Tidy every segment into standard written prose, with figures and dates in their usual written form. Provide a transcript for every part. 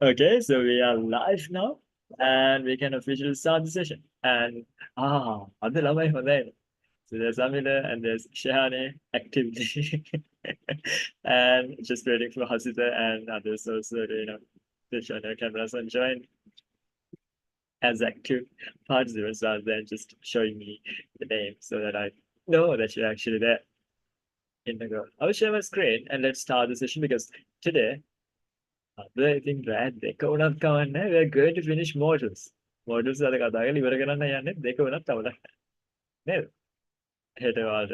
Okay, so we are live now and we can officially start the session. And other lamai හොඳයි. So there's Amina and there's Shehane actively. And just waiting for Hasita and others also, to show their cameras and join as active participants rather than just showing me the name so that I know that you're actually there in the group. I'll share my screen and let's start the session because today I think that දෙක උනත් කවන්නේ we are going to finish models. Models අද කතා කරලා ඉවර කරන්න යන්නේ දෙක උනත් කවදා නේද? හෙට වාට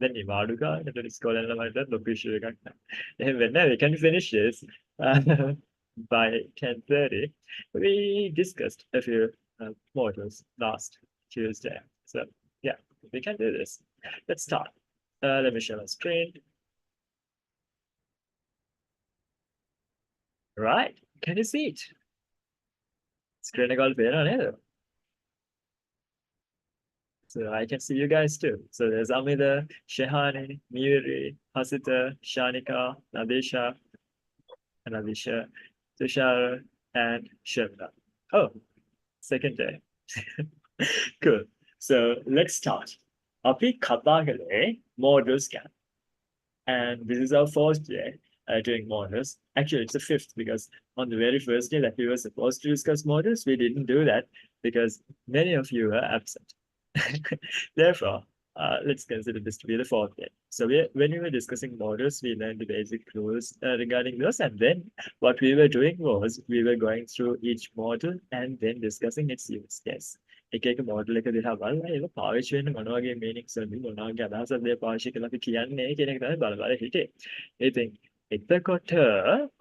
දැන් නිවාඩු ගන්නට ඉස්කෝලේ යන ළමයිට ලොකු ඉෂුව එකක් නැහැ. එහෙම වෙන්නේ we can finish this by 10:30. We discussed a few models last Tuesday. So yeah, we can do this. Let's start. Let me share my screen. Right. Can you see it? Screen එක වල පේනව නේද? So I can see you guys too. So there's Amida, Shehani, Miri, Hasita, Shanika, Nadisha, Analisha, Tushar, and Shivna. Oh, second day. Cool. So let's start. Api kata kare models scan. And this is our fourth day doing models. Actually, it's the fifth because on the very first day that we were supposed to discuss models, we didn't do that because many of you were absent. Therefore, let's consider this to be the fourth day. So when we were discussing models, we learned the basic rules regarding those. And then what we were doing was we were going through each model and then discussing its use case. එක එක model එක දිහා බලලා ඒක පාවිච්චි වෙන්න මොන වගේ මීනින්ග්ස් වලින් මොන වගේ අදහසක්ද ඒ පාවිච්චි කරලා අපි කියන්නේ කියන එක තමයි බල බල හිටියේ. ඉතින් එතකොට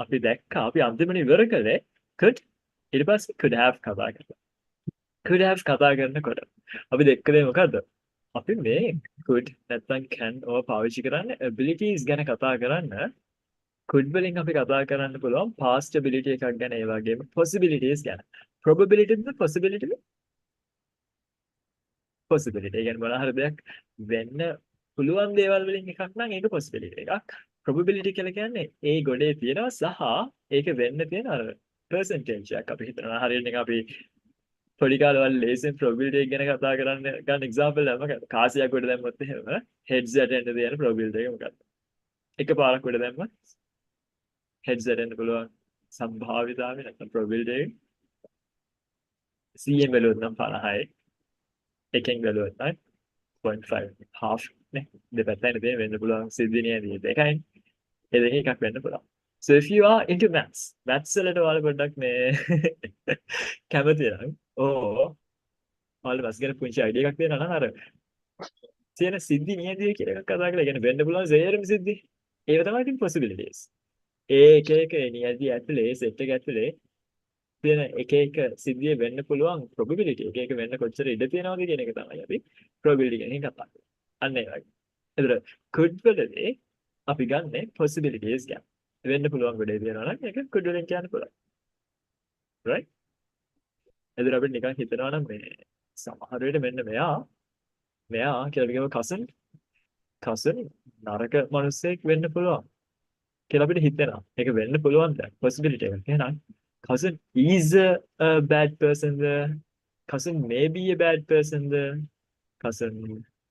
අපි දැක්කා අපි අන්තිමට ඉවර කළේ could ඊට පස්සේ could have කතා කරලා. could have කතා කරනකොට අපි දැක්ක දේ මොකද්ද? අපි මේ could නැත්නම් can ඕවා පාවිච්චි කරන්නේ abilities ගැන කතා කරන්න could වලින් අපි කතා කරන්න පුළුවන් past ability එකක් ගැන ඒ වගේම possibilities ගැන. probability ද possibility ද possibility. ඒ කියන්නේ මොනවා හරි දෙයක් වෙන්න පුළුවන් දේවල් වලින් එකක් නම් ඒක possibility එකක්. probability කියලා කියන්නේ ඒ ගොඩේ තියෙනවා සහ ඒක වෙන්න තියෙන අර percentage එකක්. අපි හිතනවා හරියට නිකන් අපි පොඩි කාලේ වල ලේසියෙන් probability එක ගැන කතා කරන්න ගන්න example එකක් මොකක්ද? කාසියක් උඩ දැම්මොත් එහෙම heads යට එන්න තියෙන probability එක මොකක්ද? එකපාරක් උඩ දැම්මොත් heads යට එන්න පුළුවන් සම්භාවිතාවය නැත්නම් probability එක 100 බැලුවොත් නම් 50යි. එකෙන් බැලුවොත් නම් 0.5 half නේ දෙපැත්තෙන් තියෙන වෙන්න පුළුවන් සිද්ධිනියදී දෙකයි ඒ දෙක එකක් වෙන්න පුළුවන්. So if you are into maths වලට ඔයාලා පොඩ්ඩක් මේ කැමති නම් ඔයාලා maths ගැන පුංචි idea එකක් දෙනවා නම් අර තියෙන සිද්ධි නියදී කියලා එකක් කතා කරලා කියන්නේ වෙන්න පුළුවන් සේරම සිද්ධි ඒව තමයි ඉතින් possibilities. ඒ එක එක නියදී ඇතුලේ set එක ඇතුලේ තියෙන එක එක සිද්ධිය වෙන්න පුළුවන් probability එක එක වෙන්න කොච්චර ඉඩ තියෙනවද කියන එක තමයි අපි probability ගැන කතා කරන්නේ. අන්න ඒ වගේ. ඒතර could වලදී අපි ගන්න possibilities ගැන. වෙන්න පුළුවන් ගොඩේ තියෙනවා නම් ඒක could වලින් කියන්න පුළුවන්. right? ඒතර අපිට නිකන් හිතනවා නම් මේ සමහර වෙලට මෙන්න මෙයා කියලා කියව cousin නරක මිනිස්සෙක් වෙන්න පුළුවන් කියලා අපිට හිතෙනවා. ඒක වෙන්න පුළුවන් දැන් possibility එක. එහෙනම් cousin is a bad person there. Cousin may be a bad person there. Cousin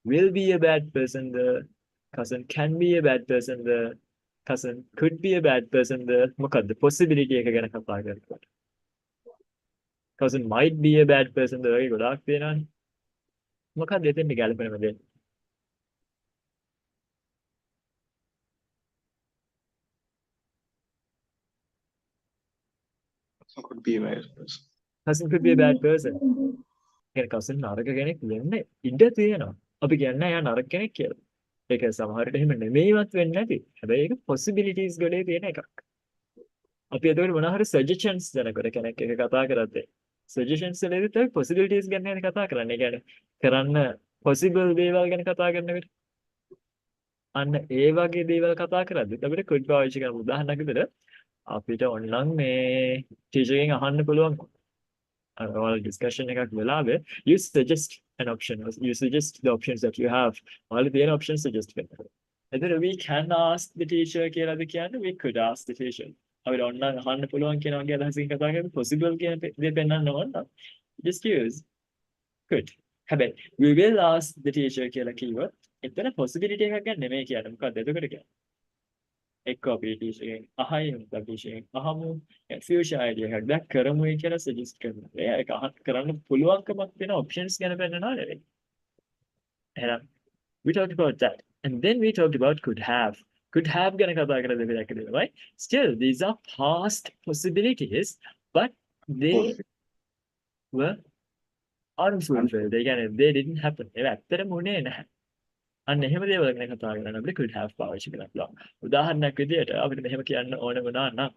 will be a bad person there. Cousin can be a bad person there. Cousin could be a bad person there. මොකද්ද possibility එක ගැන කතා කරනකොට. Cousin might be a bad person there වගේ ගොඩාක් තියෙනවානේ. මොකක්ද එතෙන්ද ගැලපෙනම දේ? could be a bad person. Cousin could be a bad person. කියන්නේ cousin නරක කෙනෙක් වෙන්න ඉඩ තියෙනවා. අපි කියන්නේ එයා නරක කෙනෙක් කියලා. ඒක සමහර විට එහෙම නෙමෙයිවත් වෙන්නේ නැති. හැබැයි ඒක possibilities ගොඩේ තියෙන එකක්. අපි එතකොට මොනවා හරි suggestions දෙනකොට කෙනෙක් එක කතා කරද්දී suggestions වලදී තමයි possibilities ගැන කතා කරන්නේ. ඒ කියන්නේ කරන්න possible දේවල් ගැන කතා කරනකොට අන්න ඒ වගේ දේවල් කතා කරද්දී අපිට could පාවිච්චි කරන උදාහරණයක් විදිහට අපිට ඕනනම් මේ teacher එකෙන් අහන්න පුළුවන් or discussion එකක් වෙලාවේ you suggest an option you suggest the options that you have all the options suggest කරනවා. එතන we can ask the teacher කියලාද කියන්නේ we could ask the teacher. අපිට ඔන්න අහන්න පුළුවන් කියන වගේ අදහසකින් කතා කරද්දී possible කියන දේ පෙන්වන්න ඕන නම් just use could. හැබැයි we will ask the teacher කියලා කිව්වොත් එතන possibility එකක් ගන්න නෙමෙයි කියන්නේ. මොකක්ද එතකොට කියන්නේ? එක්ක අපි teacher එකෙන් අහයි නැත්නම් teacher එකෙන් අහමු future idea එකක් දැක් කරමුයි කියලා suggest කරනවා. ඒක කරන්න පුළුවන්කමක් තියෙන options ගැන පෙන්නනවා නෙවෙයි. එහෙනම් we talked about that. And then we talked about could have. Could have ගැන කතා කරලා දෙයක් දෙනවා. Right? Still, these are past possibilities, but they were unfulfilled. They didn't happen. ඒවා ඇත්තටම උනේ නැහැ. අන්න එහෙම දේවල් ගැන කතා කරනවා අපිට could have පාවිච්චි කරන්න පුළුවන්. උදාහරණයක් විදිහට අපිට මෙහෙම කියන්න ඕන වුණා නම්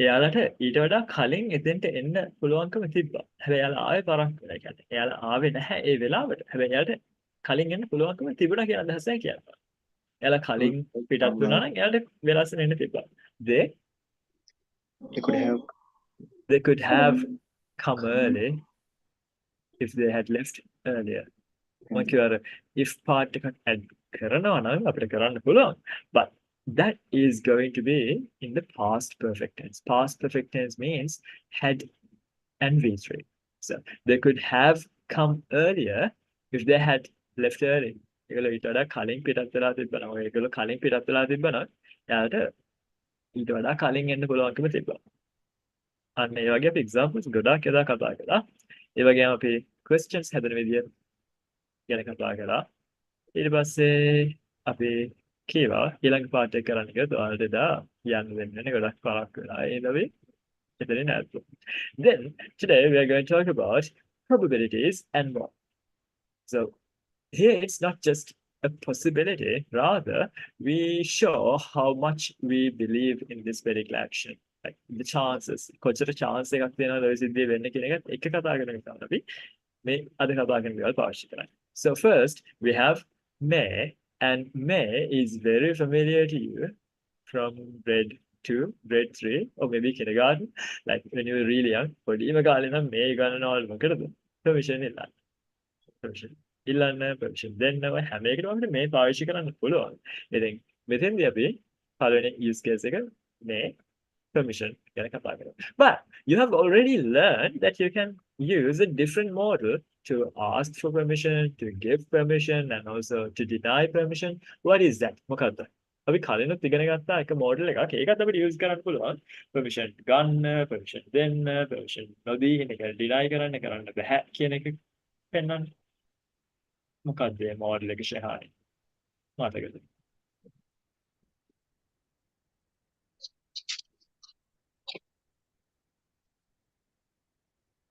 එයාලට ඊට වඩා කලින් එතෙන්ට එන්න පුළුවන්කම තිබ්බා. හැබැයි එයාලා ආවේ පරක් වෙලා කියන්නේ. එයාලා ආවේ නැහැ ඒ වෙලාවට. හැබැයි එයාලට කලින් එන්න පුළුවන්කම තිබුණා කියන අදහසයි කියන්නේ. එයාලා කලින් පිටත් වුණා නම් එයාලට වෙලාසෙන් එන්න තිබ්බා. They could have come early if they had left earlier. මම කියවර if part එකක් add කරනවා නම් අපිට කරන්න පුළුවන්. But that is going to be in the past perfect tense. Past perfect tense means had and V3. So they could have come earlier if they had left early. ඒගොල්ලෝ ඊට වඩා කලින් පිටත් වෙලා තිබ්බනම් ඒගොල්ලෝ කලින් පිටත් වෙලා තිබ්බනම් එයාට ඊට වඩා කලින් එන්න පුළුවන්කම තිබ්බා. අන්න ඒ වගේ අපි examples ගොඩාක් එදා කතා කළා. ඒ වගේම අපි questions හදන විදිය ගැන කතා කළා. ඊට පස්සේ අපි කීවා ඊළඟ පාඩ එක කරන්න ගියොත් ඔයාලට එදා යන්න දෙන්නේ ගොඩක් පාරක් වෙලා. ඒ ඉඳවි එතනින් නැත්තු. Then today we are going to talk about probabilities and more. So here it's not just a possibility, rather we show how much we believe in this particular action. Like the chances. කොච්චර chance එකක් තියෙනවද ඔය සිද්ධිය වෙන්න කියන එකත් එක කතා කරගෙන තමයි අපි මේ අද කතා කරන දේවල් පාවිච්චි කරන්නේ. So first we have may, and may is very familiar to you from grade 2, grade 3, or maybe kindergarten. Like when you were really young, පොඩිම කාලේ නම් මේ ගණනවල මොකටද? permission ඉල්ලන්න. permission දෙන්න ඔය හැම එකටම අපිට මේ පාවිච්චි කරන්න පුළුවන්. ඉතින් මෙතෙන්දී අපි පළවෙනි use case එක මේ permission ගැන කතා කරමු. But you have already learned that you can use a different model to ask for permission, to give permission, and also to deny permission. What is that? මොකද්ද? අපි කලිනුත් ඉගෙන ගත්තා එක model එකක්. ඒකත් අපිට use කරන්න පුළුවන්. permission ගන්න, permission දෙන්න, permission නොදී එක deny කරන්න බෑ කියන එක පෙන්වන්න. මොකද්ද මේ model එකේ ශාහයි? මතකද?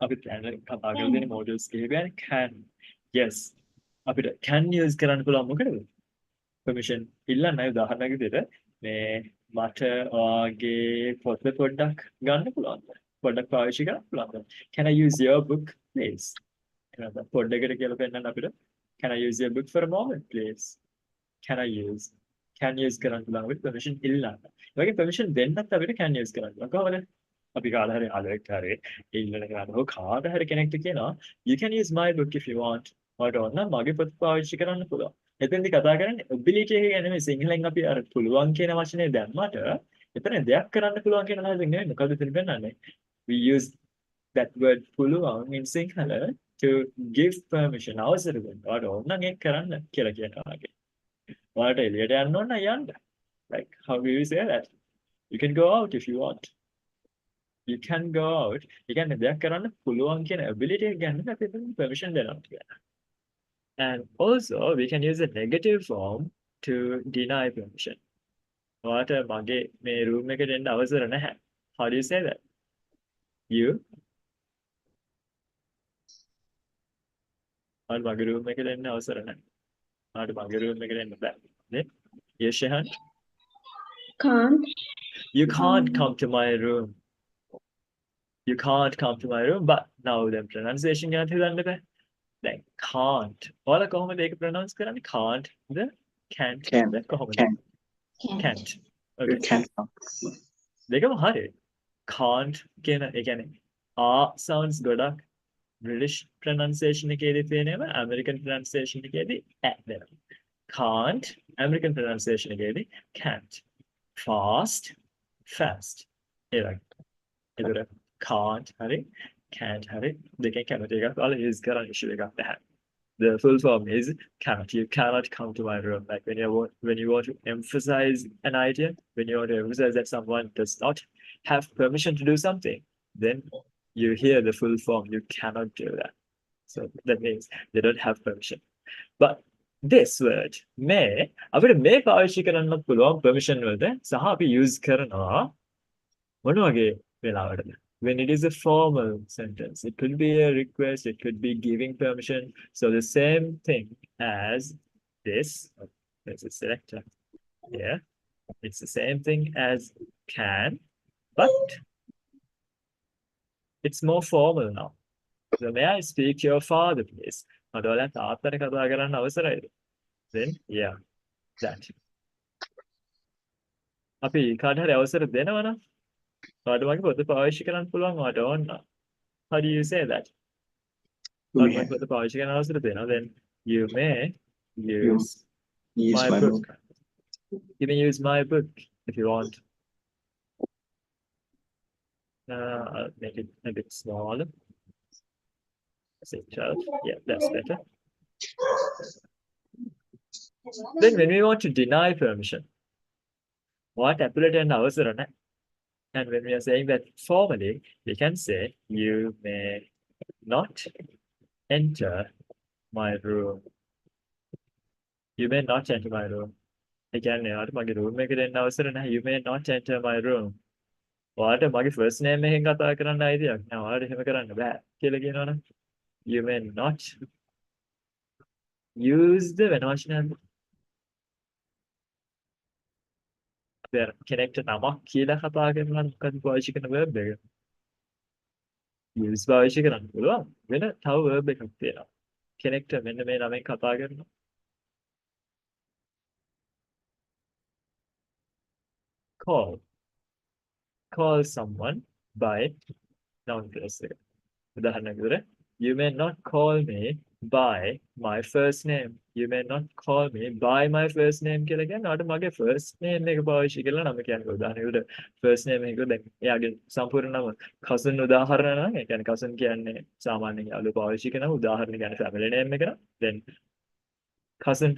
අපි දැන් කතා කරලා තියෙන models කිහිපයක් can. Yes. අපිට can use කරන්න පුළුවන් මොකටද? permission ඉල්ලන්නයි උදාහරණයක් විදිහට මේ මට ඔයාගේ පොත පොඩ්ඩක් ගන්න පුළුවන්ද? පොඩ්ඩක් පාවිච්චි කරන්න පුළුවන්ද? Can I use your book please? එහෙනම් පොඩ්ඩකට කියලා පෙන්නන්න අපිට can I use your book for a moment please? Can use කරන්න පුළුවන් with permission ඉල්ලන්න. ඒ වගේ permission දෙන්නත් අපිට can use කරන්න පුළුවන්. කොහොමද? අපි කාට හරි අලෙක්ට හරි ඉල්ලන කරනවා කාට හරි කෙනෙක්ට කියනවා you can use my book if you want. මට ඕන නම් මගේ පොත පාවිච්චි කරන්න පුළුවන්. එතෙන්දී කතා කරන්නේ ability එක ගැන නෙමෙයි සිංහලෙන් අපි අර පුළුවන් කියන වචනේ දැම්මට එතන දෙයක් කරන්න පුළුවන් කියන අදහසින් නෙමෙයි මොකද එතන පෙන්නන්නේ. We use that word පුළුවන් in Sinhala to give permission අවසර දෙන්න. ඔයාලට ඕන නම් ඒක කරන්න කියලා කියනවා. ඔයාලට එළියට යන්න ඕන නම් යන්න. Like how do you say that? You can go out if you want. You can go out. You can දෙයක් කරන්න පුළුවන් කියන ability එක ගන්න අපි permission දෙනවා කියලා. And also we can use a negative form to deny permission. ඔයාලට මගේ මේ room එකට එන්න අවසර නැහැ. How do you say that? ඔයාලට මගේ room එකට එන්න අවසර නැහැ. ඔයාලට මගේ room එකට එන්න බෑ. නේ? Yes, Shehan? Can't. You can't come to my room. You can't come to my room, but now the pronunciation ගැන හිතන්න බෑ. දැන් can't. ඔයාලා කොහොමද ඒක pronounce කරන්නේ? Can't the can't කොහොමද? Can't. Okay. දෙකම හරි. Can't කියන ඒ කියන්නේ sounds ගොඩක් British pronunciation එකේදී තියෙනවා American pronunciation එකේදී at දෙනවා. Can't American pronunciation එකේදී can't. Fast fast. ඒ වගේ. ඒතර can't හරි can't හරි දෙකෙන් කැමති එකක් ඔයාලා use කරන්න issue එකක් නැහැ. The full form is cannot. You cannot come to my room. Like when you want to emphasize an idea, when you want to emphasize that someone does not have permission to do something, then you hear the full form. You cannot do that. So that means they don't have permission. But this word may අපිට මේ පාවිච්චි කරන්නත් පුළුවන් permission වලට සහ අපි use කරනවා මොන වගේ වෙලාවටද? When it is a formal sentence, it could be a request, it could be giving permission. So the same thing as this. There's a selector here. It's the same thing as can, but it's more formal now. So may I speak to your father, please? මට ඔයාලා තාත්තට කතා කරන්න අවසරයිද? Then yeah, that. අපි කාට හරි අවසර දෙනවනම් ඔයාලට මගේ පොත පාවිච්චි කරන්න පුළුවන් ඔයාලට ඕන නම්. How do you say that? ඔයාලට මගේ පොත පාවිච්චි කරන්න අවසර දෙනවා. Then you may use my book. You may use my book if you want. I'll make it a bit smaller. Say 12. Yeah, that's better. Then when we want to deny permission, what appellate and අවසර නැහැ. And when we are saying that formally, we can say, you may not enter my room. You may not enter my room. ඒ කියන්නේ ඔයාලට මගේ room එකට එන්න අවසර නැහැ. You may not enter my room. ඔයාලට මගේ first name එකෙන් කතා කරන්න අයිතියක් නැහැ. ඔයාලට එහෙම කරන්න බෑ කියලා කියනවනේ. You may not use the වෙන වචනයක්. කෙනෙක්ට නමක් කියලා කතා කරනවා නම් මොකද පාවිච්චි කරන verb එක? use පාවිච්චි කරන්න පුළුවන්. වෙන තව verb එකක් තියෙනවා. කෙනෙක්ට මෙන්න මේ නමෙන් කතා කරනවා. Call someone by noun phrase එක. උදාහරණයක් විදිහට you may not call me by my first name. You may not call me by my first name කියලා කියන්නේ ඔයාලට මගේ first name එක පාවිච්චි කරලා නම කියන්නේ. උදාහරණයකට first name එක දැන් එයාගේ සම්පූර්ණ නම cousin උදාහරණ නම් ඒ කියන්නේ cousin කියන්නේ සාමාන්‍යයෙන් යාළුවෝ පාවිච්චි කරන උදාහරණ කියන්නේ family name එක නම් then cousin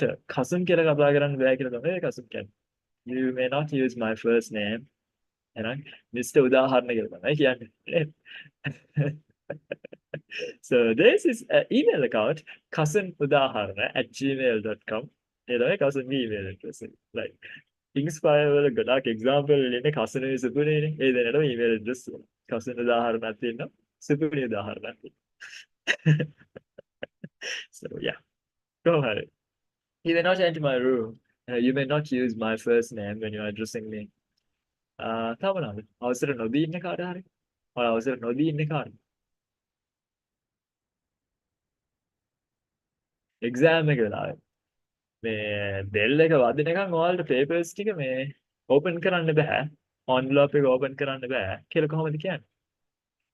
කියලා කතා කරන්න බෑ කියලා තමයි cousin කියන්නේ. You may not use my first name. එහෙනම් Mr. උදාහරණ කියලා තමයි කියන්නේ. So this is an email account cousinudaharana@gmail.com. You know, cousin email address. Like inspire වල ගොඩාක් example වල ඉන්නේ cousin සුපුනේ. ඒ දෙන්නට email address cousin උදාහරණයක් තියෙනවා. සුපුනේ උදාහරණයක් තියෙනවා. So yeah. Go ahead. You may not enter my room. You may not use my first name when you are addressing me. තව මොනවද? අවසර නොදී ඉන්න කාට හරි? ඔයාලා අවසර නොදී ඉන්න කාට? exam එක වෙලාවේ මේ bell එක වදිනකන් ඔයාලට papers ටික මේ open කරන්න බෑ. envelope එක open කරන්න බෑ කියලා කොහොමද කියන්නේ?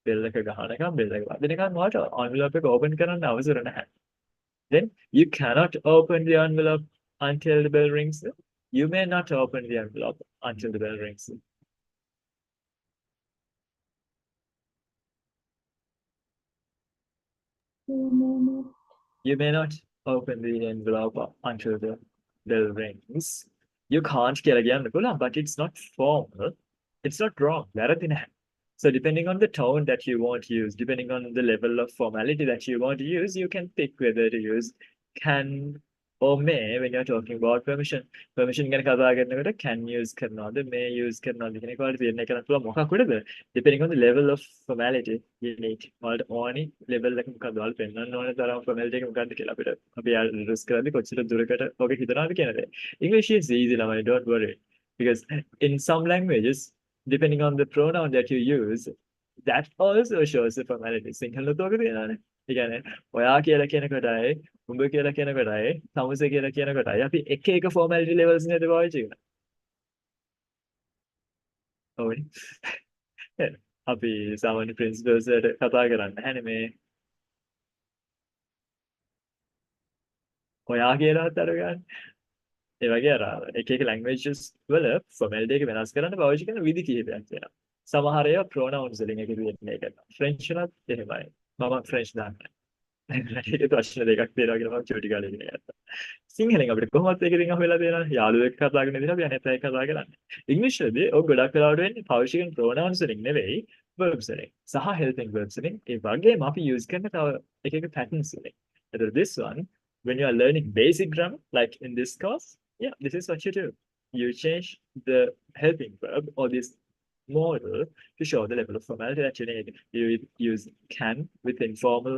bell එක ගහනකම් bell එක වදිනකන් ඔයාලට envelope එක open කරන්න අවසර නැහැ. Then you cannot open the envelope until the bell rings. You may not open the envelope until the bell rings. You may not open the envelope until the bell rings. You can't කියලා කියන්න පුළුවන්, but it's not formal. It's not wrong. වැරදි නැහැ. So depending on the tone that you want to use, depending on the level of formality that you want to use, you can pick whether to use can or may when you're talking about permission. Permission ගැන කතා කරනකොට can use කරනවද, may use කරනවද කියන එක වලට තීරණය කරන්න පුළුවන් මොකක් උඩද? Depending on the level of formality you need. ඔයාලට ඕනි level එක මොකක්ද? ඔයාලට පෙන්වන්න ඕනේ තරම් formality එක මොකක්ද කියලා අපිට අපි රිස්ක් කරද්දි කොච්චර දුරකට ඔක හිතනවාද කියන දේ. English is easy ළමයි, don't worry. Because in some languages, depending on the pronoun that you use, that also shows the formality. සිංහලට ඔක තියෙනවානේ. ඒ කියන්නේ ඔයා කියලා කියන කොටයි, උඹ කියලා කියන කොටයි, සමුසේ කියලා කියන කොටයි අපි එක එක formality levels නේද පාවිච්චි කරන්නේ. ඔවනේ. අපි සාමාන්‍ය principles වලට කතා කරන්නේ නැහැනේ මේ ඔයා කියලාත් අරගන්න. ඒ වගේ අර එක languages වල formality එක වෙනස් කරන්න පාවිච්චි කරන විදි කිහිපයක් තියෙනවා. සමහර ඒවා pronouns වලින් එකතු වෙන එක. French වලත් එහෙමයි. මම French දන්නේ නැහැ. ඒක ප්‍රශ්න දෙකක් තියෙනවා කියලා මම චූටි කාලේ ඉගෙන ගත්තා. සිංහලෙන් අපිට කොහොමද ඒක ඉතින් අහුවෙලා තියෙනවා. යාළුවෙක් කතා කරන විදිහට අපි අනිත් අය කතා කරන්නේ. ඉංග්‍රීසියේදී ඔය ගොඩක් වෙලාවට වෙන්නේ පාවිච්චි කරන pronouns වලින් නෙවෙයි verbs වලින්. සහ helping verbs වලින්. ඒ වගේම අපි use කරන තව එක patterns වලින්. එතකොට this one when you are learning basic grammar like in this course, yeah, this is what you do. You change the helping verb or this modal to show the level of formality that you need. You use can with informal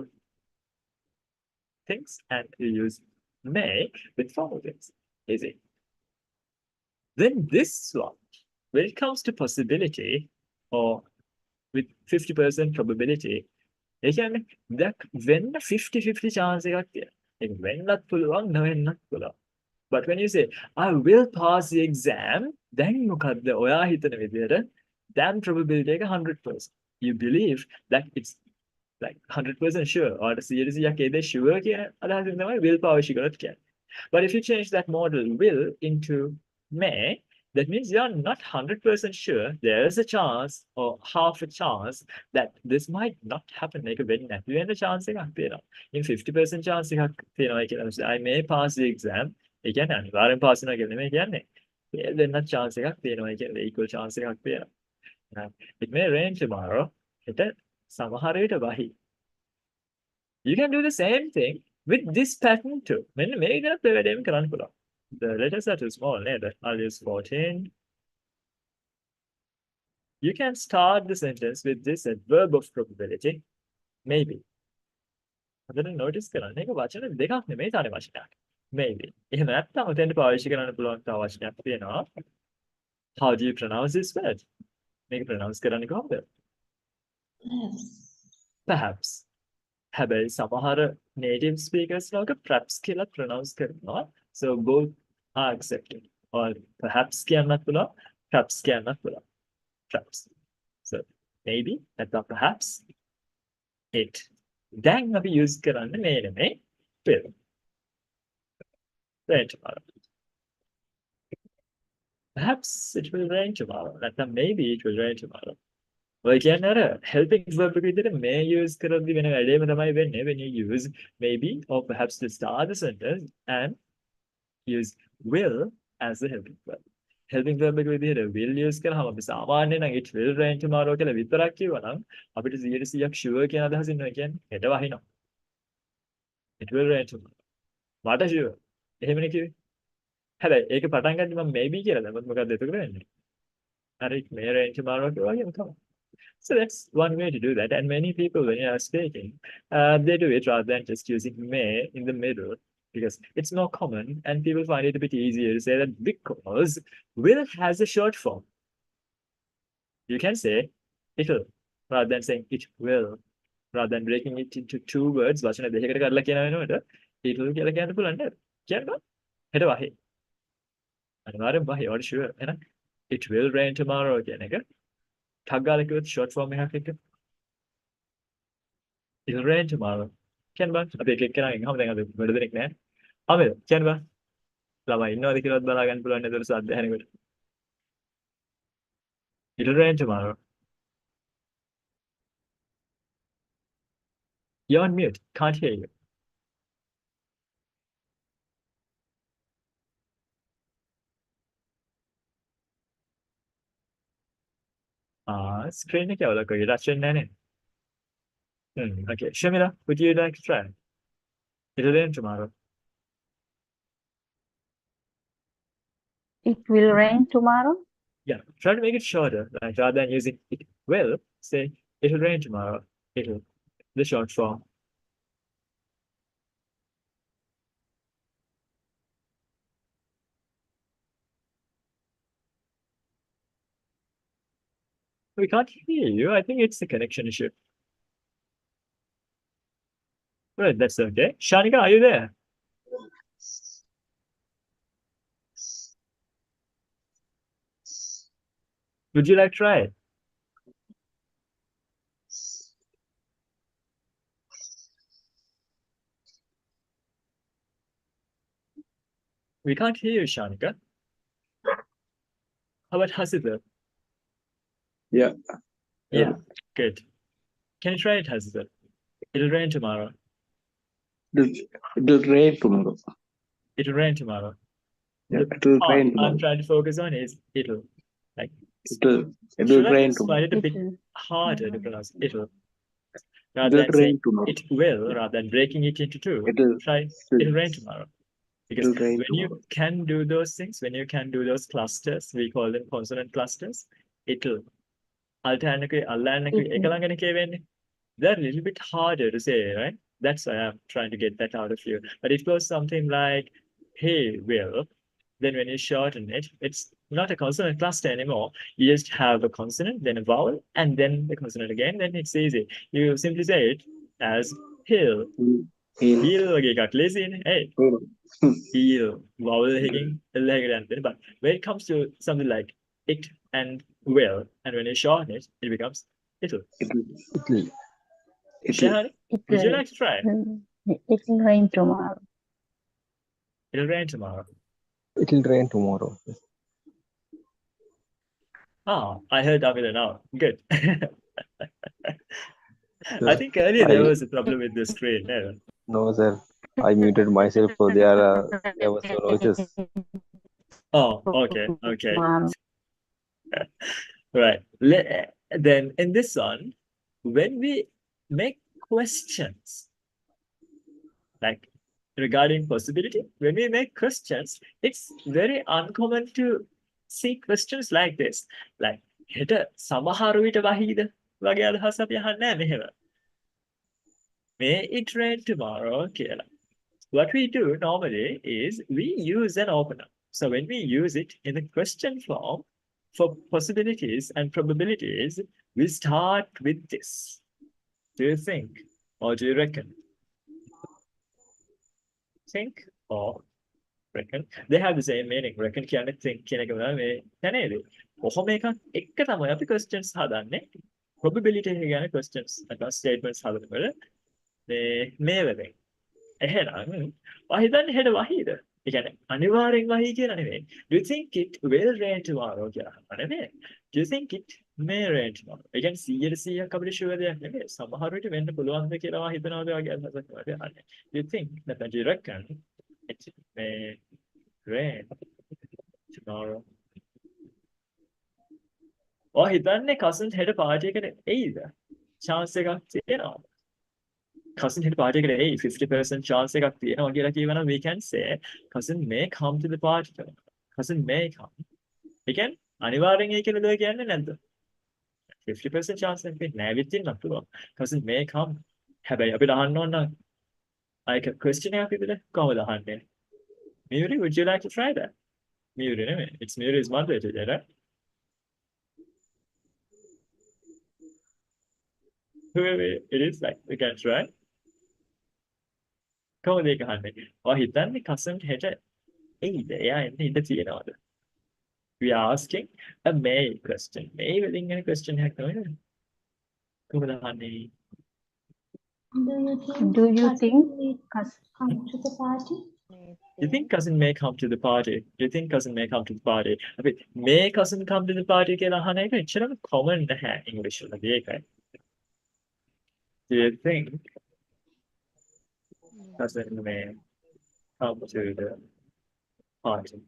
things and you use may with formal things. Easy. Then this one, when it comes to possibility or with 50% probability, ඒ කියන්නේ that when 50-50 chance එකක් තියෙනවා. ඒක වෙන්නත් පුළුවන් නොවෙන්නත් පුළුවන්. But when you say I will pass the exam, then මොකද්ද ඔයා හිතන විදිහට then probability එක 100%. You believe that it's like 100% sure or 100%ක් ඒද sure කියන අදහසින් තමයි will පාවිච්චි කරොත් කියන්නේ. But if you change that model will into may, that means you are not 100% sure. There's a chance or half a chance that this might not happen. Make a very නැති වෙන chance එකක් තියෙනවා. In 50% chance එකක් තියෙනවා කියලා. I may pass the exam. ඒ කියන්නේ අනිවාර්යෙන් pass වෙනවා කියලා නෙමෙයි කියන්නේ. දෙන්න chance එකක් තියෙනවා. ඒ කියන්නේ equal chance එකක් තියෙනවා. It may rain tomorrow. හෙට සමහර විට වහි. You can do the same thing with this pattern too. මෙන්න මේක ප්‍රවැඩේම කරන්න පුළුවන්. The letters are too small, nේද? I'll use 14. You can start the sentence with this verb of probability. Maybe. හොඳට notice කරන්න. මේක වචන දෙකක් නෙමෙයි තනි වචනයක්. Maybe. එහෙම නැත්නම් උතෙන්ට පාවිච්චි කරන්න පුළුවන් තව වචනයක් තියෙනවා. How do you pronounce this word? මේක pronounce කරන්නේ කොහොමද? Perhaps. හැබැයි සමහර native speakers වලක perhaps කියලා pronounce කරනවා. So both are accepted. Or perhaps කියන්නත් පුළුවන්, perhaps කියන්නත් පුළුවන්. Perhaps. So maybe නැත්නම් perhaps it. දැන් අපි use කරන්නේ මේ නෙමෙයි will. Rain tomorrow. Perhaps it will rain tomorrow. නැත්නම් maybe it will rain tomorrow. ඔය කියන්නේ අර helping verb එක විදිහට may use කරද්දි වෙන වැඩේම තමයි වෙන්නේ when you use maybe or perhaps to start the sentence and use will as the helping verb. Helping verb එක විදිහට will use කරාම අපි සාමාන්‍යයෙන් නම් it will rain tomorrow කියලා විතරක් කියවනම් අපිට 100% sure කියන අදහසින් නෝ කියන්නේ හෙට වහිනවා. It will rain tomorrow. මට sure. එහෙමනේ කිව්වේ. හැබැයි ඒක පටන් ගන්න මම maybe කියලා දැම්මොත් මොකක්ද එතකොට වෙන්නේ? අර it may rain tomorrow කියලා වගේම තමයි. So that's one way to do that. And many people, when you are speaking, they do it rather than just using may in the middle because it's more common and people find it a bit easier to say that because will has a short form. You can say it'll rather than saying it will, rather than breaking it into two words. වචන දෙකකට කඩලා කියන වෙනකොට it'll කියලා කියන්න පුළුවන් නේද? කියන්න හෙට වහේ. අනිවාර්යෙන් වහේ. What sure? එහෙනම් it will rain tomorrow කියන එක ටග්ගාලා කිව්වොත් short form එකක් එක්ක it'll rain tomorrow කියන්න බෑ අපි එක එක්කෙනා ඉන්නවා දැන් අද වැඩ දෙනෙක් නැහැ අමෙල් කියන්න බෑ ළමයි ඉන්නවද කියලාත් බලා ගන්න පුළුවන් නේද සද්ද ඇහෙනකොට it'll rain tomorrow you're on mute can't hear you screen එක අවලක් වගේ ටච් වෙන්නේ නැහැ නේද okay Shamila would you like to try it'll rain tomorrow It will rain tomorrow. yeah try to make it shorter like rather than using it will say it'll rain tomorrow it'll the short form we can't hear you I think it's a connection issue right that's okay Shanika are you there would you like to try it We can't hear you, Shanika. How about Hasida? Yeah. Yeah, good. Can you try it, Hasida? It'll rain tomorrow. It'll rain tomorrow. It'll rain tomorrow. Yeah, The it'll part rain I'm tomorrow. trying to focus on is it'll. Like, It'll should I rain just tomorrow. find it a bit It'll. harder to pronounce? It'll. Rather It'll than saying rain tomorrow. it will, rather than breaking it into two, It'll try it'll rain tomorrow. Because it'll rain when you tomorrow. can do those things, when you can do those clusters, we call them consonant clusters, it'll. Alternatively, It'll. they're a little bit harder to say, right? That's why I'm trying to get that out of you. But it goes something like, hey, will. Then when you shorten it, it's not a consonant cluster anymore. You just have a consonant, then a vowel, and then the consonant again. Then it's easy. You simply say it as hill. He'll Hill වගේ එකක් ලේසියිනේ. Hey, hill. Vowel එකකින් L එකකට යන්න දෙන්න. But when it comes to something like it and will, and when you shorten it, it becomes it'll. it'll Shahani, would you like to try? It'll rain tomorrow. It'll rain tomorrow. It'll rain tomorrow. Ah, I heard Amila now. Good. Sir, I think earlier there I- was a problem with the screen. Yeah. No, sir. I muted myself, so there was no noises. Oh, okay, okay. Mom. Right. Then in this one, when we make questions, like regarding possibility, when we make questions, it's very uncommon to see questions like this. Like, හෙට සමහර විට වහීද වගේ අදහස් අපි අහන්නේ නැහැ මෙහෙම. May it rain tomorrow කියලා. What we do normally is we use an opener. So when we use it in the question form for possibilities and probabilities, we start with this. Do you think or do you reckon? Think or reckon? They have the same meaning. Reckon කියන්නේ think කියන එක තමයි මේ දැනේද? කොහොම එකක් එක්ක තමයි අපි questions හදන්නේ. Probability එක ගැන questions නැත්නම් statements හදනකොට මේ වෙලෙන් එහෙනම් ඔයා හිතන්නේ හෙට වහීද? ඒ කියන්නේ අනිවාර්යෙන් වහී කියලා නෙවෙයි. Do you think it will rain tomorrow කියලා අහන්න නෙවෙයි. Do you think it may rain tomorrow? ඒ කියන්නේ 100% අපිට ෂුවර් දෙයක් නෙවෙයි. සමහර විට වෙන්න පුළුවන්ද කියලා ඔයා හිතනවාද වගේ අදහසක් තමයි අහන්නේ. Do you think නැත්නම් do you reckon it may rain tomorrow? ඔයා හිතන්නේ cousin හෙට පාටි එකට එයිද? chance එකක් තියෙනවද? cousin hit party එකට එයි 50% chance එකක් තියෙනවා කියලා කියවනම් we can say cousin may come to the party. Cousin may come. ඒ කියන්නේ අනිවාර්යෙන් එයි කියලා දෙයක් කියන්නේ නැද්ද? 50% chance එකක් නෑ විත්තින්න පුළුවන්. Cousin may come. හැබැයි අපිට අහන්න ඕන නම් අයක question එකක් විදිහට කොහොමද අහන්නේ? Miri, would you like to try that? Miri නෙමෙයි. It's Miri's mother today, right? Whoever it is, like, we can try. කොහොමද ඒක අහන්නේ? ඔයා හිතන්නේ cousin හෙට එයිද? එයා එන්න ඉඩ තියෙනවද? We are asking a may question. May වලින් එන question එකක් තමයි නේද? කොහොමද අහන්නේ? Do you think come to the party? You think cousin may come to the party? Do you think cousin may come to the party? අපි may cousin come to the party කියලා අහන එක එච්චරම common නැහැ English වලදී ඒකයි. Do you think cousin may come to the party?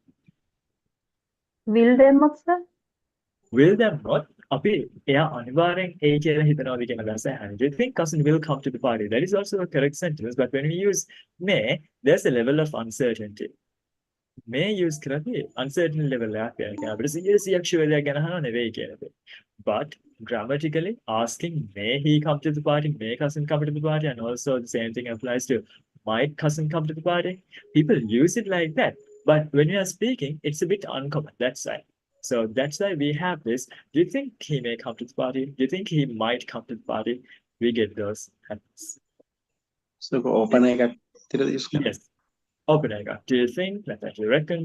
will them sir? Will them not? අපි එයා අනිවාර්යෙන් ඒ කියලා හිතනවාද කියන අදහස අහන්නේ. Do you think cousin will come to the party? That is also a correct sentence, but when we use may, there's a level of uncertainty. May use කරන්නේ uncertain level එකක් කියන්නේ අපිට 100% sure දෙයක් ගැන අහනව නෙවෙයි කියන එක. But grammatically asking may he come to the party, may cousin come to the party, and also the same thing applies to might cousin come to the party. People use it like that, but when you are speaking, it's a bit uncommon. That's why. So that's why we have this. Do you think he may come to the party? Do you think he might come to the party? We get those habits. So open එකක් විතර use Yes. Opener. Do you think? Do you reckon?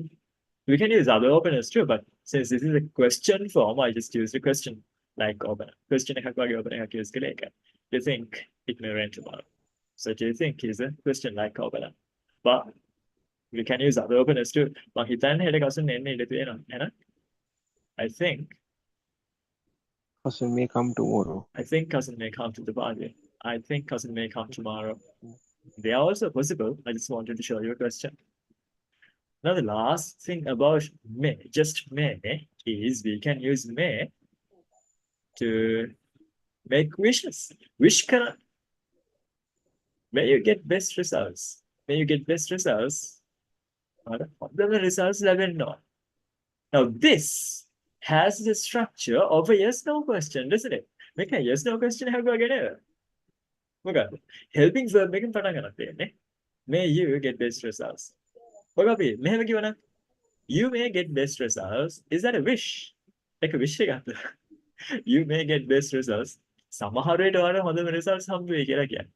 We can use other openers too, but since this is a question form, I just use the question like opener. Question එකක් වගේ opener එකක් use කළේ ඒකයි. Do you think it may rain tomorrow? So do you think is a question like opener? But we can use other openers too. මං හිතන්නේ හෙට cousin එන්න ඉඩ තියෙනවා. එහෙනම් I cousin may come tomorrow. think cousin may come to the party. I think cousin may come tomorrow. They are also possible. I just wanted to show you a question. Now the last thing about may, just may, is we can use may to make wishes. Wish කරන්න. May you get best results. May you get best results. The results ලැබෙන්න ඕන. Now this has the structure of a yes no question, doesn't it? Make a yes no question have again. මොකක්ද? helping verb එකෙන් පටන් ගන්න තියෙන්නේ. May you get best results. මොකක්ද අපි මෙහෙම කියවනම් you may get best results. Is that a wish? Like a wish එකක්ද? You may get best results. සමහර වෙලට වඩා හොඳම results හම්බ වෙයි කියලා කියන්නේ.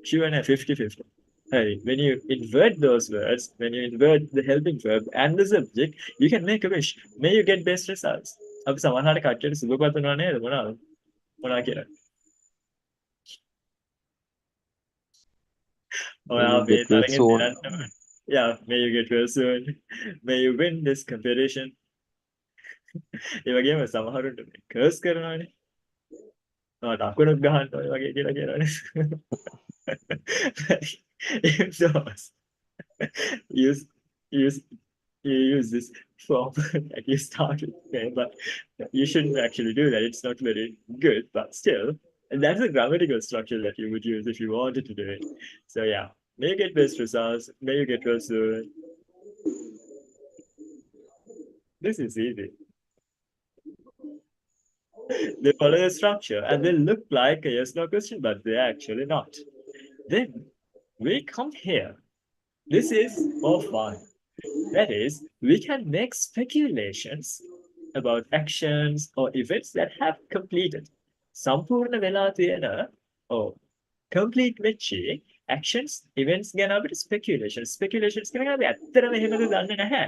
Sure and 50-50. Hey, when you invert those words, when you invert the helping verb and the subject, you can make a wish. May you get best results. අපි සමහරවිට කට්ටියට සුබ පතනවා නේද? මොනවා කියලා? May you get well soon. Yeah, may you get well soon. May you win this competition. ඒ වගේම සමහරුන්ට කර්ස් කරනවානේ. අකුණක් ගහන්න ඔය වගේ කියලා කියනවානේ. use you use this form that you started, okay, but you shouldn't actually do that. It's not very good, but still, and that's a grammatical structure that you would use if you wanted to do it. So yeah, may you get best results. May you get well soon. This is easy. They follow a structure and they look like a yes no question, but they're actually not. Then we come here. This is more fun. That is, we can make speculations about actions or events that have completed. සම්පූර්ණ වෙලා තියෙන complete වෙච්චි actions, events ගැන අපිට speculations කියන අපි ඇත්තටම එහෙමද දන්නේ නැහැ.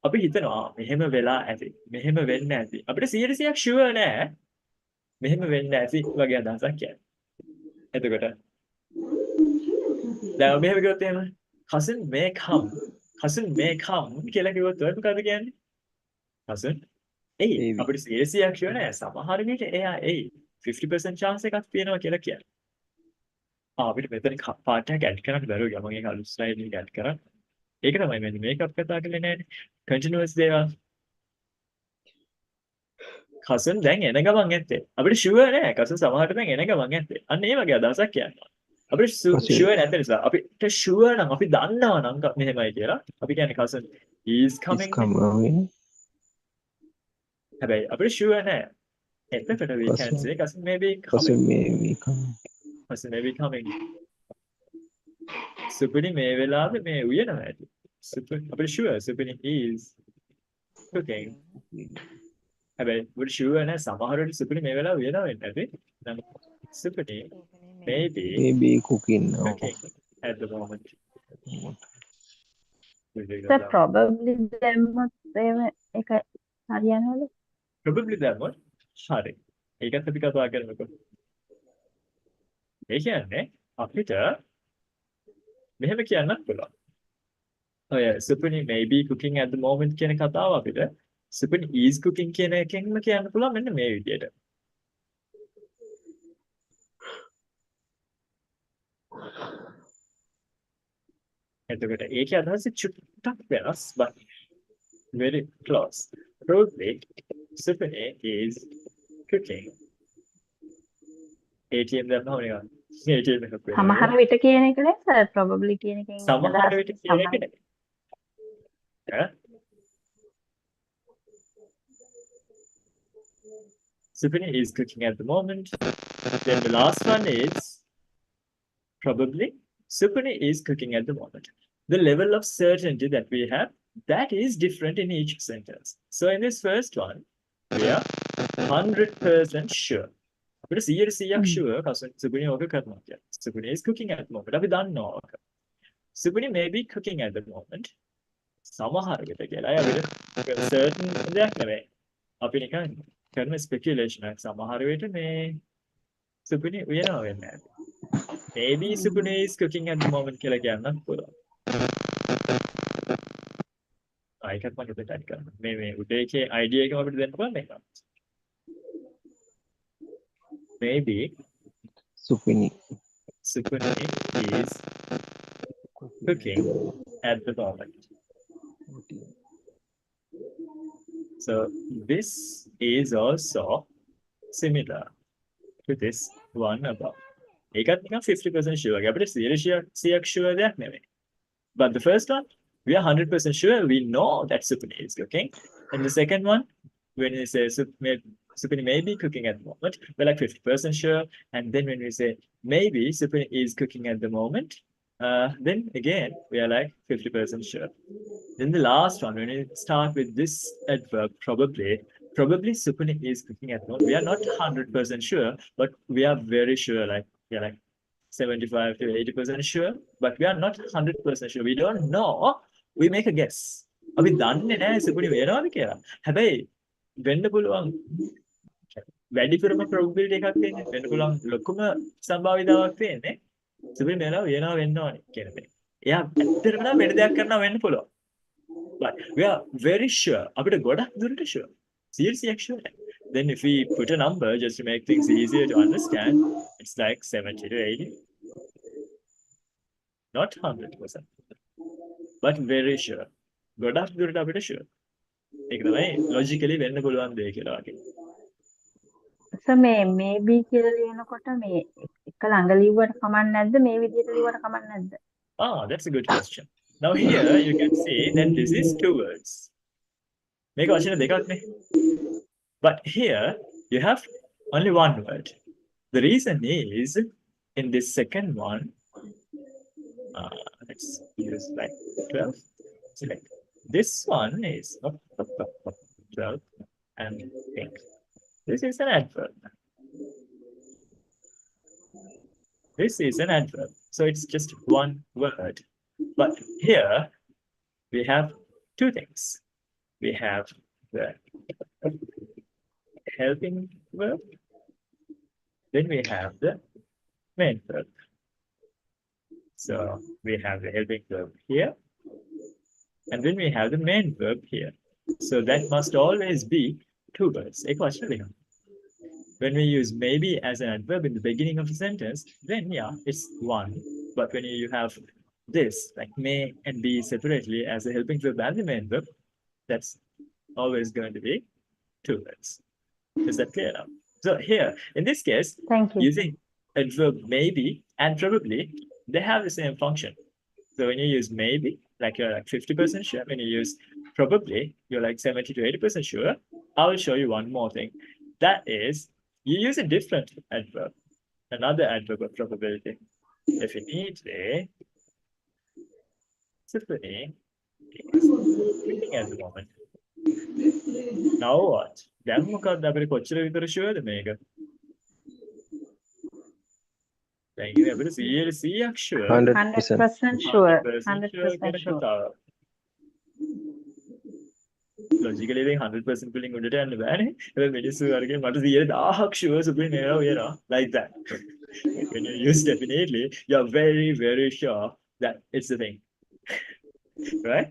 අපි හිතනවා මෙහෙම වෙලා ඇති, මෙහෙම වෙන්න ඇති. අපිට 100% sure නෑ. මෙහෙම වෙන්න ඇති වගේ අදහසක් කියන්නේ. එතකොට දැන් මෙහෙම කිව්වොත් එහෙම cousin may come කියලා කිව්වොත් ඔය මොකද කියන්නේ? cousin එයි. අපිට 100% sure නෑ. සමහර විට එයා එයි. 50% chance එකක් තියෙනවා කියලා කියන්නේ. අපිට මෙතන පාට එකක් ඇඩ් කරන්න බැරුව ගියා. මම ඒක අලුත් ස්ලයිඩ් එකක් ඇඩ් කරා. ඒක තමයි මම මේකප් කතා කරන්නේ නෑනේ. continuous දේවල්. cousin දැන් එන ගමන් ඇත්තේ. අපිට sure නෑ. cousin සමහරට දැන් එන ගමන් ඇත්තේ. අන්න ඒ වගේ අදහසක් කියනවා. අපිට sure නැත්නම් නිසා අපිට sure නම් අපි දන්නවා නම් මෙහෙමයි කියලා. අපි කියන්නේ cousin is coming. හැබැයි අපිට sure නෑ. එතකොට we can say cousin may be coming. Cousin may be coming. සුපිනි මේ වෙලාවේ මේ උයනවා ඇති. අපිට sure සුපිනි is cooking. හැබැයි අපිට sure නෑ සමහර වෙලට සුපිනි මේ වෙලාවේ උයනවා වෙන්නේ නැති. නම් සුපිනි maybe cooking at the moment. So probably දැම්මොත් එහෙම එක හරියනවලු. Probably දැම්මොත් හරි. ඒකත් අපි කතා කරමුකෝ. ඒ කියන්නේ අපිට මෙහෙම කියන්නත් පුළුවන්. ඔය සුපිනි maybe cooking at the moment කියන කතාව අපිට සුපිනි is cooking කියන එකෙන්ම කියන්න පුළුවන් මෙන්න මේ විදිහට. එතකොට ඒකේ අදහස චුට්ටක් වෙනස් but very close. Probably Symphony is cooking. ATM දැම්මම නිකන් ATM එකක් වෙනවා. සමහර විට කියන එක නේද සර් probably කියන එකෙන් සමහර විට කියන එක නේ. Symphony is cooking at the moment. Then the last one is probably Symphony is cooking at the moment. The level of certainty that we have, that is different in each sentence. So in this first one, we are 100% sure. අපිට 100% sure cousin Symphony ඕක කරනවා කියන්නේ. Symphony is cooking at the moment. අපි දන්නවා ඕක. Symphony may be cooking at the moment. සමහර විට කියලා අපිට certain දෙයක් නෙවෙයි. අපි නිකන් කරන speculation එකක් සමහර විට මේ Symphony උයනවා වෙන්නේ නැහැ. Maybe Symphony is cooking at the moment කියලා කියන්නත් පුළුවන්. එකක් මම හිතට ටයිප් කරනවා. මේ උඩේ එකේ ID එකම අපිට දෙන්න පුළුවන් මේක. Maybe Supini. Supini is cooking at the moment. So this is also similar to this one above. ඒකත් නිකන් 50% sure. අපිට 100% sure දෙයක් නෙමෙයි. But the first one, we are 100% sure. We know that Supini is cooking. And the second one, when we say Supini may be cooking at the moment, we're like 50% sure. And then when we say maybe Supini is cooking at the moment, then again we are like 50% sure. Then the last one, when we start with this adverb, probably Supini is cooking at the moment. We are not 100% sure, but we are very sure. Like we are like 75 to 80% sure, but we are not 100% sure. We don't know. We make a guess. අපි දන්නේ නැහැ සුපුනි වෙනවද කියලා. හැබැයි වෙන්න පුළුවන් වැඩිපුරම probability එකක් තියෙන්නේ. වෙන්න පුළුවන් ලොකුම සම්භාවිතාවක් තියෙන්නේ. සුපුනි වෙනවා වෙන්න ඕනේ කියන එක. එයා ඇත්තටම නම් වෙන දෙයක් කරනවා වෙන්න පුළුවන්. But we are very sure. අපිට ගොඩක් දුරට sure. Seriously sure. Then if we put a number just to make things easier to understand, it's like 70 to 80. Not 100%. But very sure. ගොඩක් දුරට අපිට sure. ඒක තමයි logically වෙන්න පුළුවන් දෙය කියලා වගේ. සර් මේ maybe කියලා ලියනකොට මේ එක ළඟ ලිව්වට කමක් නැද්ද? මේ විදිහට ලිව්වට කමක් නැද්ද? Ah, that's a good question. Now here you can see that this is two words. මේක වචන දෙකක් නේ. But here you have only one word. The reason is in this second one, let's use like 12. Select. This one is 12 and pink. This is an adverb. This is an adverb. So it's just one word. But here we have two things. We have the helping verb. Then we have the main verb. So we have the helping verb here. And then we have the main verb here. So that must always be two words. When we use maybe as an adverb in the beginning of a sentence, then yeah, it's one. But when you have this, like may and be separately as a helping verb and the main verb, that's always going to be two words. Is that clear now? So here, in this case, Thank you. using adverb maybe and probably, they have the same function. So when you use maybe, like you're like 50% sure. When you use probably, you're like 70 to 80% sure. I will show you one more thing. That is, you use a different adverb, another adverb of probability. Definitely, Symphony is cooking at the moment. Now what? දැන් මොකක්ද අපිට කොච්චර විතර ෂුවර්ද මේක? දැන් ඉතින් අපිට 100% sure 100% sure. 100% sure 100% කියන sure. කතාව. Logically ඉතින් 100% වලින් උඩට යන්න බෑනේ. ඒක මිනිස්සු වර්ගේ මට 100,000ක් ෂුවර් සුපින් වෙනවා like that. When you use definitely, you're very, very sure that it's the thing. Right?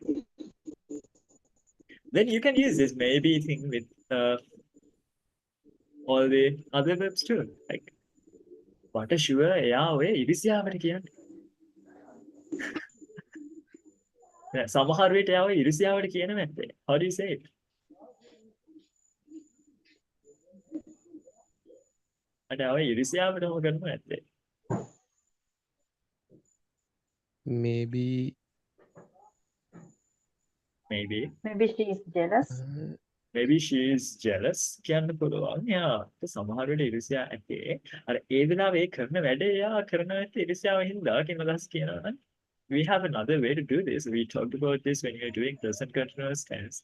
Then you can use this maybe thing with all the other verbs too. Like, what a sure, yeah, way, ඉරිසියාවට කියන්නේ. සමහර විට යාව ඉරිසියාවට කියන නැත්තේ. How do you say it? අර යාව ඉරිසියාවටම කරන්නේ නැත්තේ. Maybe Maybe. Maybe she is jealous. Maybe she is jealous කියන්න පුළුවන්. යා සමහර වෙලේ ඉරිසියා ඇත්තේ. අර ඒ වෙලාවේ කරන වැඩේ යා කරන ඇත්තේ ඉරිසියාව හින්දා කියන අදහස් කියනවා නම් we have another way to do this. We talked about this when you're doing present continuous tense.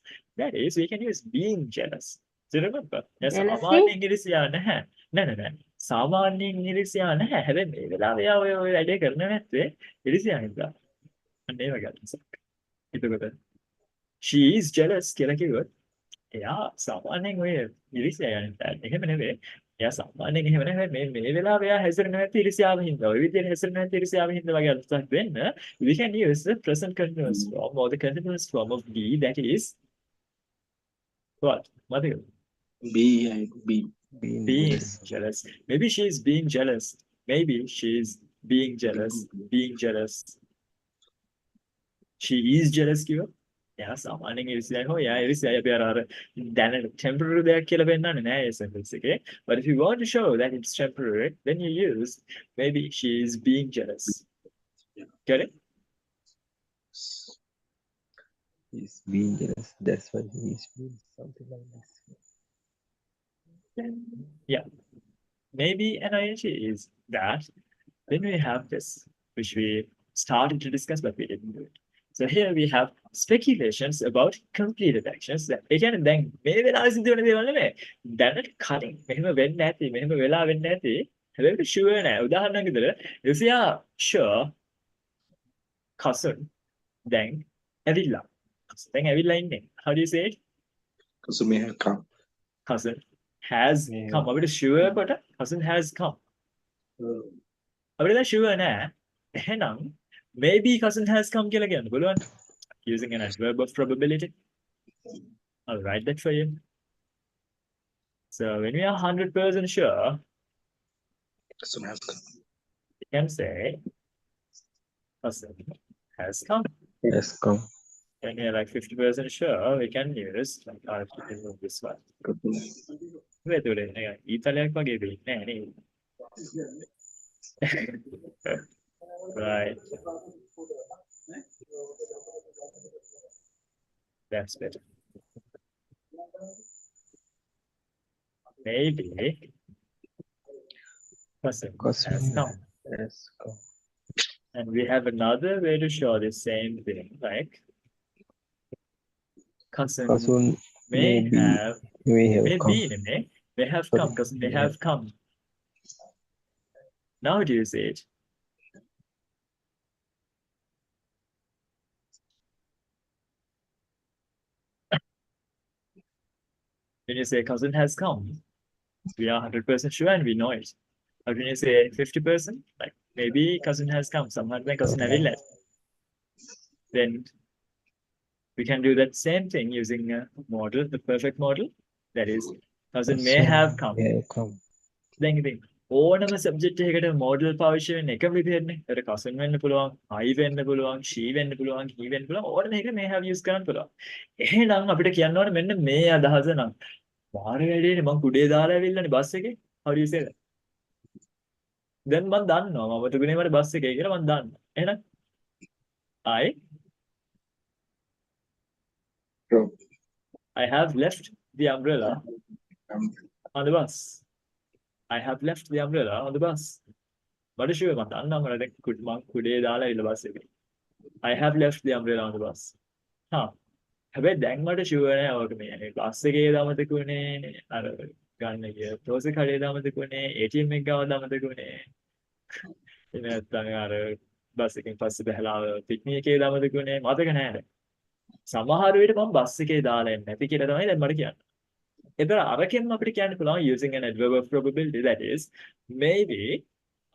That is, we can use being jealous. Do you remember? Yes, සාමාන්‍යයෙන් ඉරිසියා නැහැ. නෑ. සාමාන්‍යයෙන් ඉරිසියා නැහැ. හැබැයි මේ වෙලාවේ යා ඔය වැඩේ කරන නැත්තේ ඉරිසියා හින්දා. අන්න ඒ වගේ අදහසක්. එතකොට she is jealous කියලා කිව්වොත් එයා සාමාන්‍යයෙන් ඔය ඉරිසියා යන්නේ නැහැ. එහෙම නෙවෙයි. එයා සාමාන්‍යයෙන් එහෙම නැහැ මේ වෙලාවේ එයා හැසිරෙන්නේ නැති ඉරිසියාව හින්දා. ඔය විදිහට හැසිරෙන්නේ නැති ඉරිසියාව හින්දා වගේ අර්ථයක් වෙන්න we can use the present continuous form or the continuous form of be that is what? මතකද? B. Being jealous. Maybe she's being jealous. Maybe she's being jealous. Being jealous. She is jealous කිව්වා. එයා සාමාන්‍යයෙන් ඉරිසියයි හෝ එයා ඉරිසියයි අපි අර දැන temporary දෙයක් කියලා පෙන්නන්නේ නෑ ඒ sentence එකේ. But if you want to show that it's temporary, then you use maybe she is being jealous. Get it? He's being jealous. That's why he's being something like this. Yeah. Maybe an ing is that. Then we have this, which we started to discuss, but we didn't do it. So here we have speculations about completed actions. That again, then මේ වෙලාවේ සිද්ධ වෙන දේවල් නෙමෙයි. දැනට කලින් මෙහෙම වෙන්නේ නැති, මෙහෙම වෙලා වෙන්නේ නැති. හැබැයි sure නෑ. උදාහරණයක් විදිහට if you are sure cousin දැන් ඇවිල්ලා. දැන් ඇවිල්ලා ඉන්නේ. How do you say it? Cousin may have come. Cousin has come. අපිට sure කොට cousin has come. අපිට දැන් sure නෑ. එහෙනම් maybe cousin has come කියලා කියන්න පුළුවන්. Using an adverb of probability. I'll write that for you. So when we are 100% sure, Cousin has come. we can say cousin has come. Yes, come. When we are like 50% sure, we can use like I have to remove this one. Wait, ඉතාලියක් වගේ දෙයක් නෑ නේද? Right. That's better. Maybe cousin Cousin has come. has come. And we have another way to show the same thing, like cousin Cousin may maybe have, may have may come. be, may have come, cousin may have come. Now do you say it? When you say cousin has come, we are 100% sure and we know it. But when you say 50%, like maybe cousin has come, somehow when cousin have left, then we can do that same thing using a model, the perfect model. That is, cousin may have come. May have come. දැන් ඉතින් ඕනම subject එකකට model පාවිච්චි වෙන්නේ එකම විදිහටනේ. ඒකට cousin වෙන්න පුළුවන්, I වෙන්න පුළුවන්, she වෙන්න පුළුවන්, he වෙන්න පුළුවන්. ඕනම එකකට may have use කරන්න පුළුවන්. එහෙනම් අපිට කියන්න ඕනේ මෙන්න මේ අදහස නම් මාර වැඩේනේ මං කුඩේ දාලා ඇවිල්ලානේ බස් එකේ. How do you say that? දැන් මං දන්නවා මම තුනේ මට බස් එකේ කියලා මං දන්නවා. එහෙනම් I have left the umbrella on the bus. I have left the umbrella on the bus. What is sure? කුඩේ දාලා ඇවිල්ලා බස් එකේ. I have left the umbrella on the bus. හැබැයි දැන් මට ෂුවර් නෑ ඔක මේ බස් එකේ දාමතක උනේ අර ගන්න ගිය ප්‍රොසෙස් කඩේ දාමතක උනේ ATM එක ගාව දාමතක උනේ එනේ නැත්නම් අර බස් එකෙන් පස්සේ බහලා පික්නික් එකේ දාමතක උනේ මතක නෑ සමහර වෙලට මම බස් එකේ දාලා එන්නේ නැති කියලා තමයි දැන් මට කියන්නේ. ඒතර අරකින් අපිට කියන්න පුළුවන් using an adverb of probability that is maybe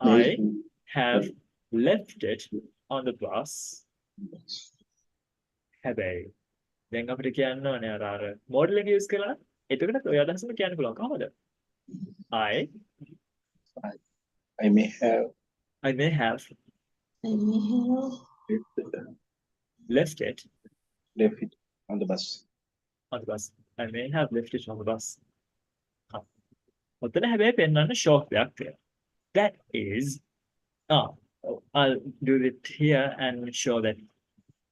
I have left it on the bus. හැබැයි දැන් අපිට කියන්න ඕනේ අර මොඩල් එක යූස් කරලා එතකොට ඔය අදහසම කියන්න පුළුවන් කොහොමද? I may have I may have left it left it on the bus. on the bus. I may have left it on the bus. ඔතන හැබැයි පෙන්වන්න ෂෝක් දෙයක් තියෙනවා. That is I'll do it here and show that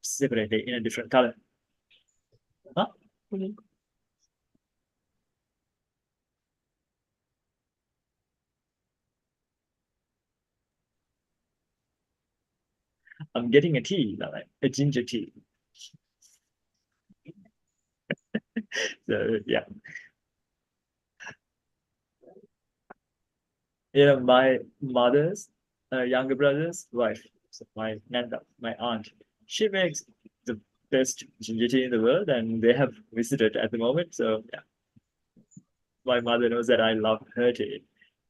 separately in a different color. I'm getting a tea, like a ginger tea. So yeah. Yeah, my mother's younger brother's wife, so my nanda, my aunt, she makes the best ginger tea in the world, and they have visited at the moment. So yeah. my mother knows that I love her tea.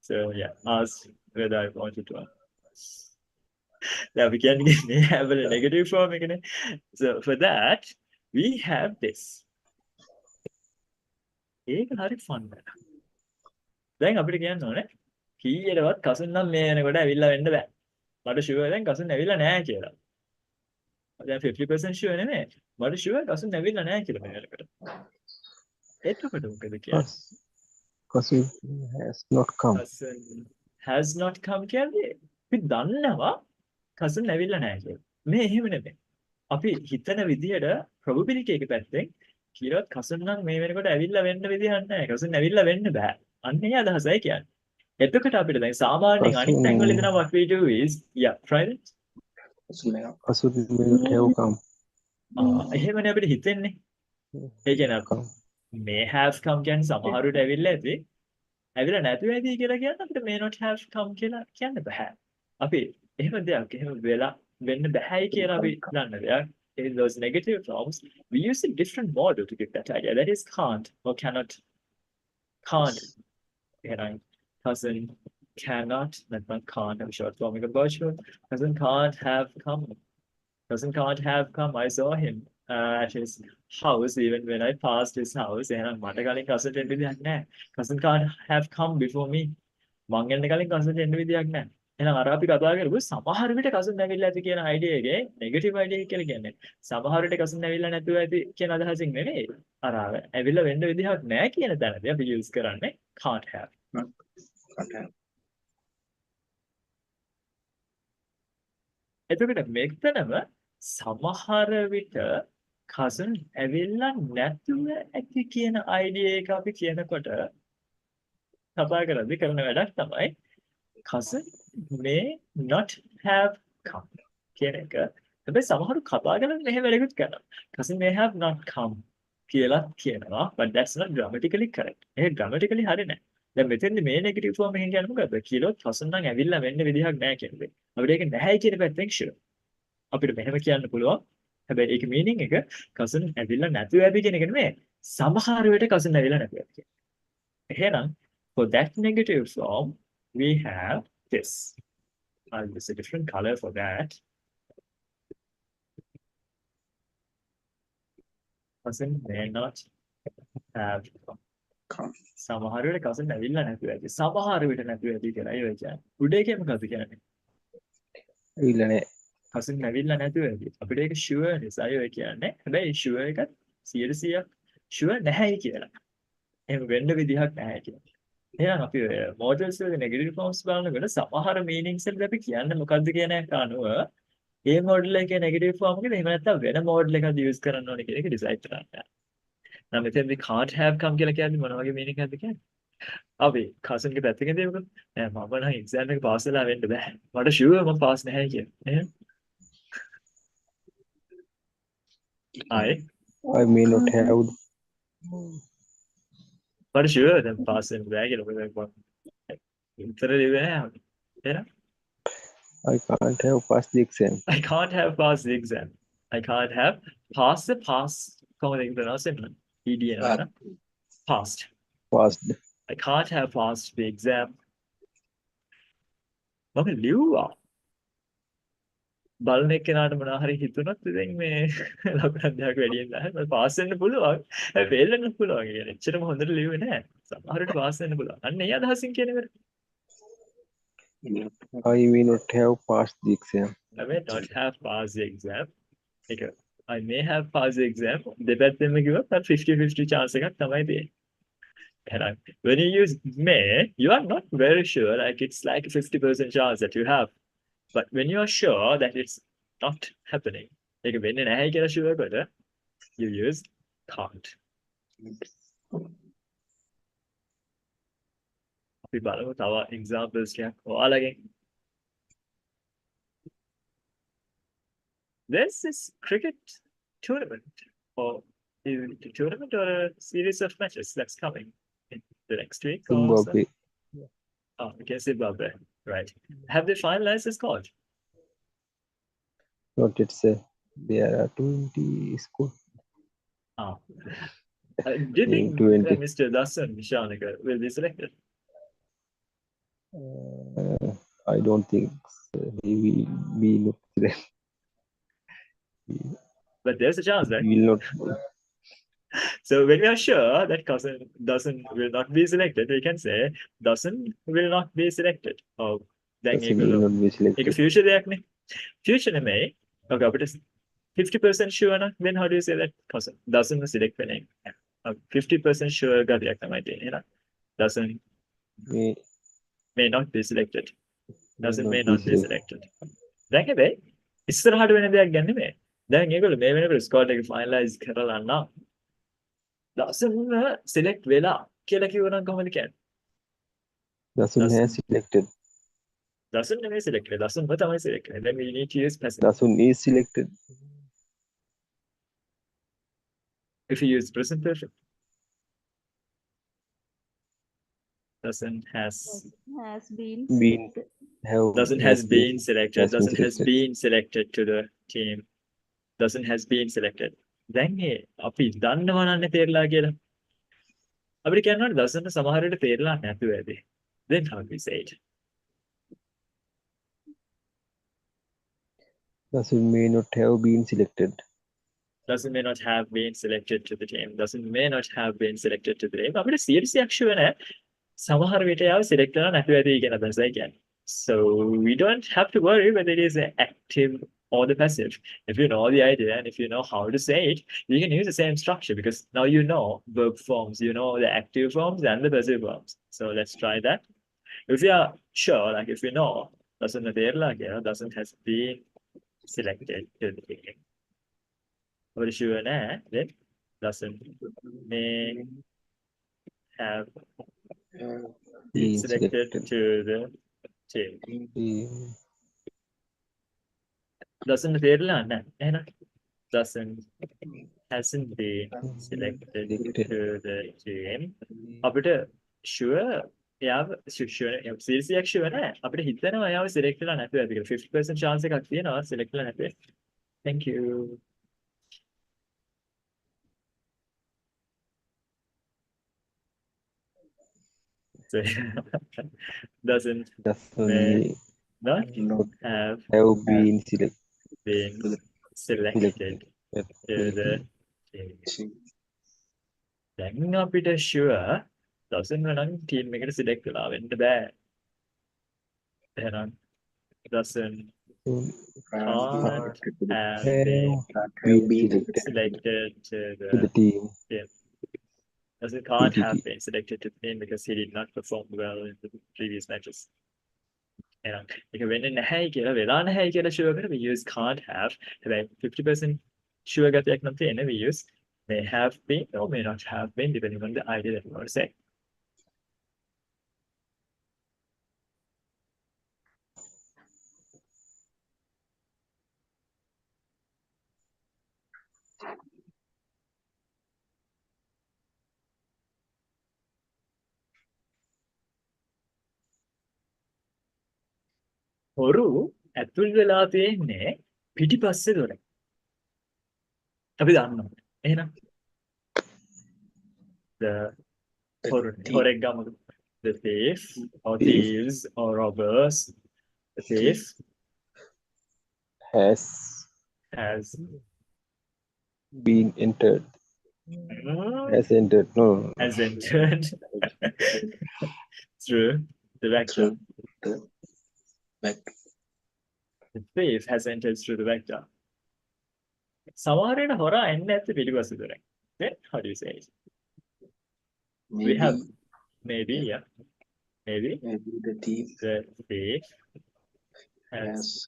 So yeah, ask whether I wanted to. Now we can have a negative form again. So for that, we have this. ඒක හරි fun එක. දැන් අපිට කියන්න ඕනේ කීයටවත් කසුන් නම් මේ වෙනකොට ඇවිල්ලා වෙන්න බෑ. මට ෂුවර් දැන් කසුන් ඇවිල්ලා නැහැ කියලා. දැන් 50% ෂුවර් නෙමෙයි. මට ෂුවර් කසුන් ඇවිල්ලා නැහැ කියලා මේ වෙනකොට. එතකොට මොකද කියන්නේ? Cousin has not come. cousin has not come කියන්නේ අපි දන්නවා cousin ඇවිල්ලා නැහැ කියලා. මේ එහෙම නෙමෙයි. අපි හිතන විදිහට probability එක පැත්තෙන් කියනවත් cousin නම් මේ වෙනකොට ඇවිල්ලා වෙන්න විදිහක් නැහැ. cousin ඇවිල්ලා වෙන්න බෑ. අන්න ඒ අදහසයි කියන්නේ. එතකොට අපිට දැන් සාමාන්‍යයෙන් අනිත් තැන්වල ඉඳන් what we do is yeah try it. Cousin may not have come. එහෙමනේ අපිට හිතෙන්නේ. ඒ කියන්නේ Come. may have come කියන්නේ සමහරවිට ඇවිල්ලා ඇති. ඇවිල්ලා නැතුව ඇති කියලා කියන්න අපිට may not have come කියලා කියන්න බෑ. අපි එහෙම දෙයක් එහෙම වෙලා වෙන්න බෑයි කියලා අපි දන්න දෙයක්. In those negative forms, we use a different model to get that idea. That is can't or cannot. Can't. Cousin cannot. That one can't. I'm short forming a virtual. Cousin can't have come. Cousin can't have come. I saw him at his house even when I passed his house. And මට කලින් cousin එන්න විදියක් නැහැ. Cousin can't have come before me. මං එන්න කලින් cousin එන්න විදියක් නැහැ. එහෙනම් අර අපි කතා කරපු සමහර විට cousin ඇවිල්ලා ඇති කියන idea එකේ negative idea එක කියලා කියන්නේ. සමහර විට cousin ඇවිල්ලා නැතුව ඇති කියන අදහසින් නෙවෙයි. අර ඇවිල්ලා වෙන්න විදිහක් නැහැ කියන තැනදී අපි use කරන්නේ can't have. එතකොට මෙතනම සමහර විට cousin ඇවිල්ලා නැතුව ඇති කියන idea එක අපි කියනකොට කතා කරද්දී කරන වැඩක් තමයි cousin may not have come කියන එක. හැබැයි සමහරු කතා කරන්නේ මෙහෙම වැඩකුත් කරනවා. cousin may have not come කියලා කියනවා but that's not grammatically correct. ඒක grammatically හරි නෑ. දැන් මෙතෙන්දි මේ negative form එකෙන් කියන්නේ මොකද්ද? කියලා cousin නම් ඇවිල්ලා වෙන්න විදිහක් නෑ කියන්නේ. අපිට ඒක නැහැයි කියන පැත්තෙන් sure. අපිට මෙහෙම කියන්න පුළුවන්. හැබැයි ඒක meaning එක cousin ඇවිල්ලා නැතුව ඇති කියන එක නෙමෙයි. සමහර වෙලට cousin ඇවිල්ලා නැතුව ඇති කියන. එහෙනම් for that negative form we have this. I'll use a different color for that. Cousin may not have come. සමහර වෙලට cousin ඇවිල්ලා නැතුව ඇති. සමහර විට නැතුව ඇති කියලා ඒ කියන්නේ. උඩ එකේ මොකද්ද කියන්නේ? ඇවිල්ලා නැහැ. cousin ඇවිල්ලා නැතුව ඇති. අපිට ඒක sure නිසා ඒ කියන්නේ. හැබැයි sure එකත් 100% sure නැහැයි කියලා. එහෙම වෙන්න විදිහක් නැහැ කියලා. එහෙනම් අපි models වල negative forms බලනකොට සමහර meanings වලදී අපි කියන්නේ මොකද්ද කියන එක අනුව ඒ model එකේ negative form එකද එහෙම නැත්නම් වෙන model එකක්ද use කරන්න ඕනේ කියන එක decide කරන්න. නම් මෙතෙන්දී can't have come කියලා කියන්නේ මොන වගේ meaning එකක්ද කියන්නේ? අපි cousin ගේ පැත්තකින් දෙමුකෝ. නෑ මම නම් exam එක pass වෙලා වෙන්න බෑ. මට sure මම pass නැහැ කියලා. එහෙනම් I may not have. But sure then pass වෙන්න බෑ කියලා මොකද උත්තර දෙන්නේ නැහැ. එහෙනම් I can't have passed the exam. I can't have passed the exam. I can't have passed the pass. කොහොමද ඒක ප්‍රනවුන්ස් ED එනවා. Passed. Passed. I can't have passed the exam. මම ලිව්වා. බලන එක්කෙනාට මොනවා හරි හිතුණොත් ඉතින් මේ ලකුණක් දෙයක් වැඩියෙන් දාන්න මම පාස් වෙන්න පුළුවන්. හැබැයි ෆේල් වෙන්න පුළුවන්. ඒ කියන්නේ එච්චරම හොඳට ලිව්වේ නැහැ. සමහරවිට පාස් වෙන්න පුළුවන්. අන්න ඒ අදහසින් කියන එක. I may not have passed the exam. I may not have passed the exam. ඒක I may have passed the exam. දෙපැත්තෙන්ම කිව්වොත් 50-50 chance එකක් තමයි තියෙන්නේ. එහෙනම් when you use may, you are not very sure, like it's like a 50% chance that you have. But when you are sure that it's not happening, like when you are sure, you use can't. අපි බලමු තව examples ටිකක් ඔයාලගෙන්. There's this cricket tournament, or is it a tournament or a series of matches that's coming in the next week? or so? Zimbabwe. Oh, okay, Zimbabwe. Right. Have they finalized this squad? Not yet, sir. There are 20 schools. Ah. Do you think 20. Mr. Dasan Shanika will be selected? I don't think so. He will be not selected. But there's a chance, right? He will not. So when we are sure that cousin doesn't will not be selected, we can say doesn't will not be selected. Oh, then He will not be selected. future දෙයක්නේ. Future නෙමෙයි. Okay, අපිට 50% sure නම් then how do you say that cousin doesn't select වෙන එක? 50% sure ගතියක් තමයි තියෙන්නේ නේද? Doesn't may not be selected. Doesn't may not be selected. දැන් හැබැයි ඉස්සරහට වෙන දෙයක් ගන්න නෙමෙයි. දැන් ඒගොල්ලෝ මේ වෙනකොට ස්කෝඩ් එක ෆයිනලයිස් කරලා නම් doesn't select වෙලා කියලා කිව්වනම් කොහොමද කියන්නේ? Doesn't has selected. Doesn't නෙමෙයි selected. Doesn't තමයි selected. Then we need to use passive. Doesn't is selected. If you use present perfect. Doesn't has been Been have doesn't has been selected. has been Doesn't has selected. been selected to the team. Doesn't has been selected. දැන් මේ අපි දන්නවා නම් තේරලා කියලා. අපිට කියනවා doesn't සමහර විට තේරලා නැතුව ඇති. Then how do we say it? Doesn't may not have been selected. Doesn't may not have been selected to the team. Doesn't may not have been selected to the team. අපිට CRC sure නැහැ. සමහර විට යාව select කරලා නැතුව ඇති කියන අදහසයි කියන්නේ. So we don't have to worry whether it is active or the passive. If you know the idea and if you know how to say it, you can use the same structure because now you know verb forms, you know the active forms and the passive forms. So let's try that. If you are sure, like if you know, doesn't has been selected to the beginning. Or sure, then doesn't may have been selected to the team. Doesn't තේරලා නැහැ. එහෙනම් doesn't hasn't been selected to the team. අපිට sure එයාව sure seriously sure නැහැ. අපිට හිතනවා එයාව select කරලා නැතුව ඇති කියලා. 50% chance එකක් තියෙනවා select කරලා නැතුව. Thank you. So, doesn't may not have been been selected to the team. දැන් අපිට sure doesn't නම් team එකට select වෙලා වෙන්න බෑ. එහෙනම් doesn't can't have been selected to the team. Doesn't can't have been selected to the team because he did not perform well in the previous matches. එහෙනම් ඒක වෙන්නේ නැහැයි කියලා වෙලා නැහැයි කියලා sure කරලා we use can't have. හැබැයි 50% sure ගතියක් නම් තියෙන we use may have been or may not have been depending on the idea that you want to say. හොරු ඇතුල් වෙලා තියෙන්නේ පිටිපස්සේ දොර. අපි දන්නවා. එහෙනම් the හොරෙක් ගමු. The thief or thieves or robbers. The thief has been entered. Has entered. No. Has entered through the vector. The thief has entered through the vector. සමහර වෙන හොරා එන්නේ නැත්තේ පිටිපස්සේ දොරෙන්. Then how do you say it? We have maybe, yeah. Maybe the thief has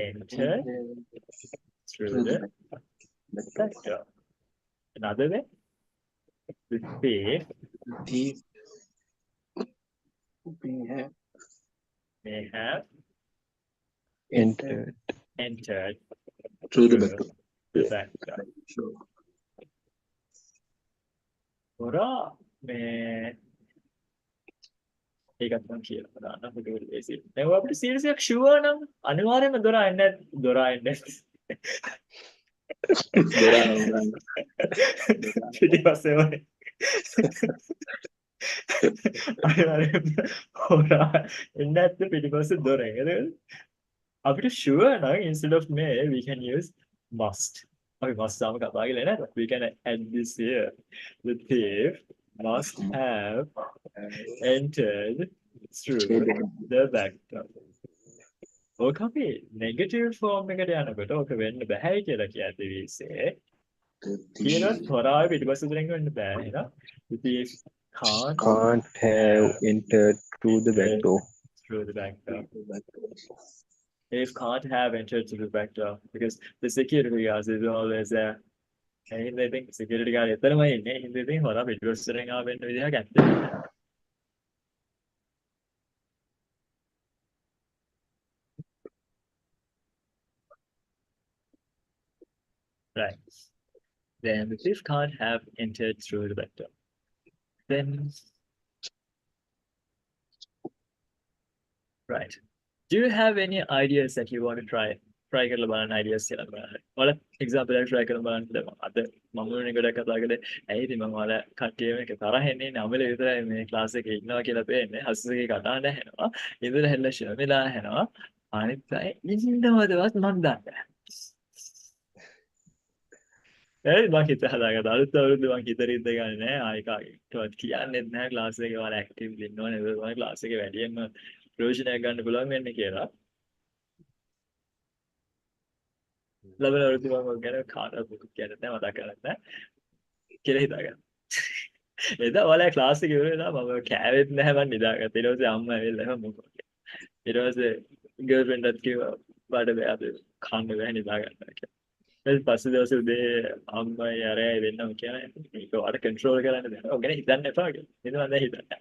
entered through the vector. Another way, the thief may have entered through the vector. හොරා මේ ඒකත් මම කියලා දාන්න පොඩි ලේසියි. දැන් අපිට සීරියස් එකක් ෂුවර් නම් අනිවාර්යයෙන්ම දොර එන්නේ දොරාන පිටිපස්සේ වනේ. අනිවාර්යයෙන්ම හොරා එන්න ඇත්ත පිටිපස්සේ දොරෙන්. එතකොට අපිට sure නම් instead of may we can use must. අපි must තාම කතා කරලා නැහැ. We can add this here. The thief must have entered through the back door. ඕක අපි negative form එකට යනකොට ඕක වෙන්න බෑ කියලා කියද්දී විශ්ේ කියනොත් හොරාවේ පිටිපස්ස දොරෙන් වෙන්න බෑ නේද? The thief Can't have entered through the back door. through the back door. If can't have entered through the back door because the security guards is always there. And they think security guard එතරම්ම ඉන්නේ. හින්දා ඉතින් හොරා පිටිපස්සෙන් ආවෙන්න විදිහක් ඇත්තේ නැහැ. Right. Then the thief can't have entered through the back door. Then right. Do you have any ideas that you want to try? Try කරලා බලන්න ideas කියලා බලන්න. ඔයාලා example එකක් try කරලා බලන්න. දැන් අද මම වෙන එකට කතා කරේ. ඇයි ඉතින් මම ඔයාලා කට්ටියම එක තරහින් ඉන්නේ නමල විතරයි මේ ක්ලාස් එකේ ඉන්නවා කියලා පේන්නේ. හස්සගේ කතාන ඇහෙනවා. ඉඳලා හැල්ලා ෂර්මිලා ඇහෙනවා. අනිත් අය ඉන්නවදවත් මන් දන්නේ නැහැ. ඒ මම හිත හදාගත්තා. අලුත් අවුරුද්ද මම හිතරින්ද ගන්නේ නැහැ. ආයි කාගෙවත් කියන්නෙත් නැහැ ක්ලාස් එකේ ඔයාලා ඇක්ටිව්ලි ඉන්නවා නේද? මම ක්ලාස් එකේ වැඩියෙන්ම ප්‍රයෝජනයක් ගන්න පුළුවන් වෙන්නේ කියලා. ලබන අවුරුද්ද මම ගැන කාටවත් මොකක් කියන්නේ නැහැ මතක් කරගන්න නැහැ කියලා හිතාගන්න. එදා ඔයාලා ක්ලාස් එකේ ඉවර වෙලා මම කෑවෙත් නැහැ මම නිදාගත්තා. ඊට පස්සේ අම්මා ඇවිල්ලා මොකද. ඊට පස්සේ ගර්ල්ෆ්‍රෙන්ඩ් එකත් කිව්වා බඩ බෑද කන්න බෑ නිදාගන්න කියලා. ඊට පස්සේ දවසේ උදේ අම්මයි අරයි වෙන්නම කියනවා මේක ඔයාලා කන්ට්‍රෝල් කරන්න බෑ. ඔය ගැන හිතන්න එපා කියලා. ඉතින් මම දැන් හිතන්නේ.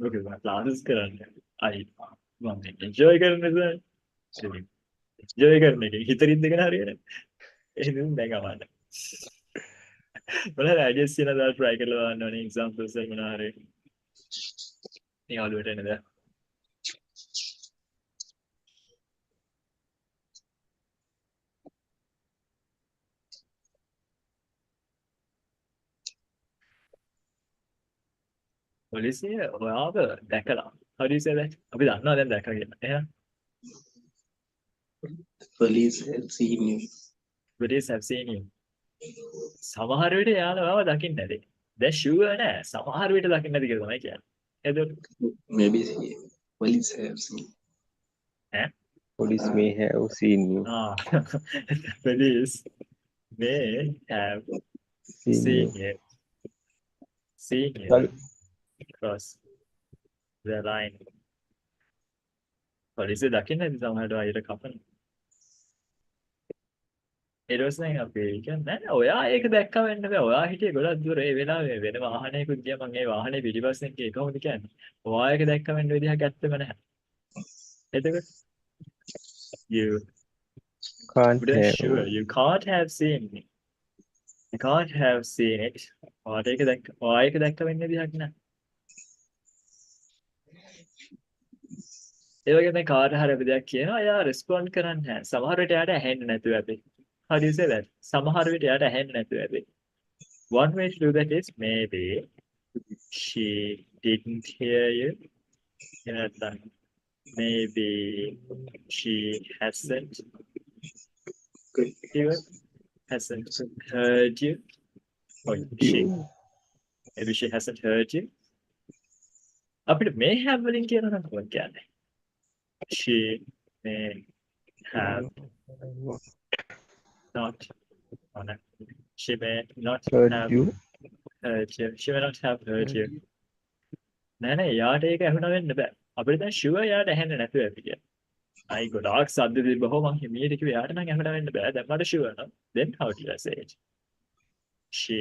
මොකද මම ක්ලාසස් කරන්නේ. අයි මම එන්ජොයි කරන නිසා එන්ජොයි කරන එක හිතරින් දෙකන හරියන්නේ. එහෙනම් දැන් අමාරුයි. බලන්න ideas තියෙනවා try කරලා බලන්න ඕනේ examples එක මොනවා හරි. මේ ඔළුවට එනද? පොලිසිය ඔයාව දැකලා. How do you say that? අපි දන්නවා දැන් දැක්කා කියලා. එහෙනම් police have seen you. police have seen you. සමහර විට යාළුවා ඔයාව දකින්න නැති. දැන් sure නෑ. සමහර විට දකින්න නැති කියලා තමයි කියන්නේ. එතකොට Maybe police have seen. Police may have seen you. police may have Seen seen you. you. Seen you Well, cross the line. පොලිසිය දකින්න නැති සමහරට අයියට කපන. ඊට පස්සේ අපි කියන්නේ නෑ ඔයා ඒක දැක්කම වෙන්න බෑ. ඔයා හිටියේ ගොඩක් දුර ඒ වෙලාවේ වෙන වාහනයකුත් ගියා මම ඒ වාහනේ පිටිපස්සෙන් ගියේ කොහොමද කියන්නේ? ඔයා ඒක දැක්කම වෙන්න විදිහක් ඇත්තෙම නැහැ. එතකොට you can't wouldn't have. sure you can't have seen me. You can't have seen it. ඔයාට ඒක දැක්ක වෙන්න විදිහක් නැහැ. ඒ වගේ දැන් කාට හරි අපි දෙයක් කියනවා එයා රෙස්පොන්ඩ් කරන්නේ නැහැ. සමහර විට එයාට ඇහෙන්නේ නැතුව ඇති. How do you say that? සමහර විට එයාට ඇහෙන්නේ නැතුව ඇති. One way to do that is maybe she didn't hear you. You know that maybe she hasn't even heard you. Or maybe she hasn't heard you. අපිට may have වලින් කියනවා නම් කොහොමද කියන්නේ? She may have not. Oh, no. She may not Heard have you. heard you. She may not have heard you. නෑ යාට ඒක ඇහුණා වෙන්න බෑ. අපිට දැන් sure යාට ඇහෙන්නේ නැතුව ඇති කියන්නේ. අයි ගොඩාක් සද්ද තිබ්බහොම මං හිමියට කිව්වේ යාට නම් ඇහුණා වෙන්න බෑ. දැන් මට sure නම්. Then how do I say it? She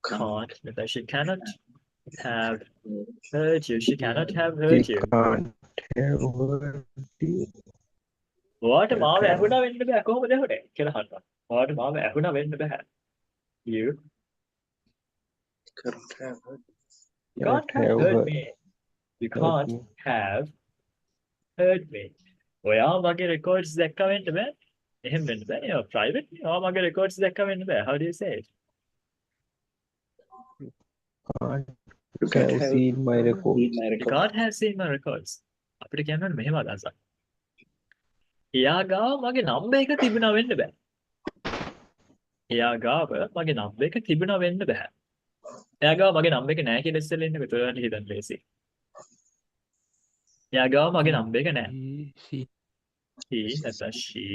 can't. She cannot have heard you. She cannot have She heard you. can't have heard you. ඔයාට මාව ඇහුණා වෙන්න බෑ කොහොමද ඇහුනේ කියලා අහනවා. ඔයාට මාව ඇහුණා වෙන්න බෑ. You Can't have heard. can't have heard me. You heard can't me. have hurt me. ඔයා මගේ records දැක්ක වෙන්න බෑ. එහෙම වෙන්න බෑ. ඒවා private. ඔයා මගේ records දැක්ක වෙන්න බෑ. How do you say it? Can't You can't have have seen my record. seen my You record. can't have seen my records. අපිට කියන්න ඕනේ මෙහෙම අදහසක්. එයා ගාව මගේ number එක තිබුණා වෙන්න බෑ. එයා ගාව මගේ number එක තිබුණා වෙන්න බෑ. එයා ගාව මගේ number එක නැහැ කියලා ඉස්සෙල්ලා ඉන්නේ. ඔයාලට හිතන්න ලේසි. එයා ගාව මගේ number එක නැහැ. She He නැත්නම් she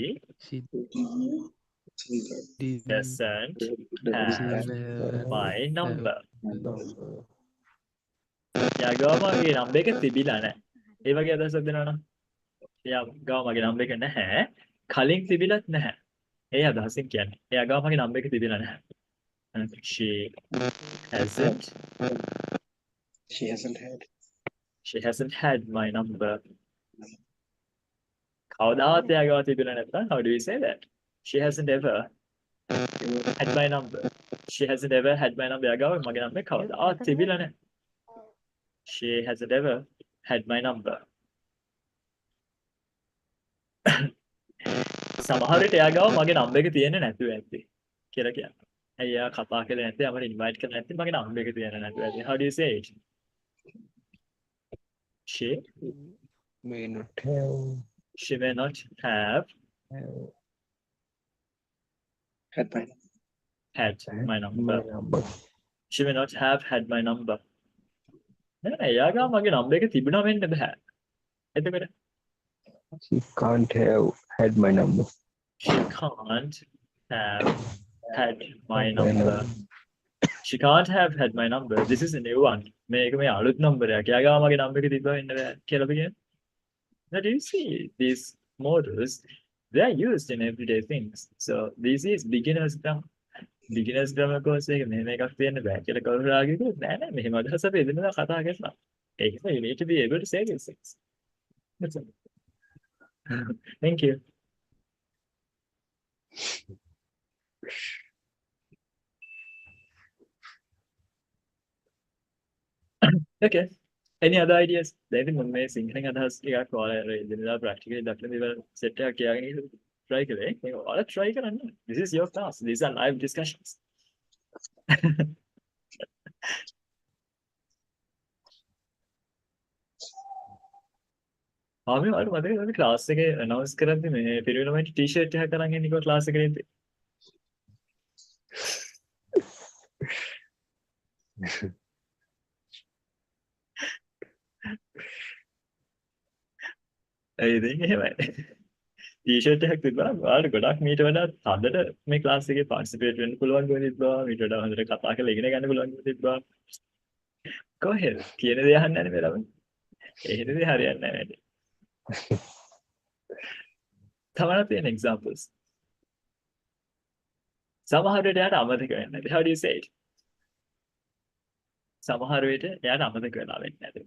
didn't doesn't have my number. එයා ගාව මගේ number එක තිබිලා නැහැ. ඒ වගේ අදහසක් දෙනවනම් එයා ගාව මගේ number එක නැහැ. කලින් තිබිලත් නැහැ. ඒ අදහසින් කියන්නේ. එයා ගාව මගේ number එක තිබිලා නැහැ. She hasn't She hasn't had. had my number. කවදාවත් එයා ගාව තිබිලා නැත්නම් how do we say that? She hasn't ever had my number. She hasn't ever had my number. එයා ගාව මගේ number කවදාවත් තිබිලා නැහැ. She hasn't ever had my number. සමහර විට එයා ගාව මගේ number එක තියෙන්නේ නැතුව ඇති කියලා කියනවා. ඇයි එයා කතා කරලා නැත්නම් අපිට invite කරලා නැත්නම් මගේ number එක තියෙන්නේ නැතුව ඇති. How do you say it? She May not have may not have Had my had my number. my number. She may not have had my number. නෑ එයා ගාව මගේ number එක තිබුණා වෙන්න බෑ. එතකොට She can't have had my number. she can't have had my number. She can't have had my number. This is a new one. මේක මේ අලුත් number එකක්. එයා ගාව මගේ number එක තිබ්බා වෙන්න බෑ කියලා අපි කියන්නේ. Now do you see these modals? They are used in everyday things. So this is beginners grammar. Beginners grammar course එක මෙහෙම එකක් තියෙන්න බෑ කියලා කවුරු හරි කිව්වොත් නෑ නෑ මෙහෙම අදහස අපි එදිනෙදා කතා කරනවා. ඒක you need to be able to say these things. That's all. Thank you. Okay. Any other ideas? දැන් ඉතින් මම මේ සිංහලෙන් අදහස් ටිකක් ඔයාලා එදිනෙදා practically දක්න දේවල් set එකක් කියාගෙන ඉන්න try කරේ. මේක ඔයාලා try කරන්න. This is your class. These are live discussions. Army ඔයාලට මතකද අපි class එකේ announce කරද්දි මේ පිරිවෙලමයි t-shirt එකක් අරන් එන්නේ කො class එකට එද්දි. ඒ ඉතින් එහෙමයි. t-shirt එකක් තිබ්බනම් ඔයාලට ගොඩක් මීට වඩා හදට මේ class එකේ participate වෙන්න පුළුවන් වෙන්නේ තිබ්බා. මීට වඩා හොඳට කතා කරලා ඉගෙන ගන්න පුළුවන් වෙන්නේ තිබ්බා. Go ahead. කියන දේ අහන්න නැහැ මේ ළමයි. ඒ හිතේ හරියන්නේ නැහැ නේද? තවන තියෙන examples. සමහර විට යාට අමතක වෙන්නේ නැති. How do you say it? සමහර විට යාට අමතක වෙලා වෙන්නේ නැති.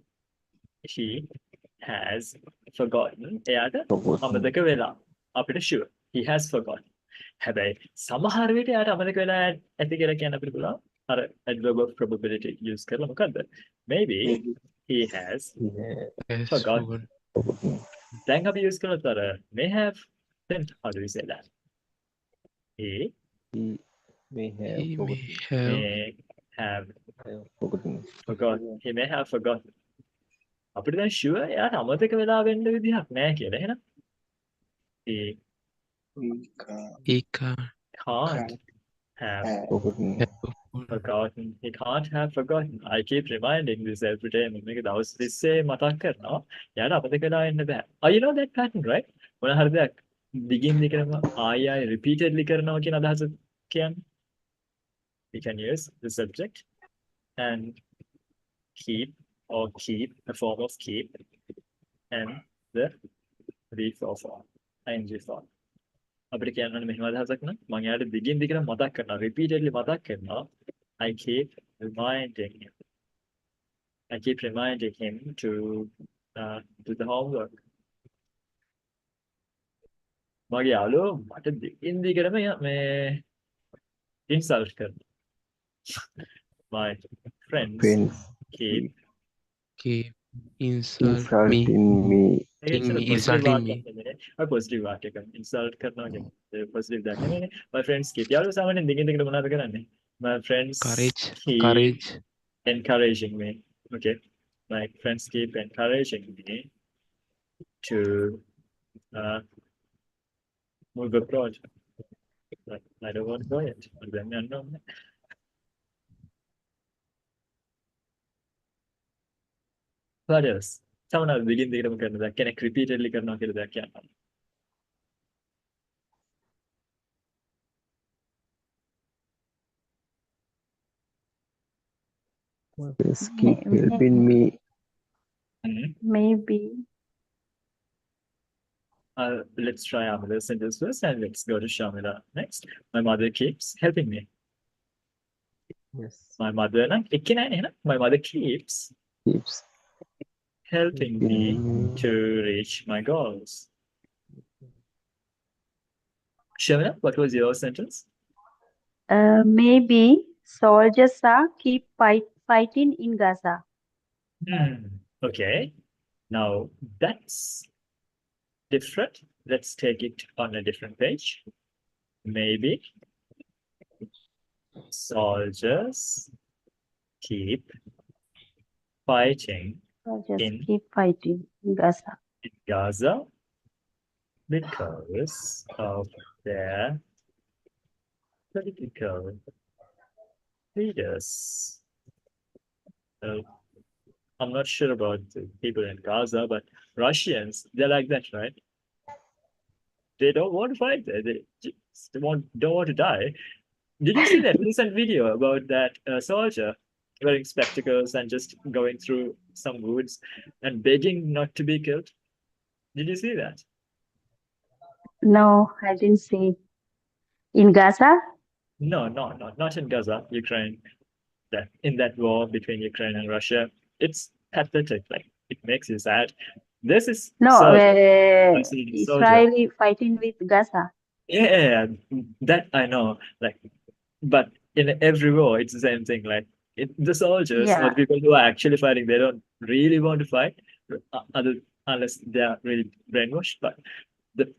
She has forgotten. එයාට අමතක වෙලා. අපිට sure. He has forgotten. හැබැයි සමහර විට යාට අමතක වෙලා ඇති කියලා කියන්න අපිට පුළුවන්. අර adverb of probability use කරලා මොකද්ද? Maybe he has has forgotten. forgotten. දැන් අපි use කරලා තර may have. Then how do we say that? He He may have He may may have have forgotten. forgotten. He may have forgotten. අපිට දැන් sure එයාට අමතක වෙලා වෙන්න විදිහක් නැහැ කියලා. එහෙනම් he he can't can't have Forgotten. have forgotten. He can't have forgotten. I keep reminding this every day. මේක දවස් 30 මතක් කරනවා. එයාට අමතක වෙලා වෙන්න බෑ. Oh, you know that pattern, right? මොන හරි දෙයක් දිගින් දිගටම ආයෙ repeatedly කරනවා කියන අදහස කියන්නේ. We can use the subject and keep or keep, a form of keep, and the verb form, ing form. අපිට කියන්න ඕනේ මෙහෙම අදහසක් නම් මම යාට දිගින් දිගට මතක් කරනවා repeatedly මතක් කරනවා. I keep reminding him. I keep reminding him to do the homework. මගේ යාළුවෝ මට දිගින් දිගටම මේ insult කරනවා. My friends Friends keep keep insult me, Insulting me. insulting me. Positive වාක්‍ය එක ඉන්සල්ට් කරනවා කියන්නේ පොසිටිව් දෙයක් නෙමෙයි. My friends keep යාළුවෝ සාමාන්‍යයෙන් දිගින් දිගට මොනවද කරන්නේ? My friends keep Courage. encouraging me. Okay. My friends keep encouraging me to move abroad. But I don't want to go yet. And then unknown. What else? Someone දිගින් දිගටම කරන දෙයක් කෙනෙක් repeatedly කරනවා කියලා දෙයක් කියනවා. Just keep May- helping me. Maybe. Let's try Amila's sentence first and let's go to Shamila next. My mother keeps helping me. Yes. My mother, my mother keeps Keeps helping me to reach my goals. Shamila, what was your sentence? Maybe soldiers are keep fighting in Gaza. Okay. Now that's different. Let's take it on a different page. Maybe soldiers keep fighting Soldiers in keep fighting in Gaza. Gaza because of their political leaders. I'm not sure about the people in Gaza, but Russians, they're like that, right? They don't want to fight. They just don't want to die. Did you see that recent video about that soldier wearing spectacles and just going through some woods and begging not to be killed? Did you see that? No, I didn't see. In Gaza? No, not in Gaza, Ukraine. That in that war between Ukraine and Russia, it's pathetic. Like it makes you sad. This is No, soldier. Israeli fighting with Gaza. Yeah, that I know. Like, but in every war, it's the same thing. Like the soldiers or the people who are actually fighting, they don't really want to fight, unless they are really brainwashed. But the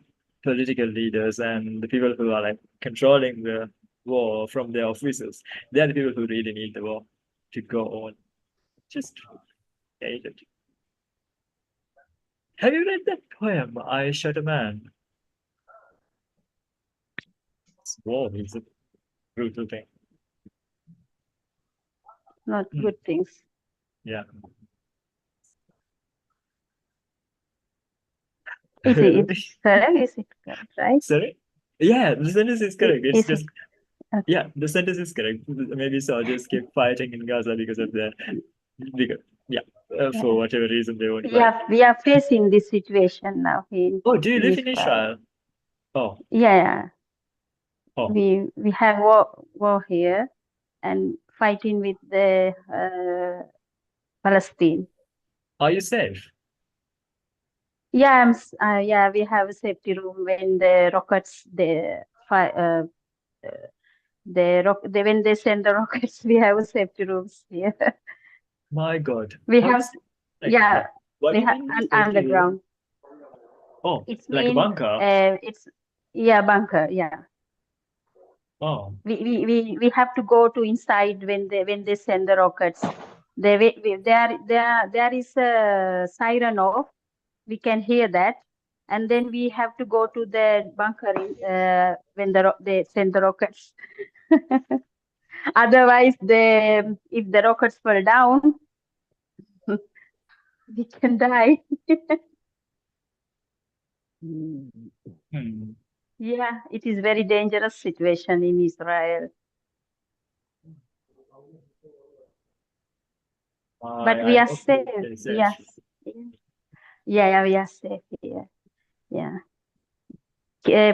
political leaders and the people who are like controlling the war from their officers, they are the people who really need the war to go on. Just hate it. Have you read that poem, I Shot a Man? War is a brutal thing. Not good things. Yeah. Is it correct? Is it correct, right? Sorry? Yeah, the sentence is correct. It's Is it- just yeah, the sentence is correct. Maybe soldiers keep fighting in Gaza because of their for whatever reason they won't fight. We are facing this situation now in Oh, do you live in Israel? Oh, Yeah. Oh. We have war here and fighting with the Palestine. are you safe? Yeah, we have a safety room when the rockets when they send the rockets, we have safety rooms here. My God. We have What do we you have mean by safety room? underground. Oh, It's like a bunker? It's bunker. Yeah. Oh, We have to go to inside when they send the rockets. There is a siren off. We can hear that, and then we have to go to the bunker when they send the rockets. Otherwise, if the rockets fall down, we can die. Yeah, it is very dangerous situation in Israel. But we are safe. Yes. Yeah, we are safe here. Yeah.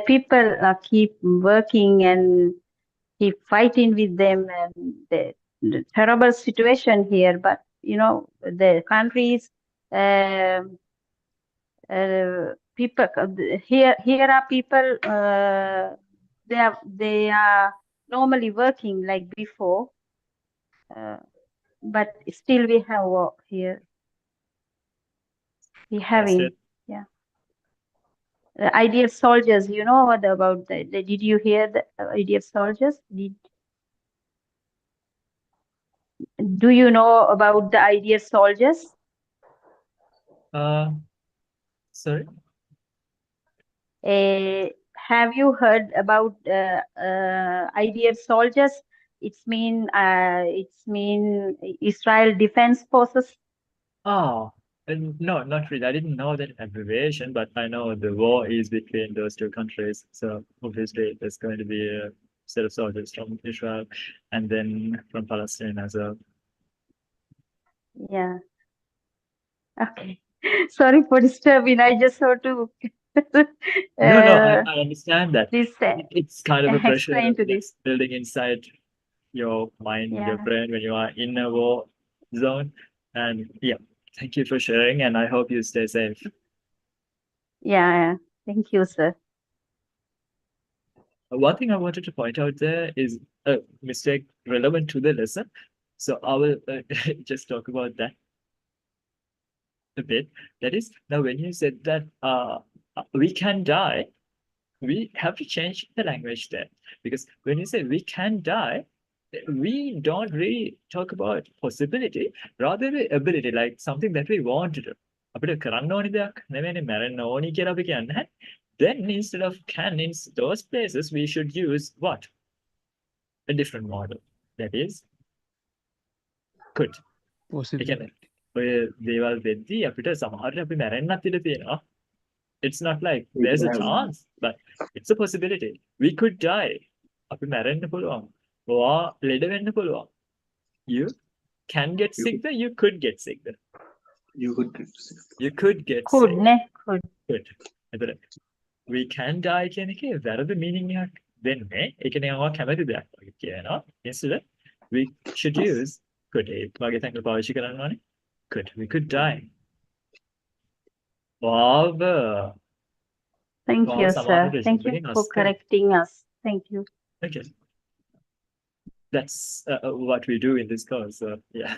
People keep working and keep fighting with them, and the terrible situation here. But the countries, people here are people. They are normally working like before, but still we have war here. We having, Understood? yeah. The ideal soldiers, you know what about did you hear the ideal soldiers? Do you know about the ideal soldiers? Sorry. Have you heard about ideal soldiers? It's mean Israel Defense Forces. Oh, no, not really. I didn't know that abbreviation, but I know the war is between those two countries. So obviously, there's going to be a set of soldiers from Israel and then from Palestine as well. Yeah. Okay. Sorry for disturbing. I just want to No, uh, I understand that. this It's kind of a pressure explain to this. that's building inside your mind, your Yeah. brain when you are in a war zone. And yeah, thank you for sharing, and I hope you stay safe. Yeah. Thank you, sir. One thing I wanted to point out there is a mistake relevant to the lesson. So I will just talk about that a bit. That is, now when you said that we can die, we have to change the language there. Because when you say we can die, we don't really talk about possibility, rather the ability, like something that we want to do. අපිට කරන්න ඕනි දෙයක් නෙමෙයිනේ මැරෙන්න ඕනි කියලා අපි කියන්නේ. Then instead of can in those places, we should use what? A different model. That is could. A Possible. කියන්නේ ඔය දේවල් වෙද්දී අපිට සමහරට අපි මැරෙන්නත් ඉඩ තියෙනවා. It's not like We there's a have- chance, but it's a possibility. We could die. අපි මැරෙන්න පුළුවන්. ඔයා ලෙඩ වෙන්න පුළුවන්. You can get sick there, you could get sick there. You could You could get Could sick. ne? Could. Could. එතකොට we can die කියන එකේ වැරදි meaning එකක් දෙන්නේ. ඒ කියන්නේ ඔයා කැමති දෙයක් වගේ කියනවා. Instead we should use could. ඒ වගේ තැන්වල පාවිච්චි කරන්න ඕනේ. Could. We could die. Wow. Thank Wow, you, some sir. other Thank you reason for being correcting us. Thank you. Okay. That's what we do in this course. So yeah.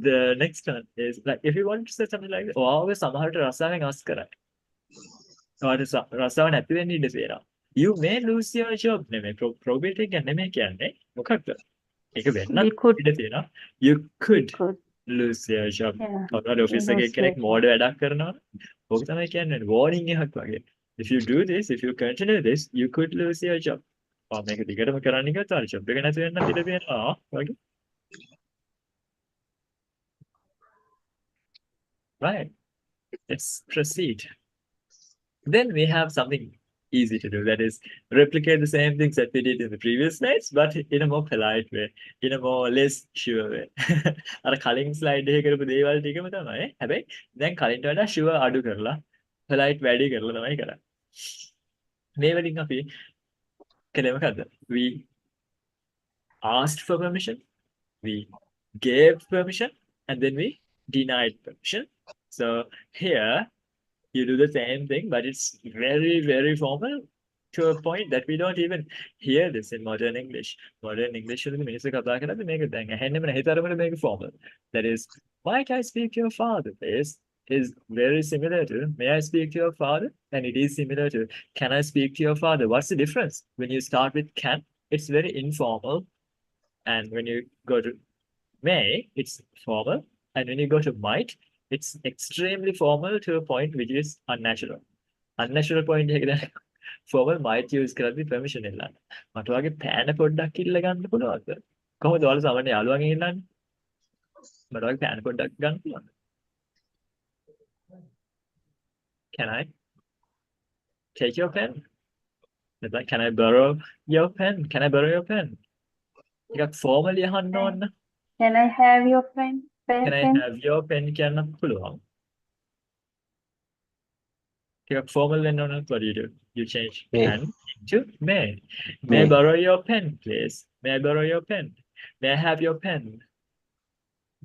The next one is like if you want to say something like, "Oh, we සමහරට රස්සාවෙන් අස් කරයි." ඔයාලට රස්සාව නැති වෙන්න ඉඩ තියෙනවා. You may lose your job නෙමෙයි. Probability එක නෙමෙයි කියන්නේ. මොකක්ද? ඒක We වෙන්නත් could. ඉඩ තියෙනවා. You could Could. lose your job. Yeah. කවුරුහරි ඔෆිස් එකේ Lose කෙනෙක් your මෝඩ වැඩක් කරනවා. ඕක තමයි කියන්නේ warning එකක් වගේ. If you do this, if you continue this, you could lose your job. මේක දිගටම කරන්න ගියොත් ඔයාලට job එක නැති වෙන්නත් ඉඩ තියෙනවා වගේ. Right. Let's proceed. Then we have something easy to do. That is replicate the same things that we did in the previous slides, but in a more polite way, in a more less sure way. අර කලින් slide එකේ කරපු දේවල් ටිකම තමයි. හැබැයි දැන් කලින්ට වඩා sure අඩු කරලා polite වැඩි කරලා තමයි කරන්නේ. මේ වලින් අපි කළේ මොකද්ද? We asked for permission, we gave permission, and then we denied permission. So here you do the same thing, but it's very, very formal to a point that we don't even hear this in modern English. Modern English වලදී මිනිස්සු කතා කරද්දී මේක දැන් ඇහෙන්නෙම නැහැ තරමට මේක formal. That is, might I speak to your father, please? Is very similar to may I speak to your father? And it is similar to can I speak to your father? What's the difference? When you start with can, it's very informal. And when you go to may, it's formal. And when you go to might, it's extremely formal to a point which is unnatural. Unnatural point එකද formal might use කරද්දී permission ඉල්ලන්න. මට වගේ පෑන පොඩ්ඩක් ඉල්ල ගන්න පුළුවන්ද? කොහොමද ඔයාලා සාමාන්‍ය යාළුවන්ගෙන් ඉල්ලන්නේ? මට වගේ පෑන පොඩ්ඩක් ගන්න පුළුවන්ද? Can I take your pen? It's like, can I borrow your pen? Can I borrow your pen? ටිකක් formally අහන්න ඕන. Can I have your pen? Can I pen? have your pen කියන්න පුළුවන්. ටිකක් formal වෙන්න ඕන. What do? You change May. can into may. May I May. borrow your pen, please? May I borrow your pen? May I have your pen?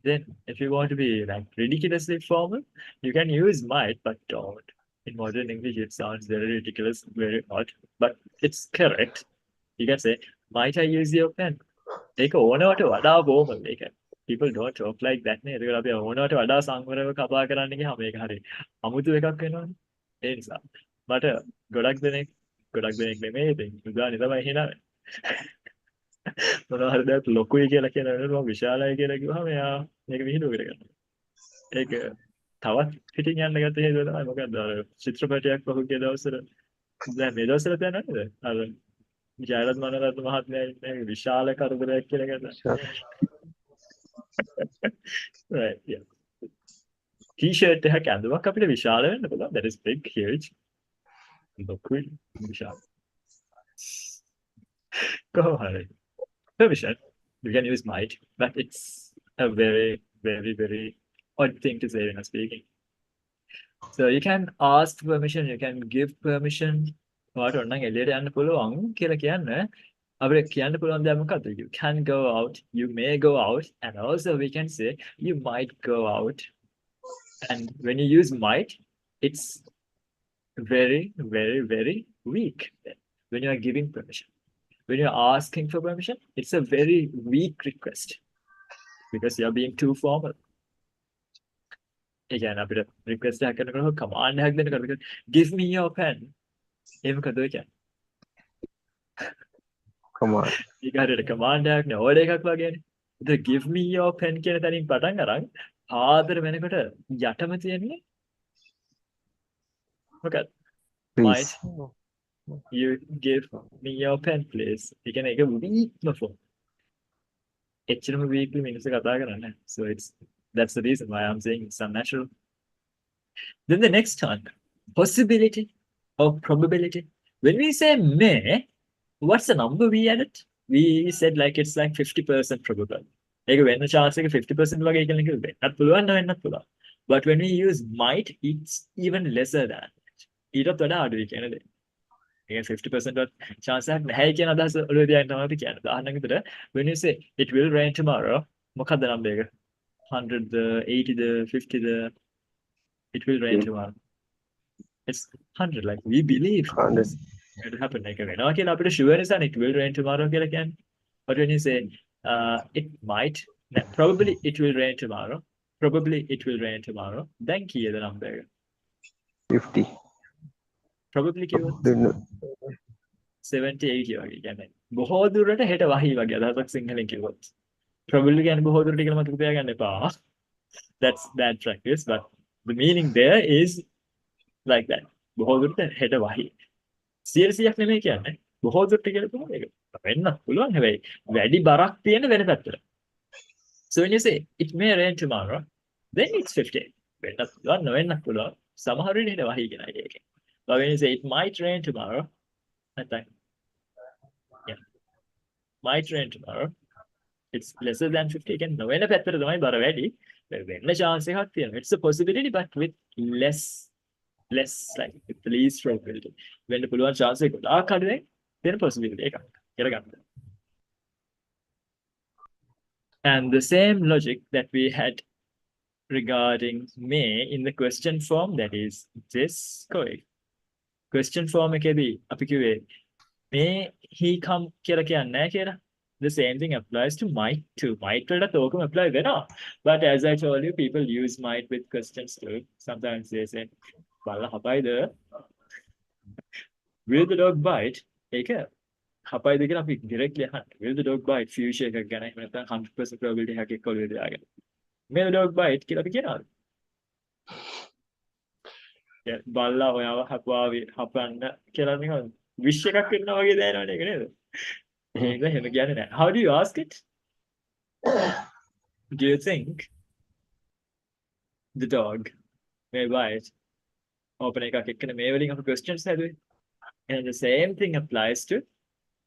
Then, if you want to be like ridiculously formal, you can use might, but don't. In modern English, it sounds very ridiculous, very odd, but it's correct. You can say, might I use your pen? ඒක ඕනවට වඩා formal එක. people don't talk like that නේ. ඒකට අපි ඕනවට වඩා සංවරව කතා කරන්න ගියාම මේක හරි අමුතු එකක් වෙනවනේ. ඒ නිසා මට ගොඩක් දෙනෙක් නෙමෙයි ඉතින් උදානේ තමයි හිනාවේ. මොනවා හරි දෙයක් ලොකුයි කියලා කියන වෙලාවට මම විශාලයි කියලා කිව්වහම එයා මේක විහිළුව කරගන්නවා. ඒක තවත් පිටින් යන්න ගත්ත හේතුව තමයි මොකද්ද අර චිත්‍රපටයක් පහුගිය දවස්වල දැන් මේ දවස්වල දැනනද අර ජයලත් මනරත්න මහත්මයා ඉන්නේ විශාල කරදරයක් කියලා ගත්තා. Right, yeah. T-shirt එකක් ඇඳුමක් අපිට විශාල වෙන්න පුළුවන්. That is big, huge. ලොකුයි විශාල. කොහොම හරි. Permission. You can use might, but it's a very, very, very odd thing to say when I'm speaking. So you can ask permission, you can give permission. ඔයාට ඕනනම් එළියට යන්න පුළුවන් කියලා කියන්න. අපිට කියන්න පුළුවන් දේ මොකක්ද? You can go out, you may go out, and also we can say you might go out. And when you use might, it's very, very, very weak when you are giving permission. When you're asking for permission, it's a very weak request because you're being too formal. Again, අපිට request එකක් කරනකොට command එකක් දෙන්නකොට give me your pen. එහෙම කදෝ කියන්නේ. command. ඊට හරියට command එකක් නේ order එකක් වගේනේ. ඒතර give me your pen කියන තැනින් පටන් අරන් ආදර වෙනකොට යටම තියෙන්නේ මොකක්ද? Please. You give me your pen please. ඒ කියන්නේ ඒක weak form. එච්චරම weakly මිනිස්සු කතා කරන්නේ. So that's the reason why I'm saying it's unnatural. Then the next one, possibility or probability. When we say may, what's the number we added? We said like it's like 50% probable. ඒක වෙන්න chance එක 50% වගේ කියලා කිව්වේ. වෙන්නත් පුළුවන් වෙන්නත් පුළුවන්. But when we use might, it's even lesser than. ඊටත් වඩා අඩුයි කියන දේ. ඒක 50% chance එකක් නැහැ කියන අදහස ඔළුවේ තියාගෙන තමයි අපි කියන්නේ. උදාහරණයක් විදිහට when you say it will rain tomorrow, මොකක්ද number එක? 100 the 80 the 50 the it will rain tomorrow. It's 100 like we believe 100. it will happen like වෙනවා කියලා අපිට sure නිසා it will rain tomorrow කියලා කියන්නේ. But when you say it might, probably it will rain tomorrow, probably it will rain tomorrow, then කීයද number එක? 50. Probably කිව්වොත් Then 70 80 වගේ කියන්නේ බොහෝ දුරට හෙට වහී වගේ අදහසක් සිංහලෙන් කිව්වොත්. Probably කියන්නේ බොහෝ දුරට කියලා මතක තියාගන්න එපා. That's bad practice, but the meaning there is like that. බොහෝ දුරට හෙට වහී. 100ක් නෙමෙයි කියන්නේ. බොහෝ දුරට කියලා කොහොමද ඒක? වෙන්න පුළුවන් හැබැයි වැඩි බරක් තියෙන වෙන පැත්තට. So when you say it may rain tomorrow, then it's 50. වෙන්නත් පුළුවන් නොවෙන්නත් පුළුවන්. සමහර වෙලෙ හෙට වහී කියන idea එකෙන්. But when you say it might rain tomorrow, නැත්නම් yeah. Might rain tomorrow. It's lesser than 50. Again, නොවෙන පැත්තට තමයි බර වැඩි. වෙන්න chance එකක් තියෙනවා. It's a possibility but with less like with the least probability. වෙන්න පුළුවන් chance එක ගොඩාක් අඩුයි. තියෙන possibility එකක් කියලා ගන්න. And the same logic that we had regarding may in the question form, that is this correct. Question form එකේදී අපි කිව්වේ may he come කියලා කියන්නේ නැහැ කියලා. The same thing applies to might too. Might වලට ඕකම apply වෙනවා. But as I told you, people use might with questions too. Sometimes they say, "Balla හපයිද?" Will the dog bite? ඒක හපයිද කියලා අපි directly අහන්නේ. Will the dog bite? Future එකක් ගැන එහෙම නැත්නම් 100% probability එකක් එක්ක ඔළුවේ දාගෙන. May the dog bite කියලා අපි කියනවා. බල්ලා ඔයාව හපන්න කියලා නිකන් wish එකක් කරනවා වගේ දැනෙනවනේ ඒක නේද? ඒක එහෙම කියන්නේ නැහැ. How do you ask it? Do you think the dog may bite? Open එකක් එක්කනේ මේ වලින් අපි questions හැදුවේ. And the same thing applies to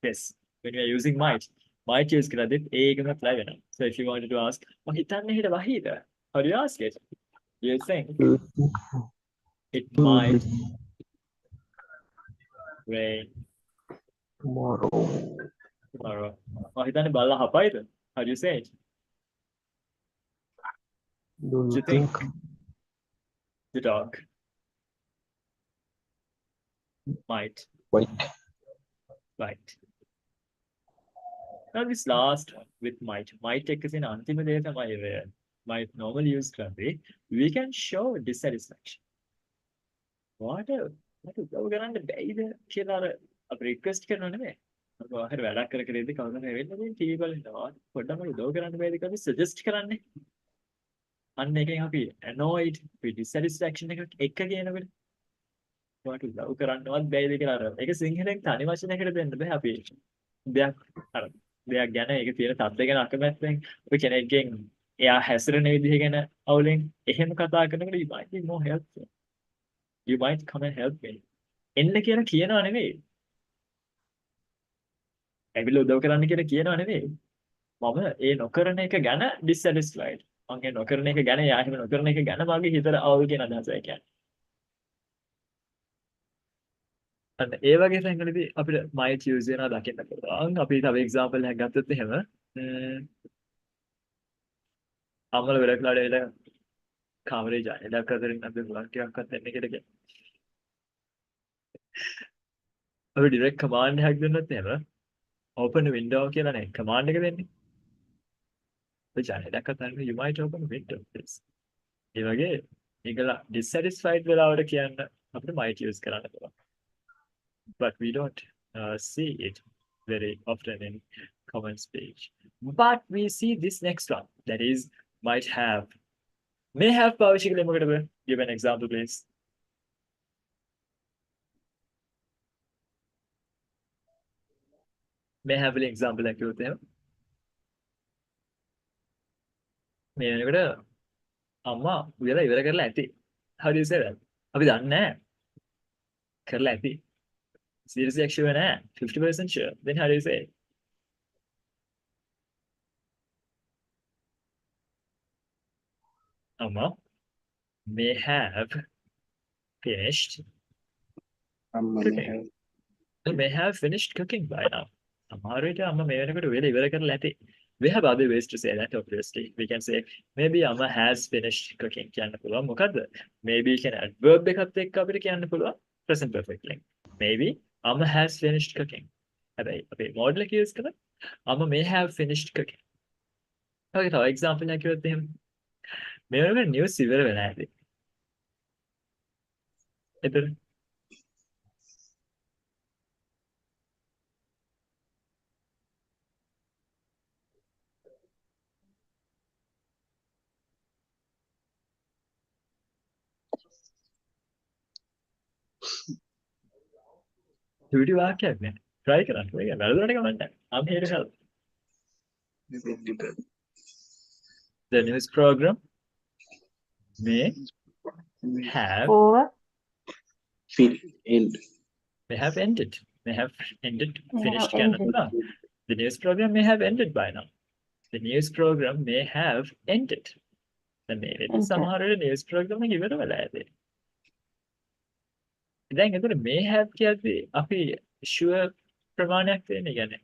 this. When we are using might use කරද්දී ඒකම apply වෙනවා. So if you wanted to ask, "ඔය හිතන්නේ හෙට වහීද?" How do you ask it? Do you think it might rain tomorrow. ඔය හිතන්නේ බල්ලා හපයිද? How do you say it? Do you think the dog might white? bite? Now this last one with might. Might එක තියෙන අන්තිම දේ තමයි ඔය might normal use කරද්දී we can show dissatisfaction. what උදව් කරන්න බැයිද කියලා අර අපි රික්වෙස්ට් කරනව නෙමෙයි. අපි ආහාර වැඩක් කර කර ඉඳි කවුරුහරි වෙන්නේ මේ ටීවී බලන ඉන්නවා. පොඩ්ඩක් මට උදව් කරන්න බැයිද කියලා සජෙස්ට් කරන්නේ. අන්න එකෙන් අපි annoyed with dissatisfaction එක කියනකොට ඔයාට උදව් කරන්නවත් බැයිද කියලා අර ඒක සිංහලෙන් තනි වචනයකට දෙන්න බෑ අපි දෙයක් අර දෙයක් ගැන ඒක තියෙන තත්ත්වය ගැන අකමැත්තෙන් ඔය කෙනෙක්ගෙන් එයා හැසිරෙන විදිහ ගැන අවුලෙන් එහෙම කතා කරනකොට you might need more help. You might come and help me. එන්න කියලා කියනවා නෙවෙයි. ඇවිල්ලා උදව් කරන්න කියලා කියනවා නෙවෙයි. මම ඒ නොකරන එක ගැන dissatisfied. මම ඒ නොකරන එක ගැන එයා එහෙම නොකරන එක ගැන මගේ හිතට අවුල් කියන අදහසයි කියන්නේ. අන්න ඒ වගේ තැන්වලදී අපිට might use වෙනවා දකින්න පුළුවන්. අපි තව example එකක් ගත්තොත් එහෙම අමල වෙලක්ලාඩ වෙලා කාමරේ ජනෙලක් අතරින් අපි බලන් ටිකක්වත් එන්න කියලා කියනවා. අපි direct command එකක් දුන්නොත් එහෙම open window කියලා නේ command එක දෙන්නේ. ඒ ජනෙලක් අතරින් you might open window please. ඒ වගේ ඒකලා dissatisfied වෙලාවට කියන්න අපිට might use කරන්න පුළුවන්. But we don't see it very often in common speech. But we see this next one, that is might have. May have පාවිච්චි කළේ මොකටද? Give an example please. May have වලින් example එකක් කිව්වොත් එහෙම. මේ වෙනකොට අම්මා උයලා ඉවර කරලා ඇති. How do you say that? අපි දන්නේ නැහැ. කරලා ඇති. Seriously sure නැහැ. 50% sure. Then how do you say it? Amma may have finished cooking. May have finished cooking by now. සමහර විට අම්මා මේ වෙනකොට වෙල ඉවර කරලා ඇති. We have other ways to say that obviously. We can say maybe Amma has finished cooking කියන්න පුළුවන්. මොකද්ද? Maybe කියන adverb එකත් එක්ක අපිට කියන්න පුළුවන් present perfect length. Maybe Amma has finished cooking. හැබැයි අපි modal එක use කරලා Amma may have finished cooking. ඔය තව example එකක් කිව්වොත් එහෙම මේ වෙනකොට news ඉවර වෙලා ඇති. එතන Duty වාක්‍යයක් නෑ. try කරන්න. ඒක වැරදුනට කමක් නෑ. I'm here to help. The news program may have Over. end. may have ended. May have ended. May Finished have කියන්න ended. පුළුවන්. The news program may have ended by now. The news program may have ended. දැන් මේ වෙද්දී Ended. සමහර වෙලාවට news program එක ඉවර වෙලා ඇති. දැන් එතන may have කියද්දී අපි sure ප්‍රමාණයක් දෙන්නේ. කියන්නේ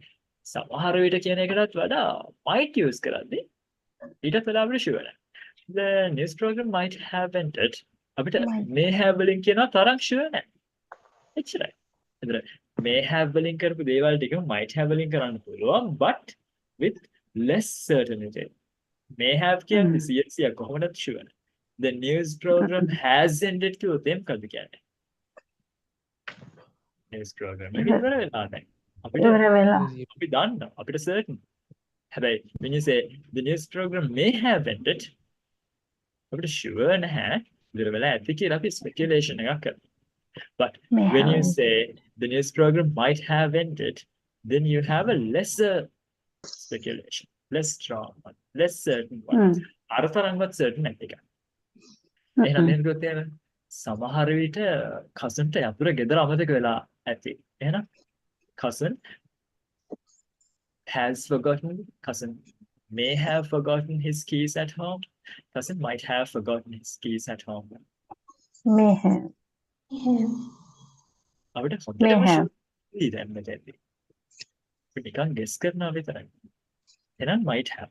සමහර විට කියන එකටත් වඩා might use කරද්දී ඊටත් වඩා අපිට sure නැහැ. The news program might have ended. අපිට Might. may have වලින් කියනවා තරම් sure නැහැ. එච්චරයි. එතන may have වලින් කරපු දේවල් ටික might have වලින් කරන්න පුළුවන් but with less certainty. May have කියන්නේ 100% කොහොමද sure. The news program has ended කිව්වොත් එහෙම මොකද්ද කියන්නේ? news program එක ඉවර වෙලා නැහැ. අපිට ඉවර වෙලා. අපි දන්නවා අපිට certain. හැබැයි when you say the news program may have ended අපිට sure නැහැ ඉවර වෙලා ඇති කියලා අපි speculation එකක් කරනවා. But May when you have. say the news program might have ended, then you have a lesser speculation, less strong one, less certain one. අරතරන්වත් certain නැති එක. එහෙනම් මෙහෙම කිව්වොත් එහෙම සමහර විට cousinට යතුර ගෙදර අමතක වෙලා ඇති. එහෙනම් cousin has forgotten, cousin may have forgotten his keys at home, cousin might have forgotten his keys at home. May have. have, අපිට May හොඳටම have. sure දැන් මෙතනදී. අපි නිකන් guess කරනවා විතරයි. එහෙනම් might have.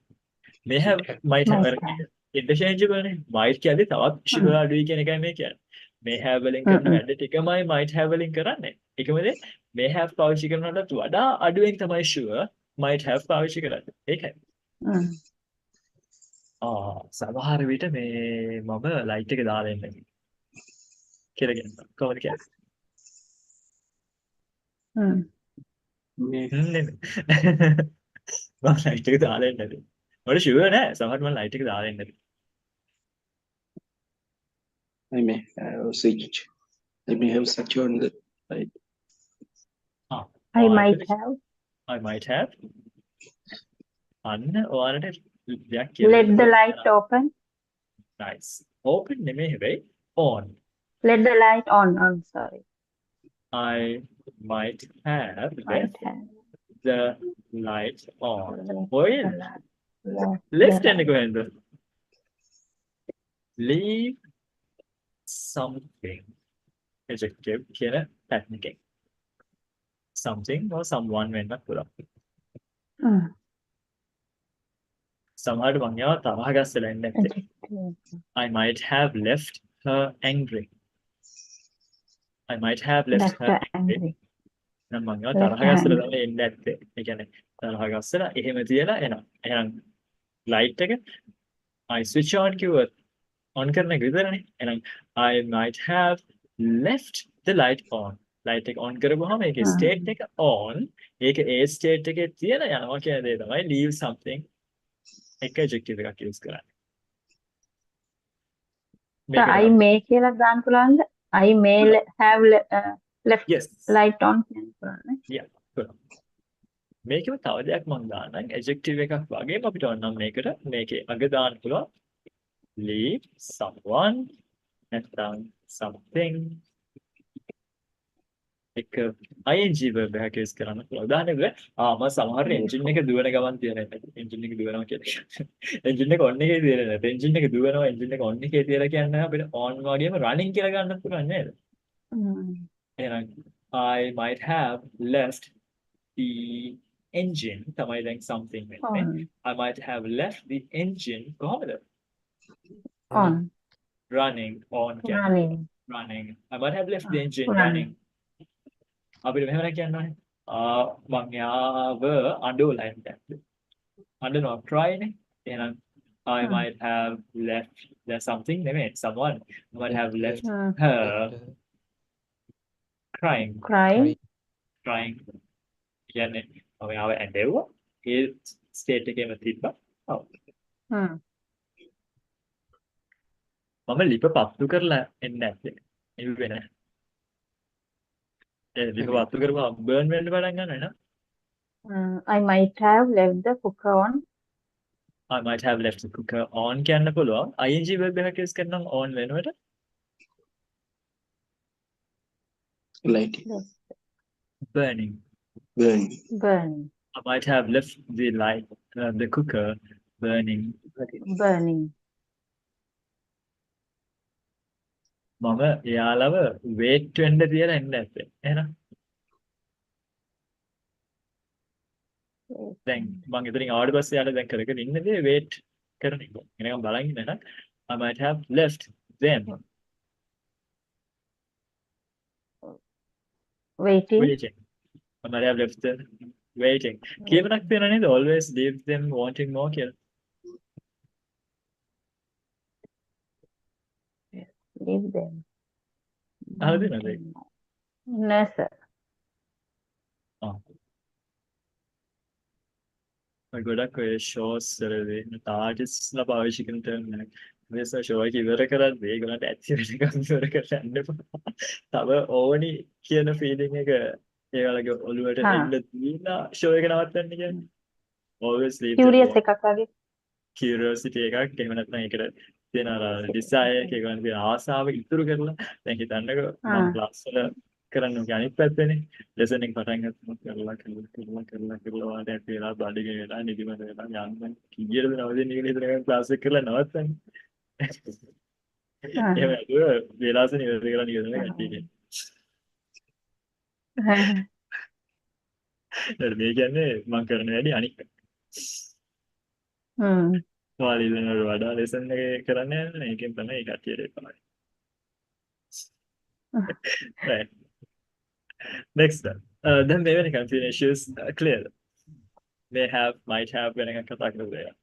May have might have Might have. interchangeable නේ. might කියන්නේ තවත් sure අඩුයි කියන එකයි මේ කියන්නේ. may have වලින් කරන වැඩ ටිකමයි might have වලින් කරන්නේ. එකම දේ may have පාවිච්චි කරනකොටත් වඩා අඩුවෙන් තමයි sure might have පාවිච්චි කරන්නේ. ඒකයි. සමහර විට මේ මම ලයිට් එක දාලා ඉන්නේ කියලා කියනවා. කොහොමද කියන්නේ? මේ නෙමෙයි. මම ලයිට් එක දාලා ඉන්නේ නැති. මට ෂුවර් නෑ. සමහරට මම ලයිට් එක දාලා ඉන්නේ නැති. I may have switched. I may have switched on the light. I might have I might have. අන්න ඔයාලට දෙයක් let the පුළුවන්. light open. Nice. Open නෙමෙයි හැබැයි on. Let the light on. Sorry. I might have Might left have. the light on. Left Oil. the light. Left Left the and කොහෙන්ද? Leave something. Adjective කියන pattern එකෙන්. Something or someone වෙන්නත් පුළුවන්. Mm. සමහරට මං යාව තරහ ගස්සලා ඉන්නේ නැත්තේ. Adjective. I might have left her angry. I might have left Left her her angry. angry. නම් මං යාව Left තරහ her ගස්සලා angry. තමයි ඉන්නේ නැත්තේ. ඒ කියන්නේ තරහ ගස්සලා එහෙම තියලා එනවා. එහෙනම් light එක I switch on කිව්වොත් on කරන එක විතරනේ. එහෙනම් I might have left the light on. light එක on කරපුවාම ඒකේ state එක on. ඒක ඒ state එකේ තියලා යනවා කියන දේ තමයි leave something එක adjective එකක් use කරන්නේ. So I may කියලා දාන්න පුළුවන්ද? I may have left Yes. light on කියන්න පුළුවන්. Yeah. මේකෙම තව දෙයක් මම දාන්නම් adjective එකක් වගේම අපිට ඕනම් මේකට මේකේ අග දාන්න පුළුවන් leave someone නැත්නම් something එක ing verb එකක් use කරන්න පුළුවන්. උදාහරණයකට මම සමහර engine එක දුවන ගමන් තියන engine එක දුවනවා කියන්නේ engine එක on එකේ තියන නැත්නම් engine එක දුවනවා engine එක on එකේ තියලා කියන්නේ අපිට on වගේම running කියලා ගන්න පුළුවන් නේද? එහෙනම් I might have left the engine තමයි දැන් something වෙන්නේ. I might have left the engine කොහොමද? On. Running on කියන්නේ Running. running. I might have left the engine Running. running. අපිට මෙහෙම කියන්න ඕනේ. මං යාව අඬවලා ඉන්නේ. අඬනවා cry නේ. එහෙනම් I might have left there's something නෙමෙයි someone. I might have left her crying. Crying. Crying. කියන්නේ මම යාව ඇඬෙව්වා. ඒ ස්ටේට් එකේම තිබ්බා. ඔව්. මම ලිප පත්තු කරලා එන්නේ නැත්තේ. ඉව්වේ නැහැ. ලිප පත්තු කරපුවා බර්න් වෙන්න පටන් ගන්නවා නේද? I might have left the cooker on. I might have left the cooker on කියන්න පුළුවන්. ing verb එකක් use කරනම් on වෙනුවට light. burning. Burning. Burning. I might have left the light the cooker burning. Burning. මම එයාලව wait වෙන්න තියලා එන්නේ නැත්තේ. එහෙනම් දැන් මම ඉතින් ආවට පස්සේ යාළුවා දැන් කරගෙන ඉන්නේ wait කරන එක. එනකම් බලන් ඉන්න නම් I might have left them Waiting. waiting. I might have left them waiting. කියවනක් තියෙනවා නේද? Always leave them wanting more කියලා. Leave them. අහලා තියෙනවද ඒක? No, sir. ඔය ගොඩක් ඔය shows වලදී ආටිස්ට්ලා පාවිච්චි කරන term එකක්. මේස show එක ඉවර කරද්දී ඒගොල්ලන්ට ඇති වෙනකම් ඉවර කරලා යන්න එපා. තව ඕනි කියන feeling එක ඒගොල්ලගේ ඔළුවට එන්න දීලා show එක නවත්තන්න කියන්නේ. Always leave them Curious එකක් වගේ. curiosity එකක් එහෙම නැත්නම් ඒකට තියෙන අර desire එක ඒගොල්ලන්ගේ තියෙන ආසාව ඉතුරු කරලා දැන් හිතන්නකෝ මම class වල කරන්න ඕනේ අනිත් පැත්තනේ lesson එක පටන් ගත්තම කරලා වාට ඇති වෙලා බඩගිනි වෙලා නිදිමත වෙලා යන්න කීයද නවදින්න කියලා හිතන class එක කරලා නවත්තන්නේ එහෙම නේද වෙලාසන ඉවර කරලා නිකන් කට්ටියනේ මේ කියන්නේ මම කරන වැඩි අනික් ඔයාලා වඩා lesson එක කරන්න යන්නේ ඒකෙන් තමයි කට්ටියට එපායි right next then maybe the confusion issues clear may have, might have වෙන එකක් කතා කරලා දෙයක්.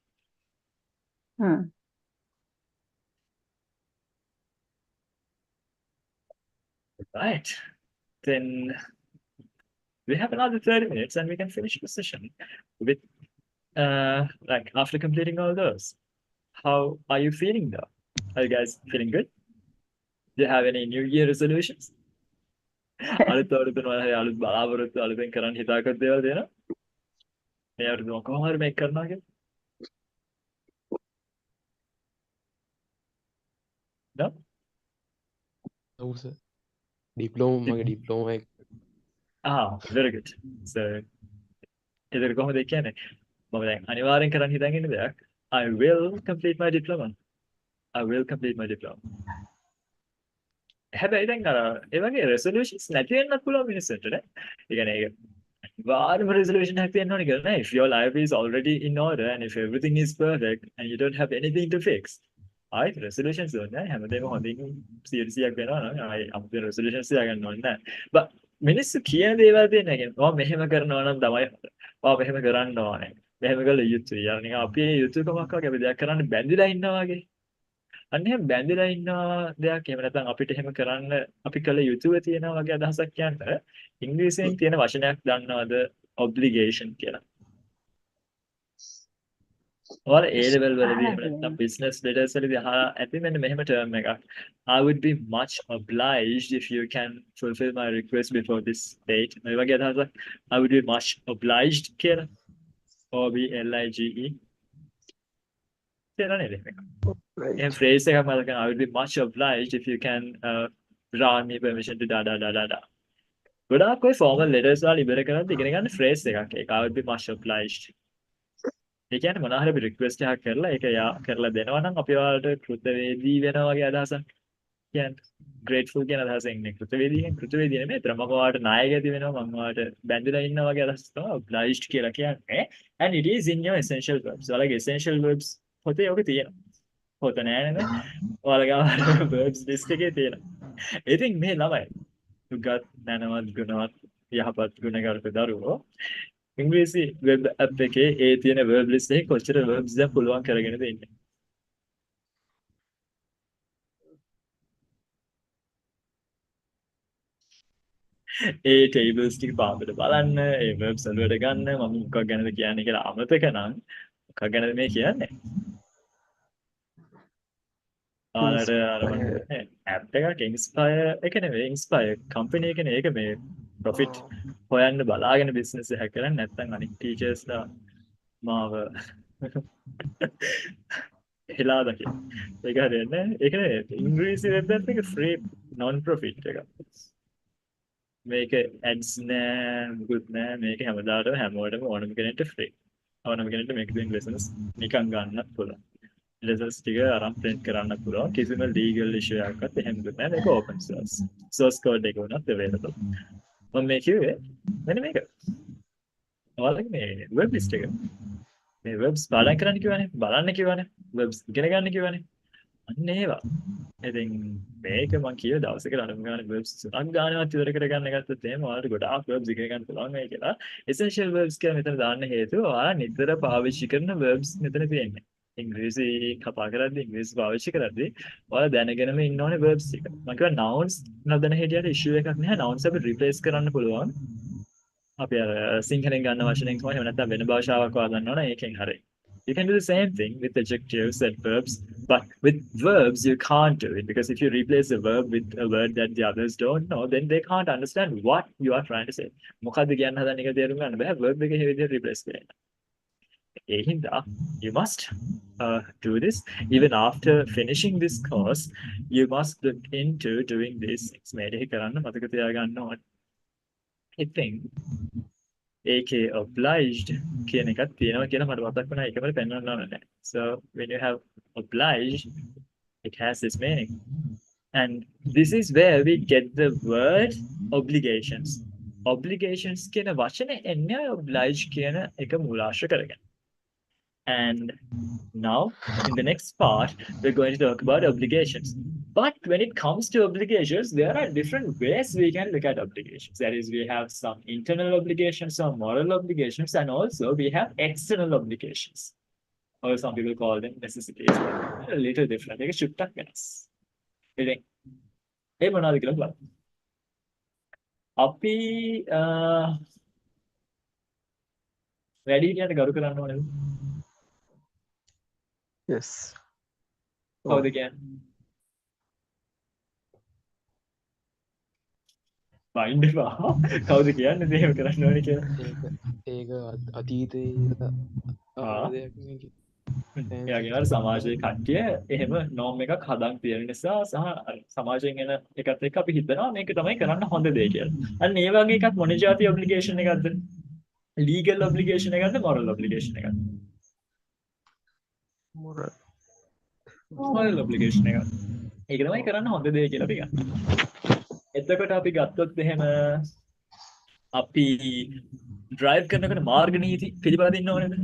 Right. Then we have another 30 minutes and we can finish the session with like after completing all those. How are you feeling though? Are you guys feeling good? Do you have any New Year resolutions? අලුත් අවුරුද්දේ මොනවා හරි අලුත් බලාපොරොත්තු අලුතෙන් කරන්න හිතාගත් දේවල් තියෙනවා? මේ අවුරුද්ද කොහොම හරි මේක කරනවා කියලා? No? No, sir. Diploma, මගේ diploma එක. Ah, very good. So ඒක කොහොමද කියන්නේ? මම දැන් අනිවාර්යෙන් කරන්න හිතන් ඉන්න දෙයක්. I will complete my diploma. I will complete my diploma. හැබැයි දැන් අර ඒ වගේ resolutions නැති වෙන්නත් පුළුවන් මිනිස්සුන්ට නේ. ඒ කියන්නේ ඒක වාරම resolution එකක් තියෙන්න ඕනේ කියලා නෑ. If your life is already in order and if everything is perfect and you don't have anything to fix. ආයි resolutions ඕනේ නෑ. හැමදේම හොඳින් 100ක් වෙනවා නම් ආයි අපේ resolutions තියාගන්න ඕනේ නෑ. But මිනිස්සු කියන දේවල් තියෙන එක කියන්නේ ඔයා මෙහෙම කරනවා නම් තමයි ඔයා මෙහෙම කරන්න ඕනේ. මෙහෙම කළ යුතුයි. අර නිකන් අපි යුතුයකමක් වගේ අපි දෙයක් කරන්න බැඳිලා ඉන්නවා වගේ. අන්න එහෙම බැඳිලා ඉන්නවා දෙයක් එහෙම නැත්නම් අපිට එහෙම කරන්න අපි කළ යුතුව තියෙනවා වගේ අදහසක් කියන්න ඉංග්‍රීසියෙන් තියෙන වචනයක් දන්නවද obligation කියලා. ඔයාලා A level වලදී එහෙම නැත්නම් business letters වලදී අහලා ඇති මෙන්න මෙහෙම term එකක්. I would be much obliged if you can fulfill my request before this date. මේ වගේ අදහසක් I would be much obliged කියලා. OBLIGE කියලා නේද මේක. And phrase එකක් මතක කරගන්න. I would be much obliged if you can grant me permission to da da da da da. ගොඩාක් ඔය formal letters වල ඉවර කරද්දී ඉගෙන ගන්න phrase එකක් ඒක. I would be much obliged. ඒ කියන්නේ මොනවා හරි request එකක් කරලා ඒක යා කරලා දෙනවා නම් අපි ඔයාලට කෘතවේදී වෙනවා වගේ අදහසක්. කියන්නේ grateful කියන අදහසෙන් ඉන්නේ. කෘතවේදී නෙමෙයි. ඒතර මම ඔයාලට නායකයෙක් වෙනවා මම ඔයාලට බැඳලා ඉන්නවා වගේ අදහසක් තමයි obliged කියලා කියන්නේ. And it is in your essential verbs. ඔයාලගේ essential verbs පොතේ ඔක තියෙනවා. පොත නෑ නේද? ඔයාලගේ verbs list එකේ තියෙනවා. ඉතින් මේ ළමයි උගත් නැනවත් ගුණවත් යහපත් ගුණගරුක දරුවෝ ඉංග්‍රීසි වෙබ් ඇප් එකේ ඒ තියෙන verb list එකේ කොච්චර verbs දැන් පුළුවන් කරගෙනද ඉන්නේ. ඒ tables ටික පාඩට බලන්න, ඒ verbs වලට ගන්න, මම මොකක් ගැනද කියන්නේ කියලා අමතක නම් මොකක් ගැනද මේ කියන්නේ? ආර ඇප් එකක් ඉන්ස්පයර් එක නෙවෙයි ඉන්ස්පයර් කම්පැනි එක නේ ඒක මේ ප්‍රොෆිට් හොයන්න බලාගෙන බිස්නස් එකක් කරන්නේ නැත්නම් අනිත් ටීචර්ස්ලා මාව හෙලා දකින ඒක හරියන්නේ ඒක නේ ඉංග්‍රීසි වෙබ් ඇප් එක ෆ්‍රී non profit එකක් මේක ඇඩ්ස් නෑ මුකුත් නෑ මේක හැමදාටම හැමෝටම ඕනම කෙනෙක්ට ෆ්‍රී ඕනම කෙනෙක්ට මේක දෙන්න ලෙසන්ස් නිකන් ගන්නත් පුළුවන් lessons ටික අරන් print කරන්න පුළුවන් කිසිම legal issue එකක්වත් එහෙම නැහැ මේක open source code එක උනත් available මම මේ කිව්වේ මෙන්න මේක ඔයාලගේ මේ web list එක මේ webs පාඩම් කරන්න කිව්වනේ බලන්න කිව්වනේ webs ඉගෙන ගන්න කිව්වනේ අන්න ඒවා ඉතින් මේක මම කියව දවසකට අරන් ගන්න webs තුනක් ගන්නවත් ඉවර කරගන්න ගත්තොත් එහෙම ඔයාලට ගොඩාක් webs ඉගෙන ගන්න පුළුවන් වෙයි කියලා essential verbs කියලා මෙතන දාන්න හේතුව ඔයාලා නිතර පාවිච්චි කරන verbs මෙතන තියෙන්නේ ඉංග්‍රීසි කතා කරද්දී ඉංග්‍රීසි පාවිච්චි කරද්දී ඔයාලා දැනගෙනම ඉන්න ඕනේ verbs ටික. මම කියවා nouns නොදැන හිටියට issue එකක් නැහැ. nouns අපි replace කරන්න පුළුවන්. අපි අර සිංහලෙන් ගන්න වචනෙන් කොහොම නැත්නම් වෙන භාෂාවක් වදන්න ඕන ඒකෙන් හරියි. You can do the same thing with adjectives and verbs, but with verbs you can't do it because if you replace a verb with a word that the others don't know, then they can't understand what you are trying to say. මොකද්ද කියන්න හදන එක තේරුම් ගන්න බෑ verb එක මේ විදිහට replace කරන්න. You must do this even after finishing this course. You must look into doing this. I think AK obliged කියන එකක් තියෙනවා කියලා මට මතක් වුණා ඒකම පෙන්වන්න ඕනේ. So when you have obliged, it has this meaning. And this is where we get the word obligations. Obligations කියන වචනේ එන්නේ obliged කියන එක මූලාශ්‍ර කරගෙන. And now, in the next part, we're going to talk about obligations. But when it comes to obligations, there are different ways we can look at obligations. That is, we have some internal obligations, some moral obligations, and also we have external obligations. Or some people call them necessities, but a little different. They should talk with us. ඒ මොනවද කියලා බලමු. අපි වැඩිහිටියන්ට ගරු කරන්න ඕනේද? Yes. කවුද කියන්නේ? Wind එපා. කවුද කියන්නේ මේව කරන්න ඕනේ කියලා? ඒක අතීතයේ දෙයක් නෙකි. එයාගේ අර සමාජයේ කට්ටිය එහෙම නෝම් එකක් හදන් තියෙන නිසා සහ සමාජයෙන් එන එකත් එක්ක අපි හිතනවා මේක තමයි කරන්න හොඳ දේ කියලා. අන්න ඒ වගේ එකක් මොන જાති ඔබ්ලිගේෂන් එකක්ද? ලීගල් ඔබ්ලිගේෂන් එකක්ද මොරල් ඔබ්ලිගේෂන් එකක්ද? මොරල් ඔබ්ලිගේෂන් එකක්. ඒක තමයි කරන්න හොඳ දේ කියලා අපි ගන්නවා. එතකොට අපි ගත්තොත් එහෙම අපි ඩ්‍රයිව් කරනකොට මාර්ග නීති පිළිබඳව ඉන්න ඕනේද?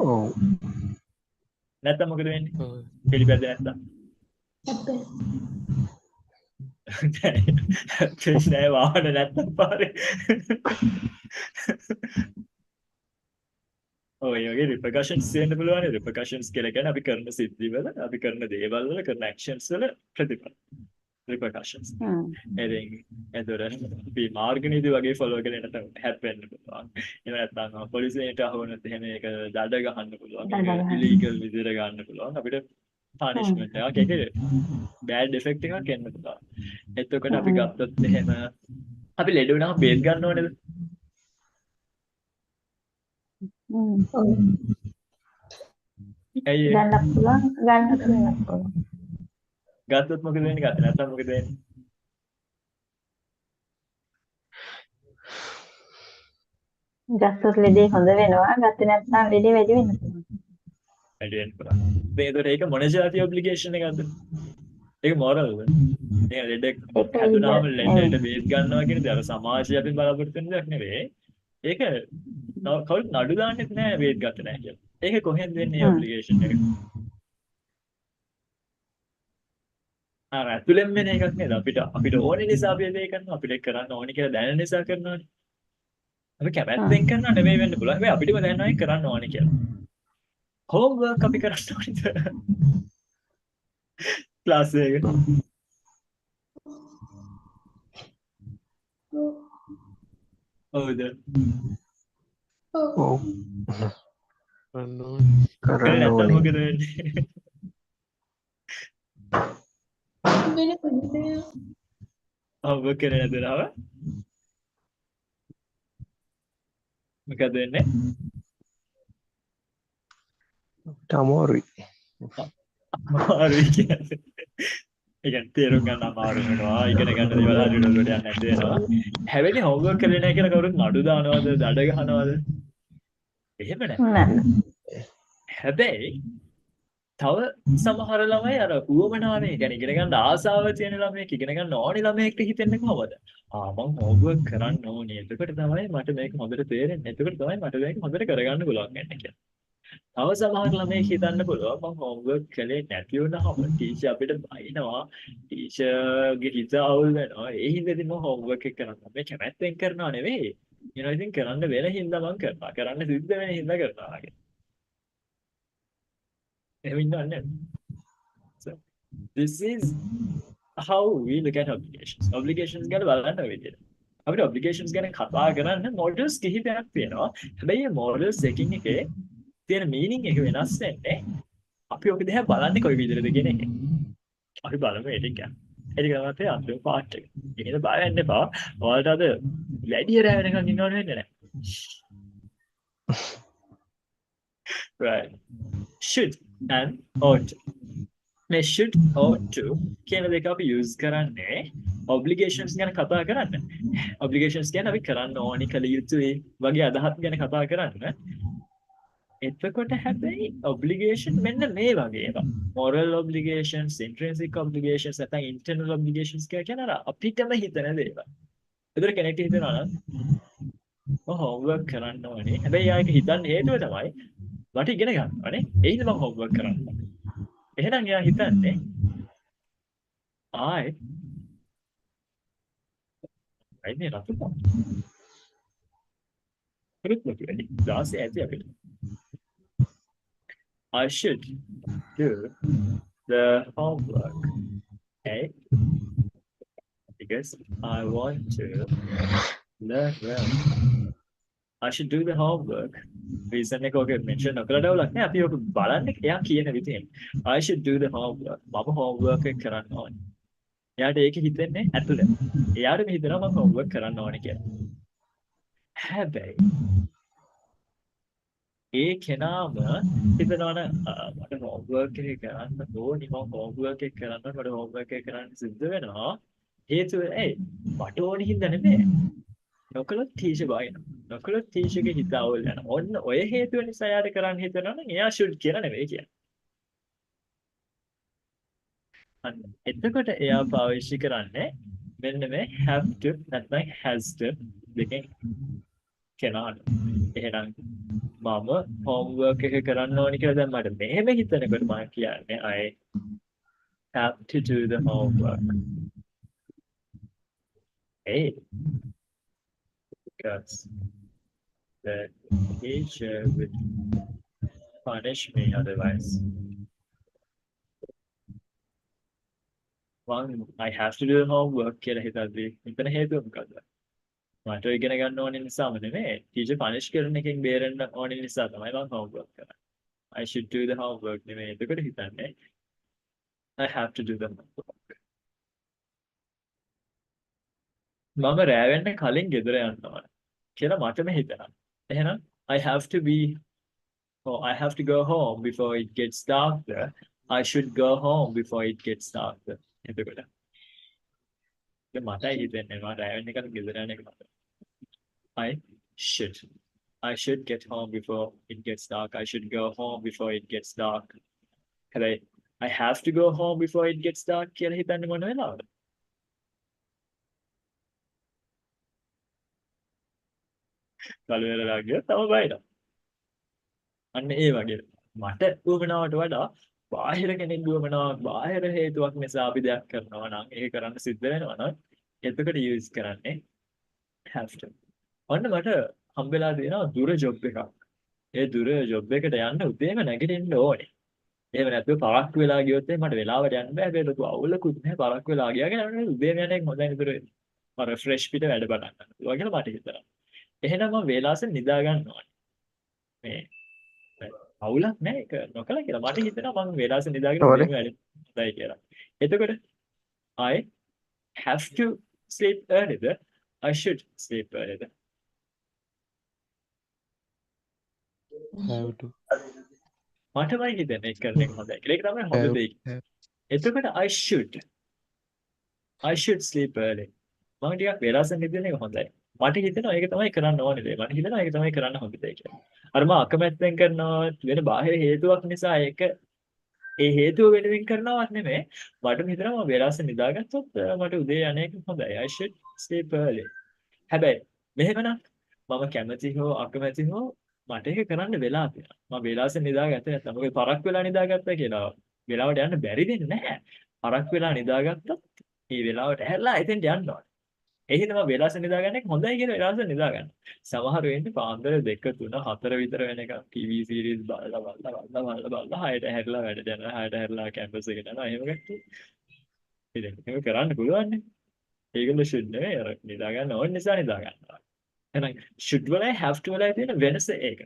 Oh. නැත්තම් මොකද වෙන්නේ? පිළිපැද්ද නැත්තම්. නෑ වාහන නැත්තම් පාරේ. ඔය වගේ රිපර්කෂන්ස් තියෙන්න පුළුවන්. රිපර්කෂන්ස් කියලා කියන්නේ අපි කරන සිද්ධිවල, අපි කරන දේවල් වල, කරන ඇක්ෂන්ස් වල ප්‍රතිඵල. රිපර්කෂන්ස්. එතකොට අපි මාර්ග නීති වගේ ෆලෝ කරගෙන නැත්නම් හැප්පෙන්න පුළුවන්. එහෙම නැත්නම් පොලිසියට අහුවනොත් එහෙම ඒක දඩ ගහන්න පුළුවන්. ඒක ඉලීගල් විදිහට ගන්න පුළුවන්. අපිට පනිෂ්මන්ට් එකක් ඒක බෑඩ් ඉෆෙක්ට් එකක් එන්න පුළුවන්. එතකොට අපි ගත්තොත් එහෙම අපි ලෙඩ වුණාම බේත් ගන්න ඕනේද? ඇයි ඒ? ගන්න පුළුවන්. ගත්තොත් මොකද වෙන්නේ? ගත්තේ නැත්නම් මොකද වෙන්නේ? ගත්තොත් ලෙඩේ හොඳ වෙනවා. ගත්තේ නැත්නම් ලෙඩේ වැඩි වෙන්න පුළුවන්. වැඩි වෙන්න පුළුවන්. ඒතකොට ඒක මොන જાති ඔබ්ලිගේෂන් එකක්ද? ඒක මොරල්ද? ඒක ලෙඩ හැදුනාම ලෙඩට බේත් ගන්නවා කියන දේ අර සමාජය අපි බලාපොරොත්තු වෙන දෙයක් නෙවෙයි. ඒක කවුරුත් නඩු දාන්නෙත් නෑ බේත් ගත්තේ නෑ කියලා. ඒක කොහෙන්ද වෙන්නේ ඔබ්ලිගේෂන් එක? අර ඇතුළෙන් වෙන එකක් නේද? අපිට ඕනේ නිසා අපි ඒක කරනවා. අපිට කරන්න ඕනේ කියලා දැනෙන නිසා කරනවානේ. අපි කැමැත්තෙන් කරනවා නෙවෙයි වෙන්න පුළුවන්. හැබැයි අපිටම දැනනවා ඒක කරන්න ඕනේ කියලා. homework අපි කරන්න ඕනේද? ක්ලාස් එකේ. හවුද? Oh. කරන්න ඕනේ. මොකද වෙන්නේ? homework කරන්නේ නැදනව? මොකද වෙන්නේ? අමාරුයි. අමාරුයි කියන්නේ. ඒ කියන්නේ තේරුම් ගන්න අමාරු වෙනවා. ඉගෙන ගන්න දේවල් හරියට උඩට යන්නේ නැති වෙනවා. හැබැයි homework කරේ නැහැ කියලා කවුරුත් නඩු දානවද? දඩ ගහනවද? එහෙම නැහැ. හැබැයි තව සමහර ළමයි අර උවමනාවේ يعني ඉගෙන ගන්න ආසාව තියෙන ළමයෙක් ඉගෙන ගන්න ඕනේ ළමයෙක්ට හිතෙන්නේ කොහොමද? මම homework කරන්න ඕනේ. එතකොට තමයි මට මේක හොඳට තේරෙන්නේ. එතකොට තමයි මට මේක හොඳට කරගන්න පුළුවන් වෙන්නේ කියලා. තව සමහර ළමයෙක් හිතන්න පුළුවන් මම homework කළේ නැති වුණාම ටීචර් අපිට බයිනවා. ටීචර්ගේ හිත අවුල් වෙනවා. ඒ හින්දාදී මම homework එක කරනවා. මේ කැමැත්තෙන් කරනවා නෙවෙයි. ඉතින් කරන්න වෙන හින්දා මම කරනවා. කරන්න සිද්ධ වෙන හින්දා කරනවා. So this is how we look at obligations. Obligations ගැන බලන්න විදියට. අපිට obligations ගැන කතා කරන්න models කිහිපයක් තියෙනවා. හැබැයි මේ models එකකින් එකේ තියෙන meaning එක වෙනස් වෙන්නේ. අපි ඔක දිහා බලන්නේ කොයි විදිහටද කියන එක. අපි බලමු ඒක ගැන. ඒක තමයි අන්තිම part එක. ඒකද බය වෙන්න එපා. ඔයාලට අද වැඩි රැ වෙනකන් ඉන්න ඕනේ නැහැ. Right. Should and ought to. මේ should ought to කියන දෙක අපි use කරන්නේ obligations ගැන කතා කරන්න. Obligations කියන්නේ අපි කරන්න ඕනි කළ යුතුයි වගේ අදහස් ගැන කතා කරන්න. එතකොට හැබැයි obligation මෙන්න මේ වගේ ඒවා. moral obligations, intrinsic obligations නැත්නම් internal obligations කියලා කියන අර අපිටම හිතන දේවල්. ඒතර කෙනෙක්ට හිතනවා නම් homework කරන්න ඕනේ. හැබැයි ආයෙක හිතන්න හේතුව තමයි මට ඉගෙන ගන්න ඕනේ. ඒයිද මම homework කරන්න ඕනේ. එහෙනම් එයා හිතන්නේ I මේ රතුපා කරුත් මොකද 16 ඇති අපිට I should do the homework okay because I want to learn well I should do the homework reason එක ඔක mention නොකලා දවලක් නෑ අපි ඔක බලන්නේ එයා කියන විදිහෙන් I should do the homework මම homework එක කරන්න ඕනේ එයාට ඒක හිතෙන්නේ ඇතුළේ එයාට මේ හිතනවා මම homework කරන්න ඕනේ කියලා හැබැයි ඒ කෙනාම හිතනවනේ මට homework එක කරන්න ඕනි මම homework එක කරන්න මට homework එක කරන්න සිද්ධ වෙනවා හේතුව ඇයි මට ඕනි හින්දා නෙමෙයි නොකලොත් ටීචර් බයින නොකලොත් ටීචර්ගේ හිත අවුල් යනවා ඔන්න ඔය හේතුව නිසා යාට කරන්න හිතනවා නම් එයා should කියලා නෙවෙයි කියන්නේ අන්න එතකොට එයා පාවිච්චි කරන්නේ මෙන්න මේ have to නැත්නම් has to දෙකෙන් කෙනාට එහෙනම් මම homework එක කරන්න ඕනි කියලා දැන් මට මෙහෙම හිතනකොට මම කියන්නේ I have to do the homework. Hey, because the teacher would punish me otherwise. One, I have to do the homework කියලා හිතද්දී මෙතන හේතුව මොකද්ද? මට ඉගෙන ගන්න ඕනේ නිසාම නෙමෙයි. ටීචර් පනිෂ් කරන එකෙන් බේරෙන්න ඕනේ නිසා තමයි මම homework කරන්නේ. I should do the homework නෙමෙයි. එතකොට හිතන්නේ I have to do the homework. මම රෑ වෙන්න කලින් ගෙදර යන්න ඕනේ කියලා මටම හිතෙනවා. එහෙනම් I have to be or I have to go home before it gets darker. I should go home before it gets darker. එතකොට මටයි හිතෙන්නේ මම රෑ වෙන්න කලින් ගෙදර යන්න එක මට. I should. I should get home before it gets dark. I should go home before it gets dark. I have to go home before it gets dark කියලා හිතන්නේ මොන වෙලාවද? කළු වෙලා ගියොත් තම බයිනවා. අන්න ඒ වගේ. මට උවමනාවට වඩා බාහිර කෙනෙක් උවමනාවක් බාහිර හේතුවක් නිසා අපි දෙයක් කරනවා නම් ඒක කරන්න සිද්ධ වෙනවා නම් එතකොට යූස් කරන්නේ have to. ඔන්න මට හම්බෙලා තියෙනවා දුර ජොබ් එකක්. ඒ දුර ජොබ් එකට යන්න උදේම නැගිටින්න ඕනේ. එහෙම නැත්නම් පරක්කු වෙලා ගියොත් මට වෙලාවට යන්න බෑ. හැබැයි ලොකු අවුලකුත් නැහැ. පරක්කු වෙලා ගියා කියන්නේ උදේම යන එක හොඳයි නේද? මම ෆ්‍රෙෂ් පිට වැඩ පටන් ගන්නවා. ඒ වගේ මට හිතෙනවා. එහෙනම් මම වේලාසෙන් නිදා ගන්න ඕනේ. මේ අවුලක් නැහැ ඒක නොකලා කියලා. මට හිතෙනවා මම වේලාසෙන් නිදාගෙන උදේම වැඩ හොඳයි කියලා. එතකොට I have to sleep early. I should sleep early. have to මටමයි හිතෙන්නේ ඒක කරන එක හොඳයි කියලා. ඒක තමයි හොඳ දේ. එතකොට I should sleep early. මම ටිකක් වෙලාසෙන් නිදින එක හොඳයි. මට හිතෙනවා ඒක තමයි කරන්න ඕනේ දේ. මට හිතෙනවා ඒක තමයි කරන්න හොඳ දේ කියලා. අර මම අකමැත්තෙන් කරනවා වෙන බාහිර හේතුවක් නිසා ඒක ඒ හේතුව වෙනුවෙන් කරනවත් නෙමෙයි. මට හිතෙනවා මම වෙලාසෙන් නිදාගත්තොත් මට උදේ යන එක හොඳයි. I should sleep early. හැබැයි මෙහෙමනම් මම කැමති හෝ අකමැති හෝ මට ඒක කරන්න වෙලා තියෙනවා. මම වෙලාසෙන් නිදාගත්තේ නැත්නම් මොකද පරක් වෙලා නිදාගත්තා කියලා වෙලාවට යන්න බැරි දෙන්නේ නැහැ. පරක් වෙලා නිදාගත්තොත් මේ වෙලාවට ඇහැරලා එතෙන්ට යන්න ඕනේ. ඒ හින්දා මම වෙලාසෙන් නිදාගන්න එක හොඳයි කියලා වෙලාසෙන් නිදාගන්න. සමහර වෙන්නේ පාන්දර 2 3 4 විතර වෙනකම් TV series බලලා 6ට ඇහැරලා වැඩ යනවා. 6ට ඇහැරලා කැම්පස් එකට යනවා. එහෙම ගත්තොත් ඉතින් ඒක කරන්න පුළුවන් නේ. ඒගොල්ලෝ should නෙවෙයි අර නිදාගන්න ඕන නිසා නිදාගන්නවා. එහෙනම් should වලයි have to වලයි තියෙන වෙනස ඒක.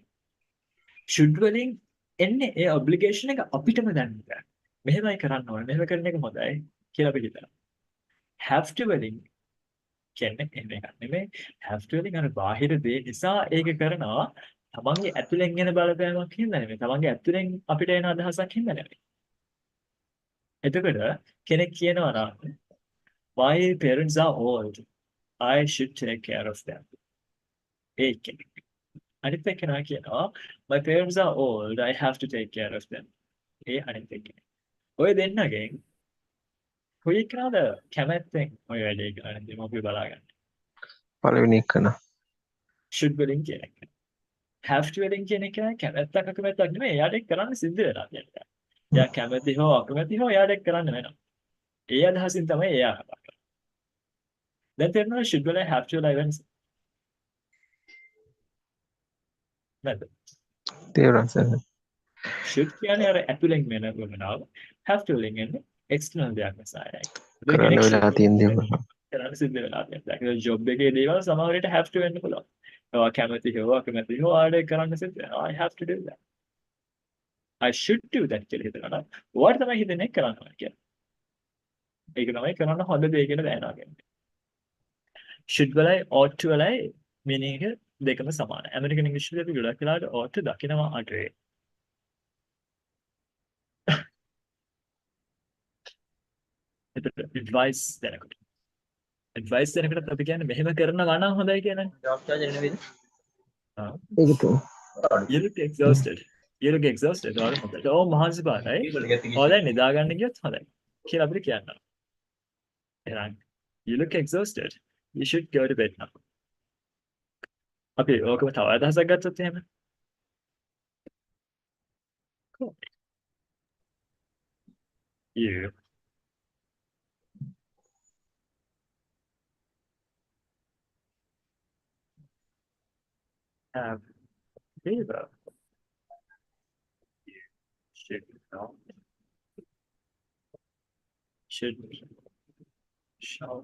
should වලින් එන්නේ ඒ obligation එක අපිටම දැනන්න. මෙහෙමයි කරන්න ඕනේ. මෙහෙම කරන එක හොඳයි කියලා අපි හිතනවා. have to වලින් කියන්නේ එහෙම එකක් නෙමෙයි. have to වලින් අර බාහිර දේ නිසා ඒක කරනවා. තමන්ගේ ඇතුලෙන් එන බලපෑමක් හින්දා නෙමෙයි. තමන්ගේ ඇතුලෙන් අපිට එන අදහසක් හින්දා නෙමෙයි. එතකොට කෙනෙක් කියනවා නම් my parents are old. I should take care of them. ඒක අනිත් එක නා කියනවා my parents are old. I have to take care of them. ඒ අනිත් එක. ඔය දෙන්නගෙන් කොයි එකනද කැමැත්තෙන් ඔය වැඩේ කරන්නේ දෙමව්පිය බලාගන්න. පළවෙනි එක න should වලින් කියන එක. have to වලින් කියන එක කැමැත්තක් අකමැත්තක් නෙමෙයි. එයාට ඒක කරන්න සිද්ධ වෙලා තියෙනවා. එයා කැමති හෝ අකමැති හෝ එයාට ඒක කරන්න වෙනවා. ඒ අදහසින් තමයි එයා කතා කරන්නේ. දැන් තේරෙනවා should වල have to වල වෙනස. නැද්ද? තේරුණා සර්. should කියන්නේ අර ඇතුලෙන් වෙන වමනාව. have to වලින් එන්නේ external දෙයක් නිසා යයි. කරන්න වෙලා තියෙන දේවල්. කරන්න සිද්ධ වෙලා තියෙන දෙයක්. ඒ ජොබ් එකේ දේවල් සමහර විට have to වෙන්න පුළුවන්. ඔයා කැමති හෝ අකමැති හෝ ආඩේ කරන්න සිද්ධ වෙනවා. I have to do that. I should do that කියලා හිතනවා. ඔයාට තමයි හිතන්නේ කරන්න ඕනේ කියලා. ඒක තමයි කරන්න හොඳ දේ කියලා දැනනවා කියන්නේ. should වලයි ought to වලයි meaning එක දෙකම සමානයි. ඇමරිකන් ඉංග්‍රීසි වලදී අපි ගොඩක් වෙලාවට ought to දකිනවා අඩේ. එතකොට advice දෙනකොට. advice දෙනකොට අපි කියන්නේ මෙහෙම කරනවා නම් හොඳයි කියන්නේ. ඒක තමයි. You look exhausted. You look exhausted. ඔයාලා හොඳට. ඔව් මහන්සි පාරයි. ඔයාලා නිදාගන්න ගියොත් හොඳයි. කියලා අපිට කියන්න. එහෙනම් you look exhausted. You should go to bed now. අපි ඕකම තව අදහසක් ගත්තොත් එහෙම. Cool. You have fever. You should not. Shouldn't shower.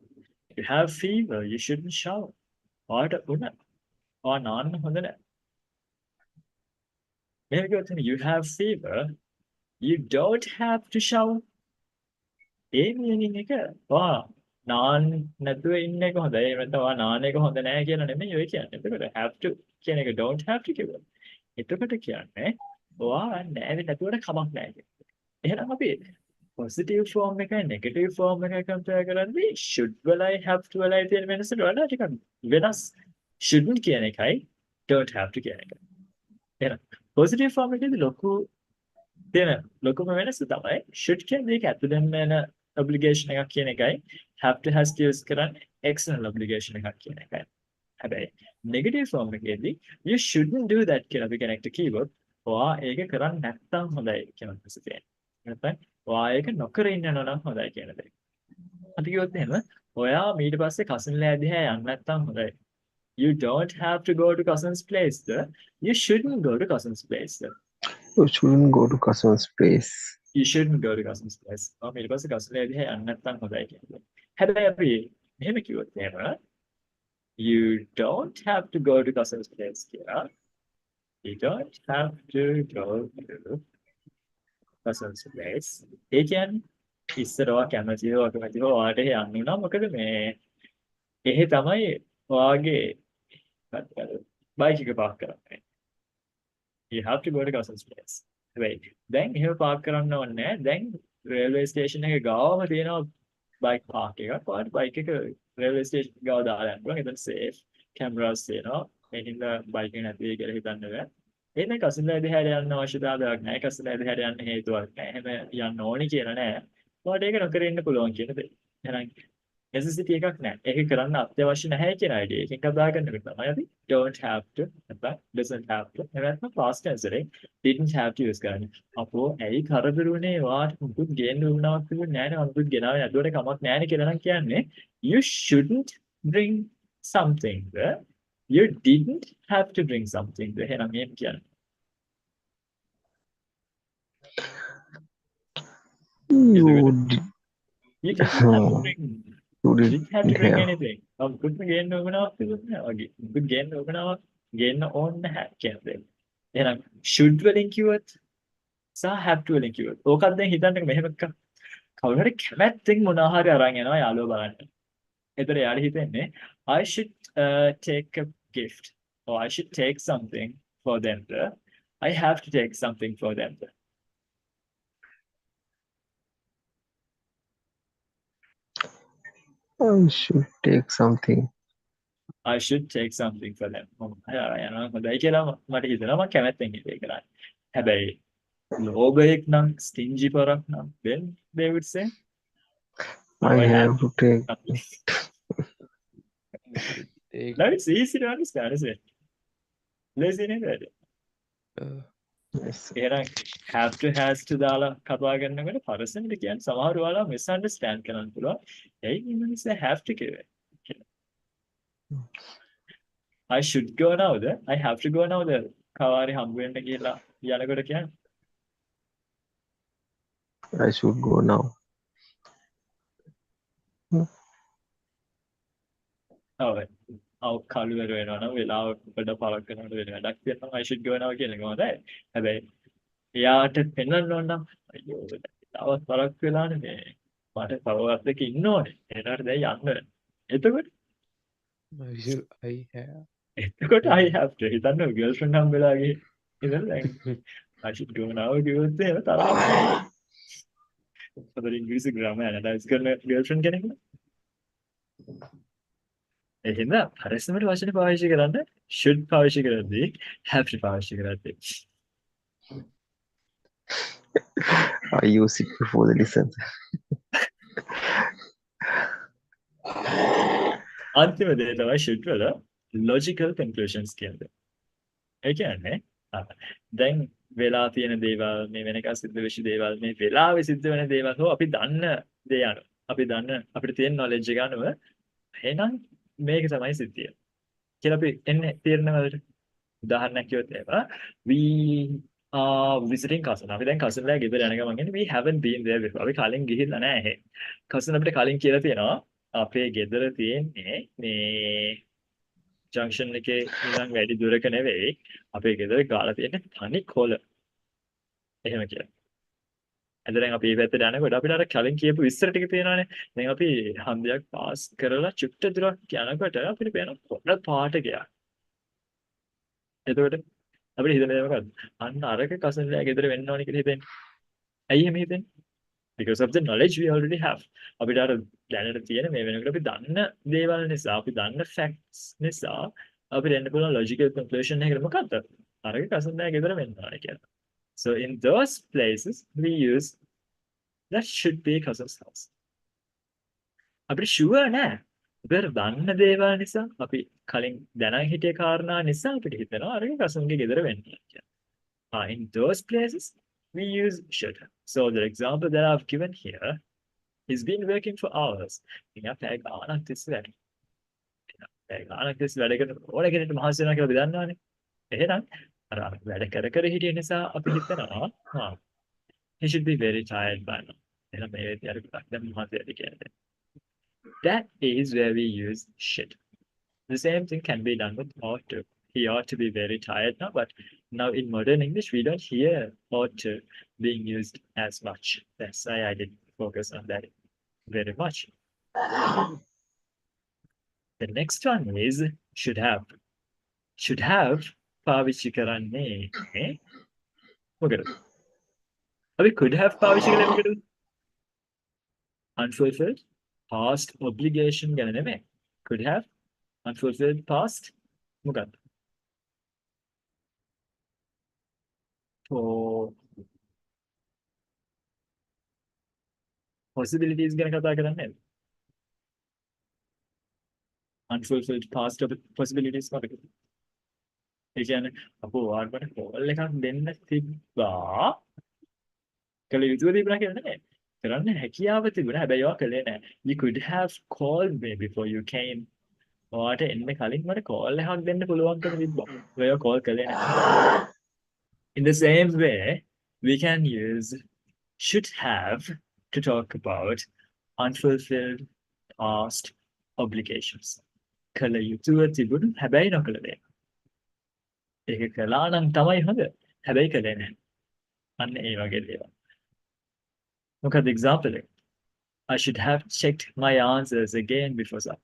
If you have fever, you shouldn't shower. ඔයාට උන. ඔයා නාන්න හොඳ නැහැ. මෙහෙම කිව්වොත් එහෙනම් you have fever. You don't have to shower. A meaning එක ඔයා නාන්න නැතුව ඉන්න එක හොඳයි. එහෙම නැත්නම් ඔයා නාන්න එක හොඳ නැහැ කියලා නෙමෙයි ඔය කියන්නේ. එතකොට have to කියන එක don't have to කිව්වොත්. එතකොට කියන්නේ ඔයා නෑවේ නැතුවට කමක් නැහැ කියන්නේ. එහෙනම් අපි positive form එකයි negative form එකයි compare කරද්දී should වලයි have to වලයි තියෙන වෙනසට වඩා ටිකක් වෙනස්. shouldn't කියන එකයි don't have to කියන එකයි. එහෙනම් positive form එකේදී ලොකුම වෙනස තමයි should කියන්නේ ඒක ඇතුළෙන් වෙන obligation එකක් කියන එකයි have to has to use කරන්නේ external obligation එකක් කියන එකයි. හැබැයි negative form එකේදී you shouldn't do that කියලා අපි connect කිව්වොත් ඔයා ඒක කරන්නේ නැත්තම් හොඳයි කියන එක තියෙනවා. නැත්නම් ඔයා ඒක නොකර ඉන්නනවා නම් හොඳයි කියන දේ. අපි කිව්වොත් එහෙම ඔයා ඊට පස්සේ කසින්ලා දිහා යන්න නැත්තම් හොඳයි. You don't have to go to cousin's place. You shouldn't go to cousin's place. You shouldn't go to cousin's place. You shouldn't go to cousin's place. ඊට පස්සේ කසින්ලා දිහා යන්න නැත්තම් හොඳයි කියන්නේ. හැබැයි අපි මෙහෙම කිව්වොත් එහෙම you don't have to go to cousin's place කියලා. You don't have to go to cousin's place. ඒ කියන්නේ ඉස්සරවා කැමතිව අකමැතිව ඔයාට යන්න උනා මොකද මේ එහෙ තමයි ඔයාගේ බයික් එක පාක් කරන්නේ. You have to go to cousin's place. Wait. දැන් එහෙම පාක් කරන්න ඕනේ නැහැ. දැන් රේල්වේ ස්ටේෂන් එකේ ගාවම තියෙනවා බයික් පාක් එකක්. ඔයාලට බයික් එක රේල්වේ ස්ටේෂන් ගාව දාලා යන්න පුළුවන්. එතන සේෆ් කැමරාස් තියෙනවා. ඒකින්ද බයික් එක නැති වෙයි කියලා හිතන්න බෑ. එහෙනම් කසින්ලා දිහාට යන්න අවශ්‍යතාවයක් නැහැ. කසින්ලා දිහාට යන්න හේතුවක් නැහැ. එහෙම යන්න ඕනි කියලා නැහැ. ඔයාලට ඒක නොකර ඉන්න පුළුවන් කියන දේ. එහෙනම් necessity එකක් නැහැ. ඒක කරන්න අත්‍යවශ්‍ය නැහැ කියන idea එකෙන් කතා කරනකොට තමයි අපි don't have to නැත්නම් doesn't have to නැත්නම් past tense එකේ didn't have to use කරන්නේ. අපෝ ඇයි කරදරුනේ වාට මුකුත් ගේන්න උනවක් තිබුණේ නැහැ නේ මුකුත් ගෙනාවේ නැතුවට කමක් නැහැ නේ කියලා නම් කියන්නේ you shouldn't bring something there. You didn't have to bring something there. එහෙනම් මේක කියන්නේ You you didn't have to bring You You didn't have to bring yeah. anything. Good ගේන්න උවමනාවක් තිබුණේ නැහැ වගේ. good ගේන්න උවමනාවක් ගේන්න ඕනේ නැහැ කියන්නේ. එහෙනම් should වලින් කිව්වොත් සහ have to වලින් කිව්වොත්. ඕකත් දැන් හිතන්නක මෙහෙම කවුරු හරි කැමැත්තෙන් මොනවා හරි අරන් යනවා යාළුවෝ බලන්න. ඒතර යාළුවා හිතන්නේ I should take a gift or I should take something for them. I have to take something for them. I should take something. I should take something for them. යනවා හොඳයි කියලා මට හිතෙනවා මම කැමැත්තෙන් හිතේ කරන්නේ. හැබැයි ලෝභයෙක් නම් stingy පරක් නම් then they would say I have to take. ඒක no, it's easy to understand, isn't it? Lazy name. Yes. එහෙනම් have to has to දාලා කතා කරනකොට පරසෙන්ට කියන්නේ සමහර වෙලාව misunderstand කරන්න පුළුවන්. එයි මේ මිනිස්සා have to කිව්වේ. I should go nowද? I have to go nowද? කවාරි හම්බ වෙන්න කියලා යනකොට කියන්නේ. I should go now. ඔව්. කළුවර වෙනවා නම් වෙලාවකට පරක් කරනකොට වෙන වැඩක් තියෙනවා I should go now කියන එක හොඳයි. හැබැයි එයාට පෙන්වන්න ඕන නම් අයියෝ තවත් පරක් වෙලානේ මේ මට තව වර්ධක ඉන්න ඕනේ. ඒකට දැන් යන්න වෙනවා. එතකොට එතකොට I have to හිතන්න girlfriend හම්බෙලා ගිහින් ඉතින් දැන් I should go now කිව්වොත් එහෙම තරහ. පොඩි ඉංග්‍රීසි ග්‍රාමර් ඇනලයිස් කරන girlfriend කෙනෙක් නේ. එහෙනම් හරිස්සමට වචන පාවිච්චි කරන්න should පාවිච්චි කරද්දී have to පාවිච්චි කරද්දී. I use it before the lesson. අන්තිම දේ තමයි should වල logical conclusions කියන්නේ. ඒ කියන්නේ දැන් වෙලා තියෙන දේවල් මේ වෙනකන් සිද්ධ වෙච්ච දේවල් මේ වෙලාවේ සිද්ධ වෙන දේවල් හෝ අපි දන්න දේ අනුව අපි දන්න අපිට තියෙන knowledge එක අනුව එහෙනම් මේක තමයි සිද්ධිය කියලා අපි එන්නේ තීරණ වලට උදාහරණයක් කිව්වොත් එහෙම we are visiting cousin අපි දැන් cousin ලා ගෙදර යන ගමන් ඉන්නේ we haven't been there before අපි කලින් ගිහිල්ලා නැහැ cousin අපිට කලින් කියලා තියෙනවා අපේ ගෙදර තියෙන්නේ මේ ජංක්ෂන් එකේ ඉඳන් වැඩි දුරක නෙවෙයි අපේ ගෙදර ගාලා තියෙන තනි කොළ එහෙම කියලා. දැන් අපි මේ පැත්තට යනකොට අපිට අර කලින් කියපු විස්තර ටික තියෙනවානේ. දැන් අපි හන්දියක් පාස් කරලා චුට්ට දුරක් යනකොට අපිට පේන පොඩ පාට ගියා. එතකොට අපිට හිතෙන්නේ මොකද්ද? අන්න අරක කසන්ලා ගෙදර වෙන්න ඕනේ කියලා හිතෙන්නේ. ඇයි එහෙම හිතෙන්නේ? Because of the knowledge we already have. අපිට අර දැනට තියෙන මේ වෙනකොට අපි දන්න දේවල් නිසා අපි දන්න facts නිසා අපිට එන්න පුළුවන් logical conclusion එකකට මොකක්ද? අරක කසන්ලා ගෙදර වෙන්න ඕනේ කියලා. So in those places we use that should be cousin's house. අපිට sure නෑ. අපිට දන්න දේවල් නිසා අපි කලින් දැනන් හිටිය කාරණා නිසා අපිට හිතෙනවා අරක කසන්ගේ ගෙදර වෙන්න කියලා. In those places we use should. So the example that I've given here is been working for hours. ඉතින් පැය ගාණක් තිස්සේ වැඩ. පැය ගාණක් තිස්සේ වැඩ කරන ඕන කෙනෙක්ට මහන්සි වෙනවා කියලා අපි දන්නවනේ. එහෙනම් අර වැඩ කර හිටිය නිසා අපි හිතනවා he should be very tired by now. එහෙනම් මේ විදියට දැන් මහන්සි වෙන්න කියන්නේ. That is where we use should. The same thing can be done with ought to. He ought to be very tired now, but now in modern English, we don't hear ought to being used as much. That's why I didn't focus on that very much. The next one is should have. Should have පාවිච්චි කරන්නේ මොකද? අපි could have පාවිච්චි කළේ මොකද? Unfulfilled past obligation ගැන නෙමෙයි. Could have unfulfilled past මොකක්ද? possibilities ගැන කතා කරන්නේ unfulfilled past possibilities මොකක්ද? ඒ කියන්නේ අපෝ වාර්බන කෝල් එකක් දෙන්න තිබ්බා කල යුතුව තිබුණා කියලා නෙමෙයි. කරන්න හැකියාව තිබුණා. හැබැයි ඒවා කළේ නැහැ. You could have called me before you came. ඔයාට එන්න කලින් මට කෝල් එකක් දෙන්න පුළුවන්කම තිබ්බා. ඔයා කෝල් කළේ නැහැ. In the same way, we can use should have to talk about unfulfilled past obligations. කල යුතුව තිබුණු හැබැයි නොකළ දේ. ඒක කළා නම් තමයි හොඳ. හැබැයි කළේ නැහැ. අන්න ඒ වගේ දේවල්. මොකද example එක. I should have checked my answers again before that.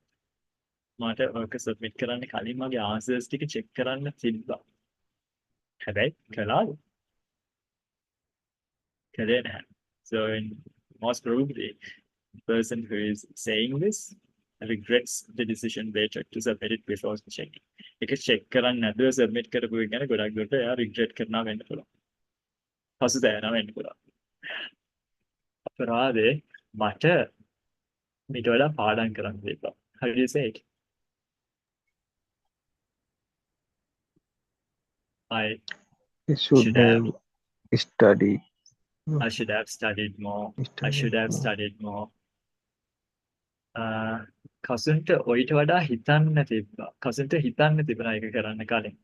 මට work submit කරන්න කලින් මගේ answers ටික check කරන්න තිබ්බා. හැබැයි කළාද? කළේ නැහැ. So most probably the person who is saying this regrets the decision they took to submit it before checking. ඒක check කරන්න නැතුව submit කරපු එක ගැන ගොඩක් දුරට එයා regret කරනවා වෙන්න පුළුවන්. පසුතැවෙනවා වෙන්න පුළුවන්. අපරාධේ මට මීට වඩා පාඩම් කරන්න තිබ්බා. How do you say it? I should have studied. I should have studied more. I Studied should have more. studied more. කසුන්ට ඔයිට වඩා හිතන්න තිබ්බා. කසුන්ට හිතන්න තිබුණා ඒක කරන්න කලින්.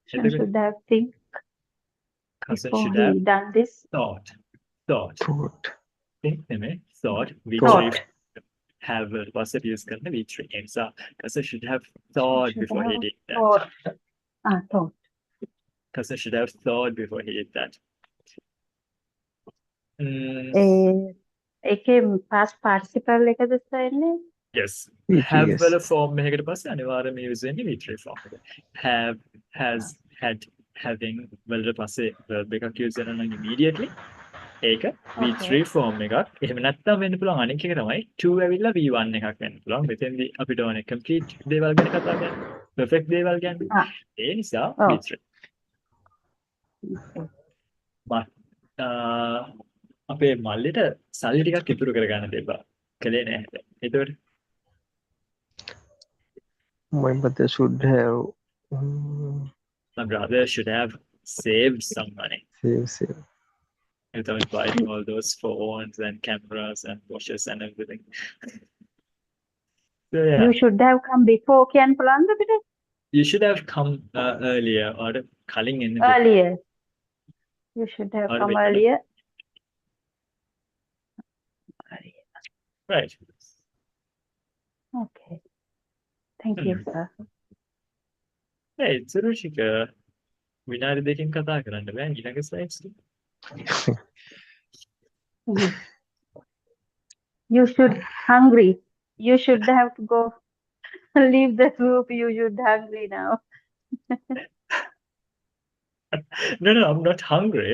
Son එතකොට should have think cousin before should he have done this. thought. Thought. think නෙමෙයි thought we Thought. have වසර use කරන we three ඒ නිසා cousin should have Son thought should before he have did that. thought. Thought. Cousin should have thought before he did that. ඒකේ past participle එකද සෙන්නේ? Yes. Yes. Have වල form එකකට පස්සේ අනිවාර්යයෙන්ම use වෙන්නේ we three form එක. Have, has, had, having වලට පස්සේ verb එකක් use වෙනවා නම් immediately ඒක V3 form එකක්. එහෙම නැත්නම් වෙන්න පුළුවන් අනික එක තමයි to ඇවිල්ලා V1 එකක් වෙන්න පුළුවන්. මෙතෙන්දී අපිට ඕනේ complete දේවල් ගැන කතා කරන්න. perfect දේවල් ගැන. ඒ නිසා V3. අපේ මල්ලිට සල්ලි ටිකක් ඉතුරු කරගන්න දෙපා. කලේ නැහැ. ඒතකොට My mother should have my brother should have saved some money. save. Without buying all those phones and cameras and watches and everything. So yeah. You should have come before කියන්න පුළුවන්ද අපිට? You should have come earlier or කලින් එන්න. Earlier. You should have Or come better. earlier. Right. Okay. Thank you, sir. Hey, සුරුචික විනාඩි දෙකකින් කතා කරන්න බෑ ඊළඟ slides එක. You should hungry. You should have to go leave the group. You should hungry now. No, I'm not hungry.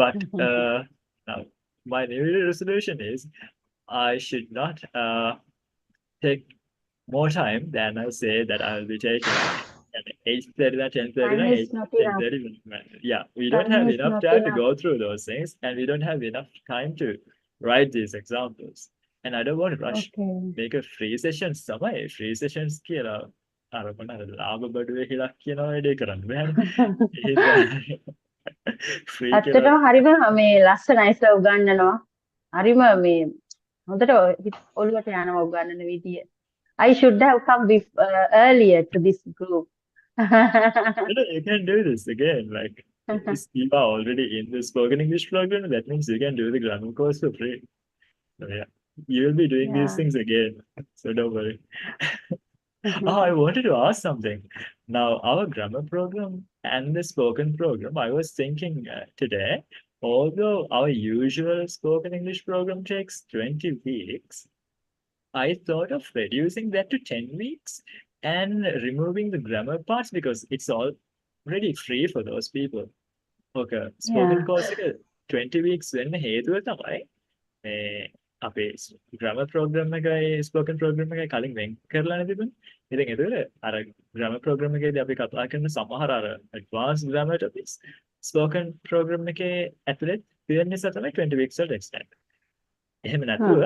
But now my New Year resolution is I should not take more time than I say that I will be taking. And 8:30, 10:30, Time is not enough. 10:30. Yeah, we don't Time have is enough not time to enough. go through those things, and we don't have enough time to write these examples. And I don't want to rush. Okay. Make a free sessions තමයි free sessions කියලා අර මොනවාද ලාභ බඩුවේ කියලා කියන වැඩේ කරන්න බෑනේ. free කියලා ඇත්තටම හරිම මේ ලස්සනයි සර් උගන්වනවා. හරිම මේ හොඳට ඔළුවට යනවා උගන්වන විදිය. I should have come earlier to this group. You can do this again. Like, if you are already in the spoken English program, that means you can do the grammar course for free. So yeah, you will be doing these Yeah. things again. So don't worry. I wanted to ask something. Now, our grammar program and the spoken program, I was thinking today, although our usual spoken English program takes 20 weeks, I thought of reducing that to 10 weeks and removing the grammar parts because it's already free for those people. Okay, spoken Yeah. course එක 20 weeks වෙන්න හේතුව තමයි අපේ grammar program එකයි spoken program එකයි කලින් වෙන් කරලානේ තිබුණේ. ඉතින් ඒතකොට අර grammar program එකේදී අපි කතා කරන සමහර අර advanced grammar topics spoken program එකේ ඇතුළේ තියෙන නිසා තමයි 20 weeks වලට extend. එහෙම නැතුව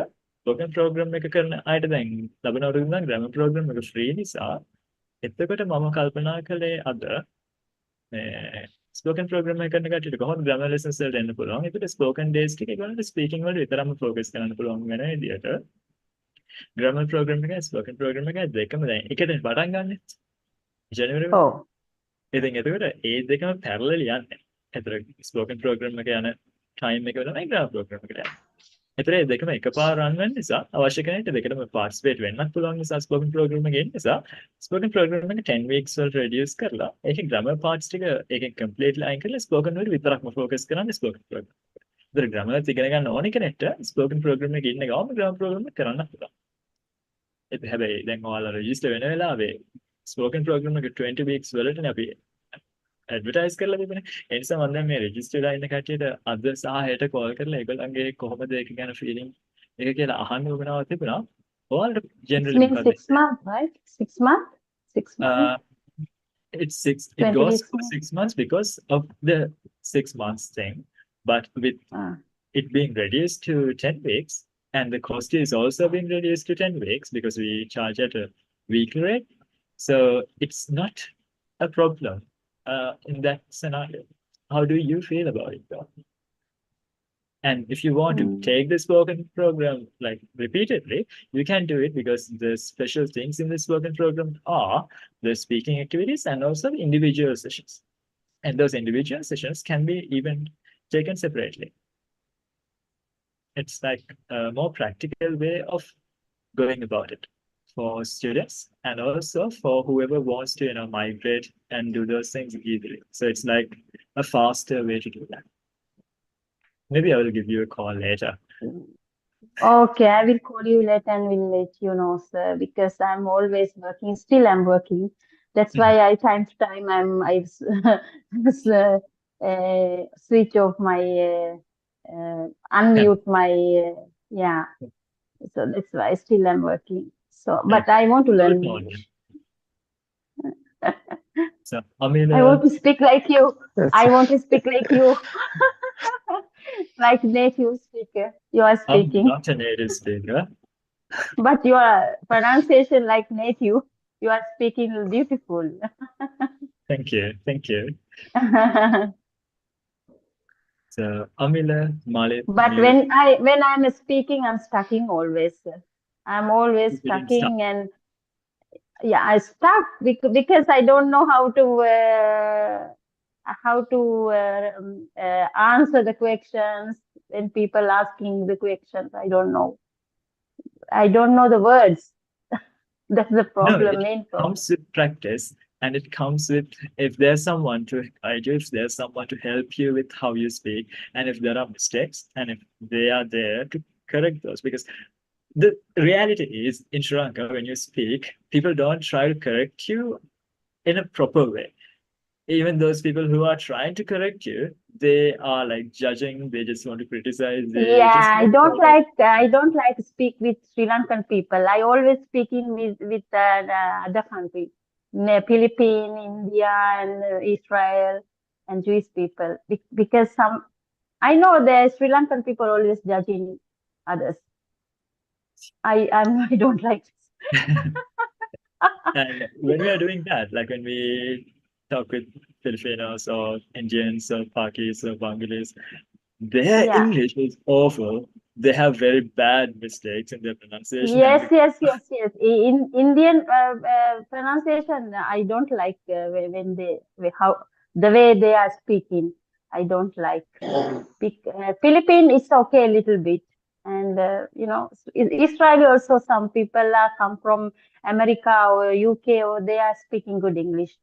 spoken program එක කරන අයට දැන් ලබන අවුරුද්ද නම් grammar program එක free නිසා එතකොට මම කල්පනා කළේ අද spoken program එක කරන කට්ටියට කොහොමද grammar lessons වලට එන්න පුළුවන්. ඒකට spoken days ටික ඒගොල්ලන්ට speaking වලට විතරම focus කරන්න පුළුවන් වෙන විදියට grammar program එකයි spoken program එකයි දෙකම දැන් එකට පටන් ගන්න. ජනවරි ඔව්. ඉතින් එතකොට ඒ දෙකම parallel යන්නේ. එතකොට spoken program එක යන time එක වෙනම grammar program එකට යනවා. එතකොට මේ දෙකම එකපාර රන් වෙන නිසා අවශ්‍ය කෙනෙක්ට දෙකටම participate වෙන්නත් පුළුවන් නිසා spoken program එකේ ඉන්න නිසා spoken program එක 10 weeks වලට reduce කරලා ඒකේ grammar parts ටික ඒකෙන් completely අයින් කරලා spoken වලට විතරක්ම focus කරන්න spoken program. ඒතර grammar එක ඉගෙන ගන්න ඕනේ කෙනෙක්ට spoken program එකේ ඉන්න ගාම grammar program එක කරන්න පුළුවන්. ඒක හැබැයි දැන් ඔයාලා register වෙන වෙලාවේ spoken program එක 20 weeks වලටනේ අපි ඇඩ්වර්ටයිස් කරලා තිබුණේ. ඒ නිසා මම දැන් මේ රෙජිස්ටර් වෙලා ඉන්න කට්ටියට අද සහ හෙට කෝල් කරලා ඒගොල්ලන්ගේ කොහොමද ඒක ගැන ෆීලිං එක කියලා අහන්න උවමනාවක් තිබුණා. ඔයාලට It generally means 6 months, right? 6 months? 6 months? it 20 goes weeks for more. 6 months because of the 6 months thing. But with it being reduced to 10 weeks, and the cost is also being reduced to 10 weeks because we charge at a weekly rate. So it's not a problem. in that scenario. How do you feel about it though? And if you want to take the spoken program like repeatedly, you can do it because the special things in the spoken program are the speaking activities and also the individual sessions. And those individual sessions can be even taken separately. It's like a more practical way of going about it for students and also for whoever wants to, migrate and do those things easily. So it's like a faster way to do that. Maybe I will give you a call later. Okay, I will call you later and will let you know, sir, because I'm always working. Still, I'm working. That's why time to time I switch off my unmute my yeah. So that's why still I'm working. So, but I want to learn Good morning. English. So, I want to speak like you. Yes. I want to speak like you, like native speaker. You are I'm speaking, not a native speaker. but your pronunciation like native. You are speaking beautiful. Thank you. Thank you. So, Amila, Malik, But you when I'm speaking, I'm stucking always. I'm always getting stuck. stucking, and yeah, I stuck because I don't know how to answer the questions when people asking the questions. I don't know. I don't know the words. That's the No, problem, it main problem. comes with practice, and it comes with if there's someone to guide you, if there's someone to help you with how you speak, and if there are mistakes, and if they are there to correct those. Because the reality is in Sri Lanka, when you speak, people don't try to correct you in a proper way. Even those people who are trying to correct you, they are like judging, they just want to criticize, they just Yeah, want to I don't like to speak with Sri Lankan people. I always speaking with other country, Philippines, India, and Israel, and Jewish people. Because I know the Sri Lankan people always judging others. I don't like this. And when we are doing that, like when we talk with Filipinos or Indians or Pakis or Bengalis, their Yeah. English is awful. They have very bad mistakes in their pronunciation. Yes. In Indian pronunciation, I don't like when the way they are speaking. I don't like. Philippine is okay a little bit, and Israel also some people come from America or UK or they are speaking good English.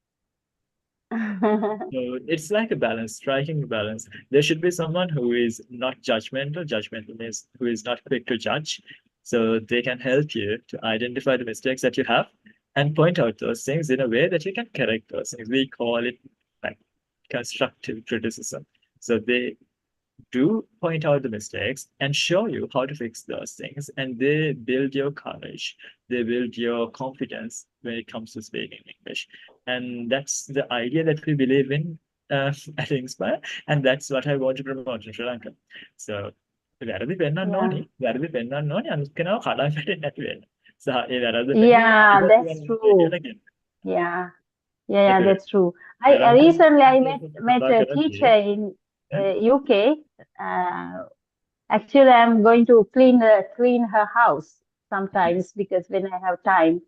So it's like a balance, striking a balance. There should be someone who is not judgmental. Judgmental means who is not quick to judge. So they can help you to identify the mistakes that you have and point out those things in a way that you can correct those things. We call it like constructive criticism. So they do point out the mistakes and show you how to fix those things. And they build your courage, they build your confidence when it comes to speaking English. And that's the idea that we believe in at Inspire. And that's what I want to promote in Sri Lanka. So, වැරදි පෙන්වන්න ඕනි. වැරදි පෙන්වන්න ඕනි. අනිත් කෙනාව කඩා වැටෙන්නේ නැති වෙන්න. සහ ඒ වැරද්ද Yeah, පෙන්වන්න that's true. කියලා කියන්න. Yeah, that's true. I recently I met a teacher in UK. Actually, I'm going to clean her house sometimes because when I have time.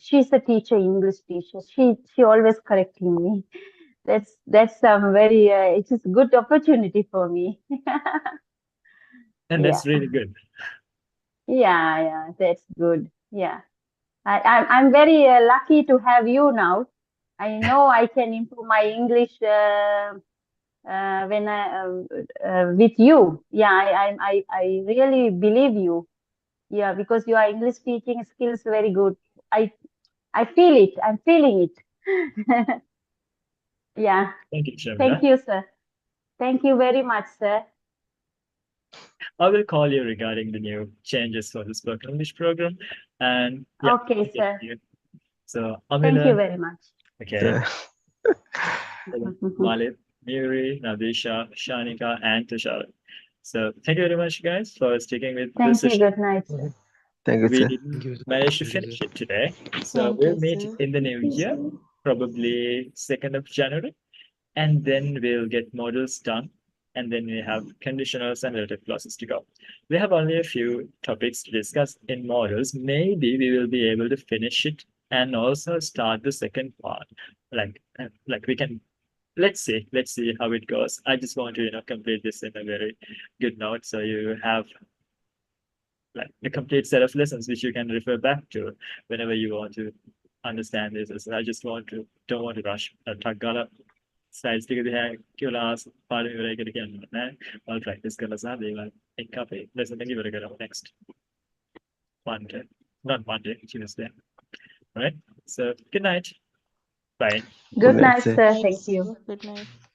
She's a teacher, English teacher. She always correcting me. That's very it is a good opportunity for me. And that's really good. Yeah, that's good. Yeah. I'm very lucky to have you now. I know I can improve my English when with you. Yeah, I really believe you. Yeah, because your English speaking skills very good. I feel it. I'm feeling it. Yeah. Thank you, Shamila. Thank you, sir. Thank you very much, sir. I will call you regarding the new changes for the spoken English program. And yeah, Okay, sir. So Thank you Amila, very much. okay. Malik, Miri, Nadisha, Shanika, and Tushar. So thank you very much, guys, for sticking with Thank this you. session. Good night, sir. Thank you, We sir. didn't manage to finish it today. So Thank we'll you, meet sir. in the new year. probably 2nd of January. And then we'll get models done. And then we have conditionals and relative clauses to go. We have only a few topics to discuss in models. Maybe we will be able to finish it and also start the second part. Like we can, let's see how it goes. I just want to, complete this in a very good note. So you have like a complete set of lessons which you can refer back to whenever you want to understand this. So I just don't want to rush. Slides ටික දිහා කියලා පාඩම ඉවරයි කියලා කියන්න නෑ. මම practice කරලා සහ දේවල් එක්ක අපේ ලෙසන් එක ඉවර කරමු next Monday. Not Monday, Tuesday. All right. So good night. Bye. Good That's night, it. sir. Thank you. Good night.